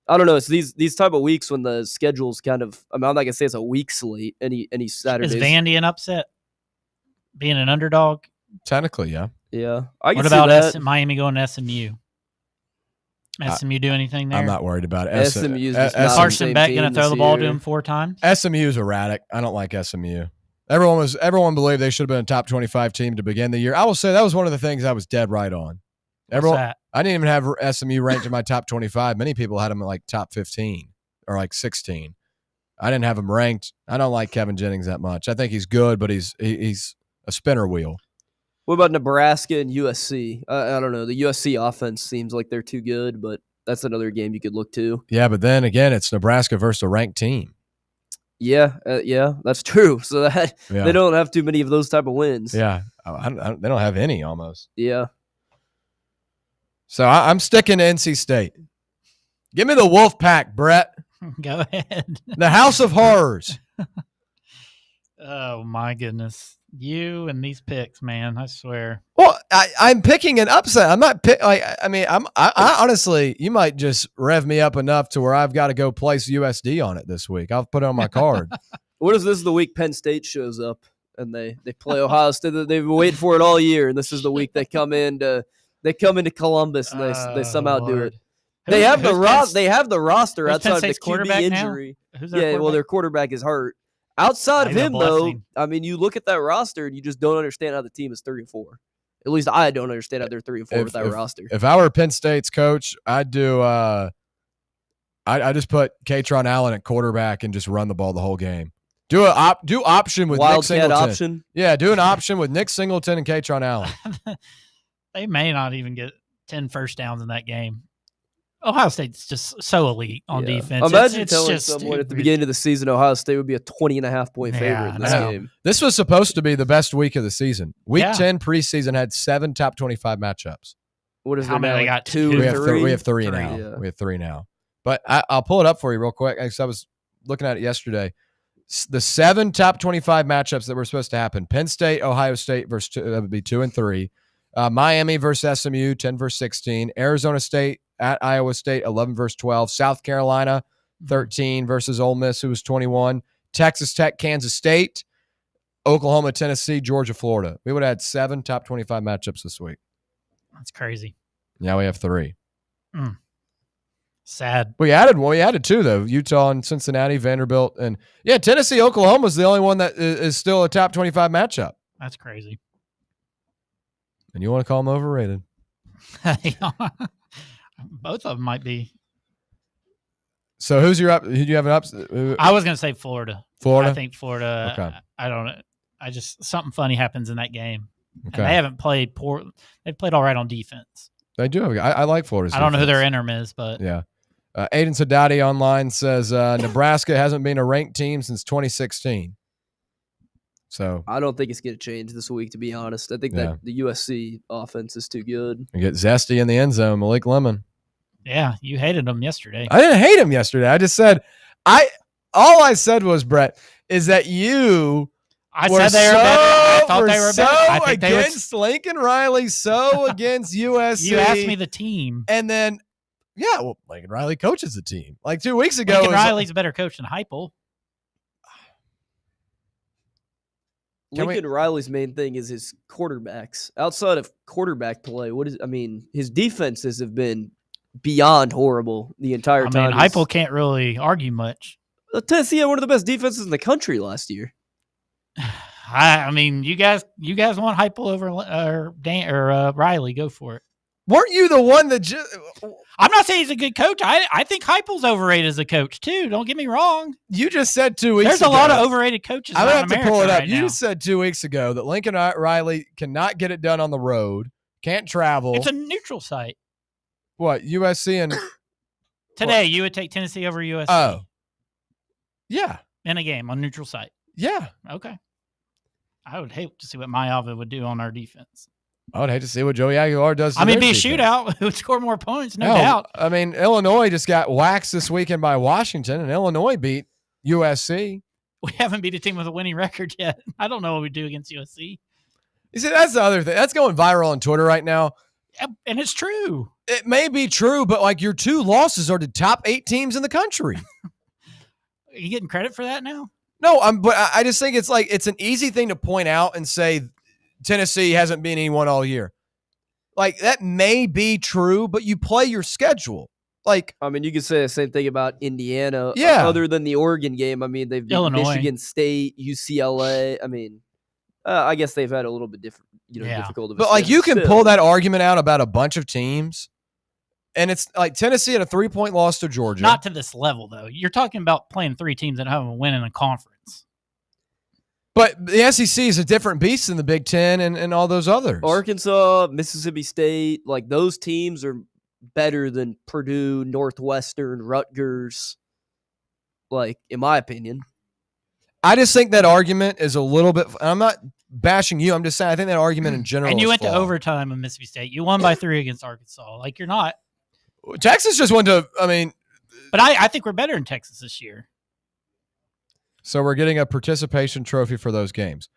I don't know. It's these type of weeks when the schedule's kind of. I'm not gonna say it's a week slate. Any Saturdays. Is Vandy an upset? Being an underdog? Technically, yeah. Yeah. What about Miami going to SMU? SMU do anything there? I'm not worried about it. SMU's Carson Beck going to throw the ball to him 4 times? SMU's erratic. I don't like SMU. Everyone believed they should have been a top 25 team to begin the year. I will say that was one of the things I was dead right on. I didn't even have SMU ranked in my top 25. Many people had them in like top 15 or like 16. I didn't have them ranked. I don't like Kevin Jennings that much. I think he's good, but he's a spinner wheel. What about Nebraska and USC? I don't know. The USC offense seems like they're too good, but that's another game you could look to. Yeah, but then again, it's Nebraska versus a ranked team. Yeah, that's true. So they don't have too many of those type of wins. Yeah, they don't have any almost. Yeah. So I'm sticking to NC State. Give me the Wolfpack, Brett. Go ahead. The House of Horrors. Oh my goodness. You and these picks, man, I swear. Well, I'm picking an upset. I'm not I honestly, you might just rev me up enough to where I've got to go place USD on it this week. I'll put it on my card. What if this is the week Penn State shows up and they play Ohio State? They've been waiting for it all year, and this is the week they come into Columbus and they somehow do it. They have the roster outside of the QB injury. Well, their quarterback is hurt. Outside of Maybe a him, though, blessing. I mean, you look at that roster and you just don't understand how the team is 3-4. At least I don't understand how they're 3-4 with that roster. If I were Penn State's coach, I'd do. I just put Katron Allen at quarterback and just run the ball the whole game. Do option with Nick Singleton. Option. Yeah, do an option with Nick Singleton and Katron Allen. They may not even get 10 first downs in that game. Ohio State's just so elite on defense. Imagine it's telling just someone at the stupid. beginning of the season Ohio State would be a 20.5-point favorite in this game. This was supposed to be the best week of the season. Week Yeah. 10 preseason had 7 top 25 matchups. What is How there many now? they Like got? 2 We or have 3? we have three Three, now. yeah. We have 3 now. But I'll pull it up for you real quick because I was looking at it yesterday. The 7 top 25 matchups that were supposed to happen: Penn State, Ohio State versus that would be 2 and 3. Miami versus SMU, 10 versus 16. Arizona State at Iowa State, 11 versus 12. South Carolina, 13 versus Ole Miss, who was 21. Texas Tech, Kansas State. Oklahoma, Tennessee, Georgia, Florida. We would have had 7 top 25 matchups this week. That's crazy. Now we have 3. Sad. We added 2 though. Utah and Cincinnati, Vanderbilt, and Tennessee, Oklahoma is the only one that is still a top 25 matchup. That's crazy. And you want to call them overrated? Both of them might be. So who's your up? Who do you have an up? I was going to say Florida. Florida? I think Florida. Okay. I don't know. Something funny happens in that game. Okay. And they haven't played poor. They've played all right on defense. They do have. I like Florida's. I don't know who defense. their interim is, but Yeah. Aiden Sadati online says Nebraska hasn't been a ranked team since 2016. So I don't think it's going to change this week, to be honest. I think that the USC offense is too good. you get Zesty in the end zone, Malik Lemon. yeah, you hated them yesterday. I didn't hate him yesterday. I just said all I said was, Brett, is that you I said they were better. I thought they were so better. I think against Lincoln Riley, so against USC. You asked me the team. And then, Lincoln Riley coaches the team. Like 2 weeks ago. Lincoln Riley's a better coach than Heupel. Lincoln Riley's main thing is his quarterbacks. Outside of quarterback play, his defenses have been beyond horrible the entire time. Heupel can't really argue much. Tennessee had one of the best defenses in the country last year. You guys want Heupel over Riley? Go for it. Weren't you the one that I'm not saying he's a good coach. I think Heupel's overrated as a coach too. Don't get me wrong. You just said 2 weeks There's ago. a lot of overrated coaches. I'm around going to have to America pull it up. right You now. just said 2 weeks ago that Lincoln Riley cannot get it done on the road, can't travel. It's a neutral site. What, USC and Today, you would take Tennessee over USC. Oh. Yeah. In a game on neutral site. Yeah. Okay. I would hate to see what Mayava would do on our defense. I would hate to see what Joey Aguilar does. It'd be a shootout. It would score more points, no doubt. Illinois just got waxed this weekend by Washington, and Illinois beat USC. We haven't beat a team with a winning record yet. I don't know what we do against USC. You see, that's the other thing. That's going viral on Twitter right now. And it's true. It may be true, but your 2 losses are to top 8 teams in the country. Are you getting credit for that now? No, but I just think it's an easy thing to point out and say Tennessee hasn't beat anyone all year. That may be true, but you play your schedule. You could say the same thing about Indiana. Yeah. Other than the Oregon game, they've beat Illinois. Michigan State, UCLA. I guess they've had a little bit different, difficult. Of a But schedule you can still. pull that argument out about a bunch of teams, and it's like Tennessee had a 3-point loss to Georgia. Not to this level, though. You're talking about playing 3 teams that haven't win in a conference. But the SEC is a different beast than the Big Ten and all those others. Arkansas, Mississippi State, those teams are better than Purdue, Northwestern, Rutgers. In my opinion. I just think that argument is a little bit. I'm not bashing you. I'm just saying I think that argument in general. And you is went to flawed. overtime in Mississippi State. You won by 3 against Arkansas. You're not. Texas just went to. But I think we're better in Texas this year. So we're getting a participation trophy for those games.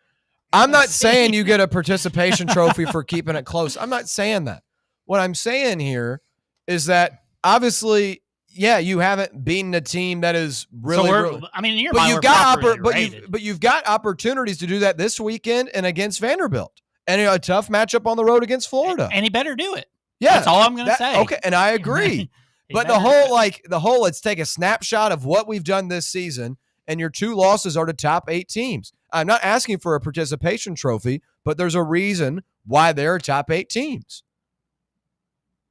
I'm not saying you get a participation trophy for keeping it close. I'm not saying that. What I'm saying here is that obviously, you haven't beaten a team that is really. In your mind, but you've got opportunities to do that this weekend and against Vanderbilt, and a tough matchup on the road against Florida. And he better do it. Yeah, that's all I'm going to say. Okay, and I agree. But the whole let's take a snapshot of what we've done this season and your 2 losses are to top 8 teams. I'm not asking for a participation trophy, but there's a reason why they're top 8 teams.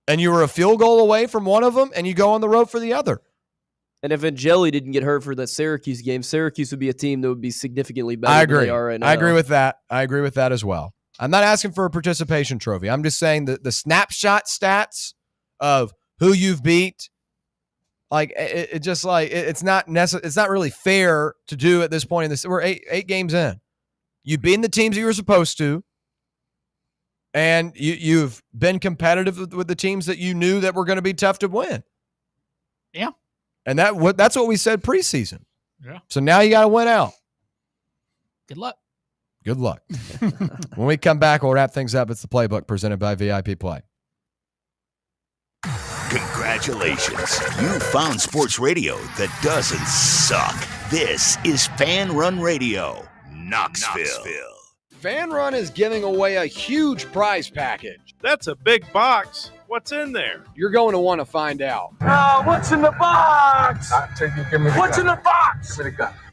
And you were a field goal away from one of them, and you go on the road for the other. And if Angeli didn't get hurt for that Syracuse game, Syracuse would be a team that would be significantly better I agree. than they are right now. I agree with that. I agree with that as well. I'm not asking for a participation trophy. I'm just saying that the snapshot stats of who you've beat, like it just like it's not it's not really fair to do at this point in this. We're eight games in. You've beaten the teams you were supposed to, and you've been competitive with the teams that you knew that were going to be tough to win. Yeah, and that's what we said preseason. Yeah. So now you got to win out. Good luck. Good luck. When we come back, we'll wrap things up. It's the Playbook presented by VIP Play. Congratulations. You found sports radio that doesn't suck. This is Fan Run Radio, Knoxville. Fan Run is giving away a huge prize package. That's a big box. What's in there? You're going to want to find out. What's in the box? What's in the box?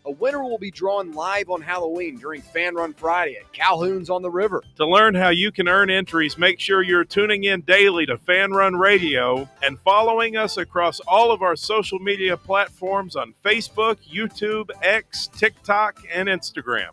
A winner will be drawn live on Halloween during Fan Run Friday at Calhoun's on the River. To learn how you can earn entries, make sure you're tuning in daily to Fan Run Radio and following us across all of our social media platforms on Facebook, YouTube, X, TikTok, and Instagram.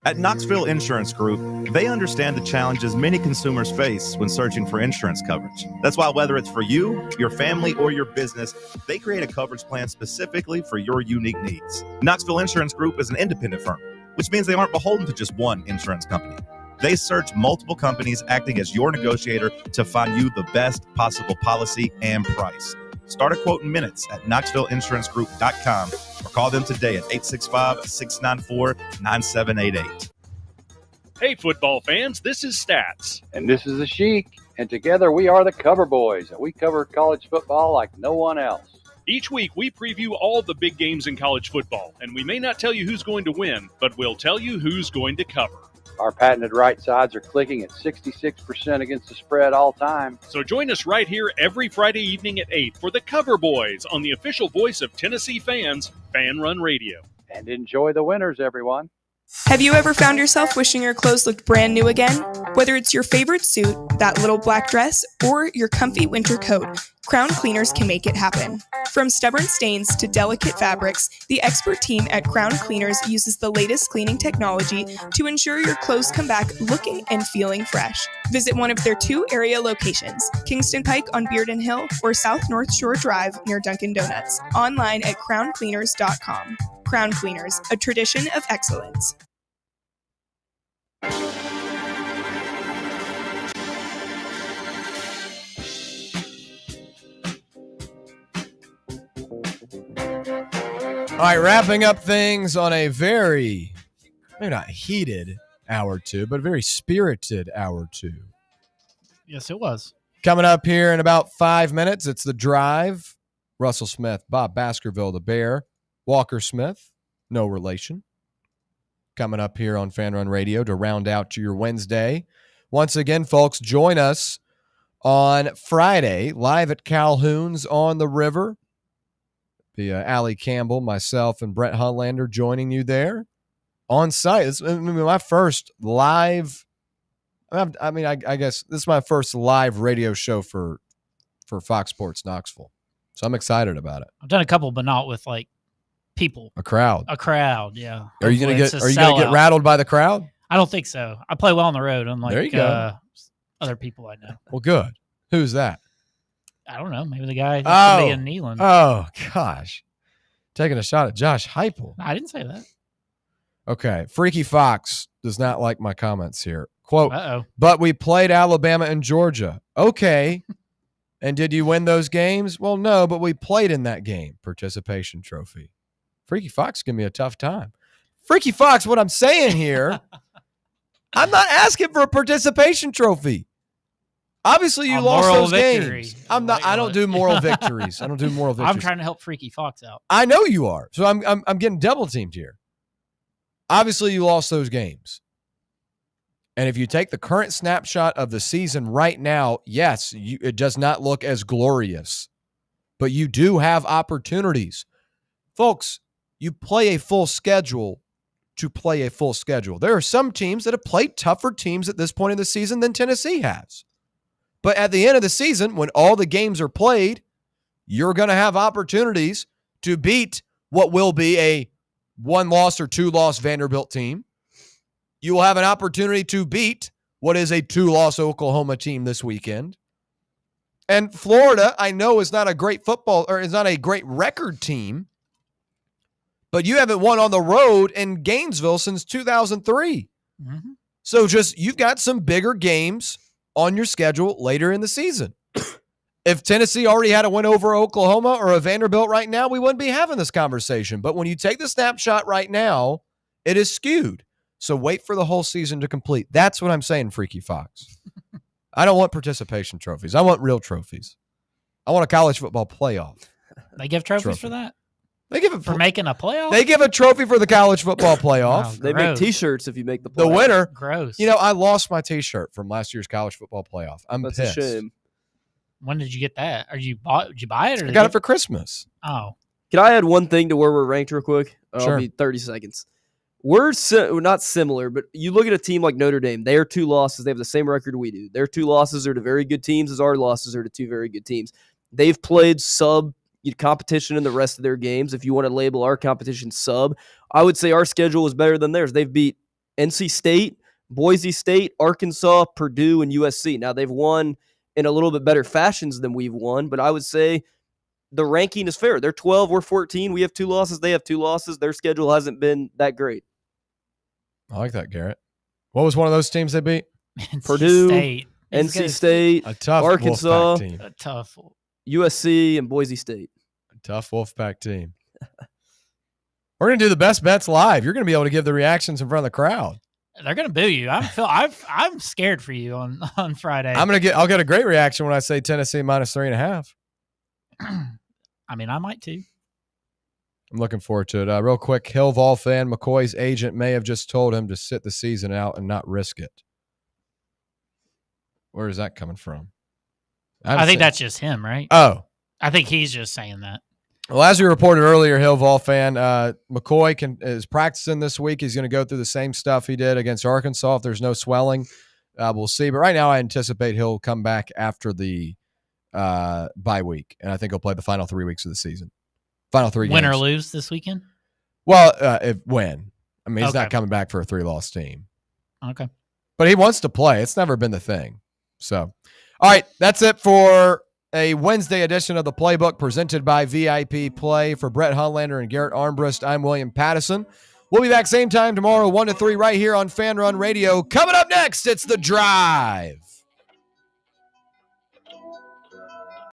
At Knoxville Insurance Group, they understand the challenges many consumers face when searching for insurance coverage. That's why whether it's for you, your family, or your business, they create a coverage plan specifically for your unique needs. Knoxville Insurance Group is an independent firm, which means they aren't beholden to just one insurance company. They search multiple companies acting as your negotiator to find you the best possible policy and price. Start a quote in minutes at KnoxvilleInsuranceGroup.com or call them today at 865-694-9788. Hey, football fans, this is Stats. And this is the Sheik. And together we are the Cover Boys, and we cover college football like no one else. Each week, we preview all the big games in college football, and we may not tell you who's going to win, but we'll tell you who's going to cover. Our patented right sides are clicking at 66% against the spread all time. So join us right here every Friday evening at 8 for the Cover Boys on the official voice of Tennessee fans, Fan Run Radio. And enjoy the winners, everyone. Have you ever found yourself wishing your clothes looked brand new again? Whether it's your favorite suit, that little black dress, or your comfy winter coat, Crown Cleaners can make it happen. From stubborn stains to delicate fabrics, the expert team at Crown Cleaners uses the latest cleaning technology to ensure your clothes come back looking and feeling fresh. Visit one of their 2 area locations, Kingston Pike on Bearden Hill or South North Shore Drive near Dunkin' Donuts. Online at crowncleaners.com. Crown Cleaners, a tradition of excellence. All right, wrapping up things on a very, maybe not heated hour 2, but a very spirited hour 2. Yes, it was. Coming up here in about 5 minutes, it's The Drive. Russell Smith, Bob Baskerville, the Bear, Walker Smith, no relation. Coming up here on Fan Run Radio to round out your Wednesday. Once again, folks, join us on Friday, live at Calhoun's on the River. Allie Campbell, myself, and Brett Hunlander joining you there on site. This is my first live. I guess this is my first live radio show for Fox Sports Knoxville. So I'm excited about it. I've done a couple, but not with like people. A crowd, yeah. Are you gonna get rattled by the crowd? I don't think so. I play well on the road, unlike there you go. Other people I know. Well, good. Who's that? I don't know. Maybe the guy in Neyland. Oh, gosh. Taking a shot at Josh Heupel. I didn't say that. Okay. Freaky Fox does not like my comments here. Quote, Uh-oh. But we played Alabama and Georgia. Okay. And did you win those games? Well, no, but we played in that game. Participation trophy. Freaky Fox give me a tough time. Freaky Fox, what I'm saying here, I'm not asking for a participation trophy. Obviously, you lost those games. I don't do moral victories. I'm trying to help Freaky Fox out. I know you are. So I'm getting double teamed here. Obviously, you lost those games. And if you take the current snapshot of the season right now, yes, it does not look as glorious. But you do have opportunities. Folks, You play a full schedule to play a full schedule. There are some teams that have played tougher teams at this point in the season than Tennessee has. But at the end of the season, when all the games are played, you're going to have opportunities to beat what will be a 1-loss or 2-loss Vanderbilt team. You will have an opportunity to beat what is a 2-loss Oklahoma team this weekend. And Florida, I know, is not a great football or is not a great record team, but you haven't won on the road in Gainesville since 2003. Mm-hmm. So you've got some bigger games on your schedule later in the season. If Tennessee already had a win over Oklahoma or a Vanderbilt right now, we wouldn't be having this conversation. But when you take the snapshot right now, it is skewed. So wait for the whole season to complete. That's what I'm saying, Freaky Fox. I don't want participation trophies. I want real trophies. I want a college football playoff. They give trophies for that? They give it for making a playoff? They give a trophy for the college football playoff. They make T-shirts if you make the playoff. The winner. Gross. I lost my T-shirt from last year's college football playoff. I'm That's pissed. a shame. When did you get that? Did you buy it? Or I got it for Christmas. Oh. Can I add one thing to where we're ranked real quick? Sure. I'll be 30 seconds. We're not similar, but you look at a team like Notre Dame. They are 2 losses. They have the same record we do. Their 2 losses are to very good teams as our losses are to 2 very good teams. They've played sub competition in the rest of their games. If you want to label our competition sub, I would say our schedule is better than theirs. They've beat NC State, Boise State, Arkansas, Purdue, and USC. Now, they've won in a little bit better fashions than we've won, but I would say the ranking is fair. They're 12, we're 14. We have 2 losses. They have 2 losses. Their schedule hasn't been that great. I like that, Garrett. What was one of those teams they beat? Purdue, State. NC State, A tough Arkansas, Wolfpack team. A tough. USC, and Boise State. A tough Wolfpack team. We're going to do the best bets live. You're going to be able to give the reactions in front of the crowd. They're gonna boo you. I'm scared for you on Friday. I'll get a great reaction when I say Tennessee minus 3.5. I mean, I might too. I'm looking forward to it. Real quick, Hill Vol fan, McCoy's agent may have just told him to sit the season out and not risk it. Where is that coming from? I think that's just him, right? Oh. I think he's just saying that. Well, as we reported earlier, Hill Vol fan, McCoy is practicing this week. He's going to go through the same stuff he did against Arkansas. If there's no swelling, we'll see. But right now, I anticipate he'll come back after the bye week, and I think he'll play the final 3 weeks of the season. Final 3 games. Win or lose this weekend? Well, win. I mean, he's Okay. not coming back for a 3-loss team. Okay. But he wants to play. It's never been the thing. So, all right, that's it for a Wednesday edition of the Playbook presented by VIP Play. For Brett Hunlander and Garrett Armbrust, I'm William Pattison. We'll be back same time tomorrow, 1 to 3, right here on Fan Run Radio. Coming up next, it's The Drive.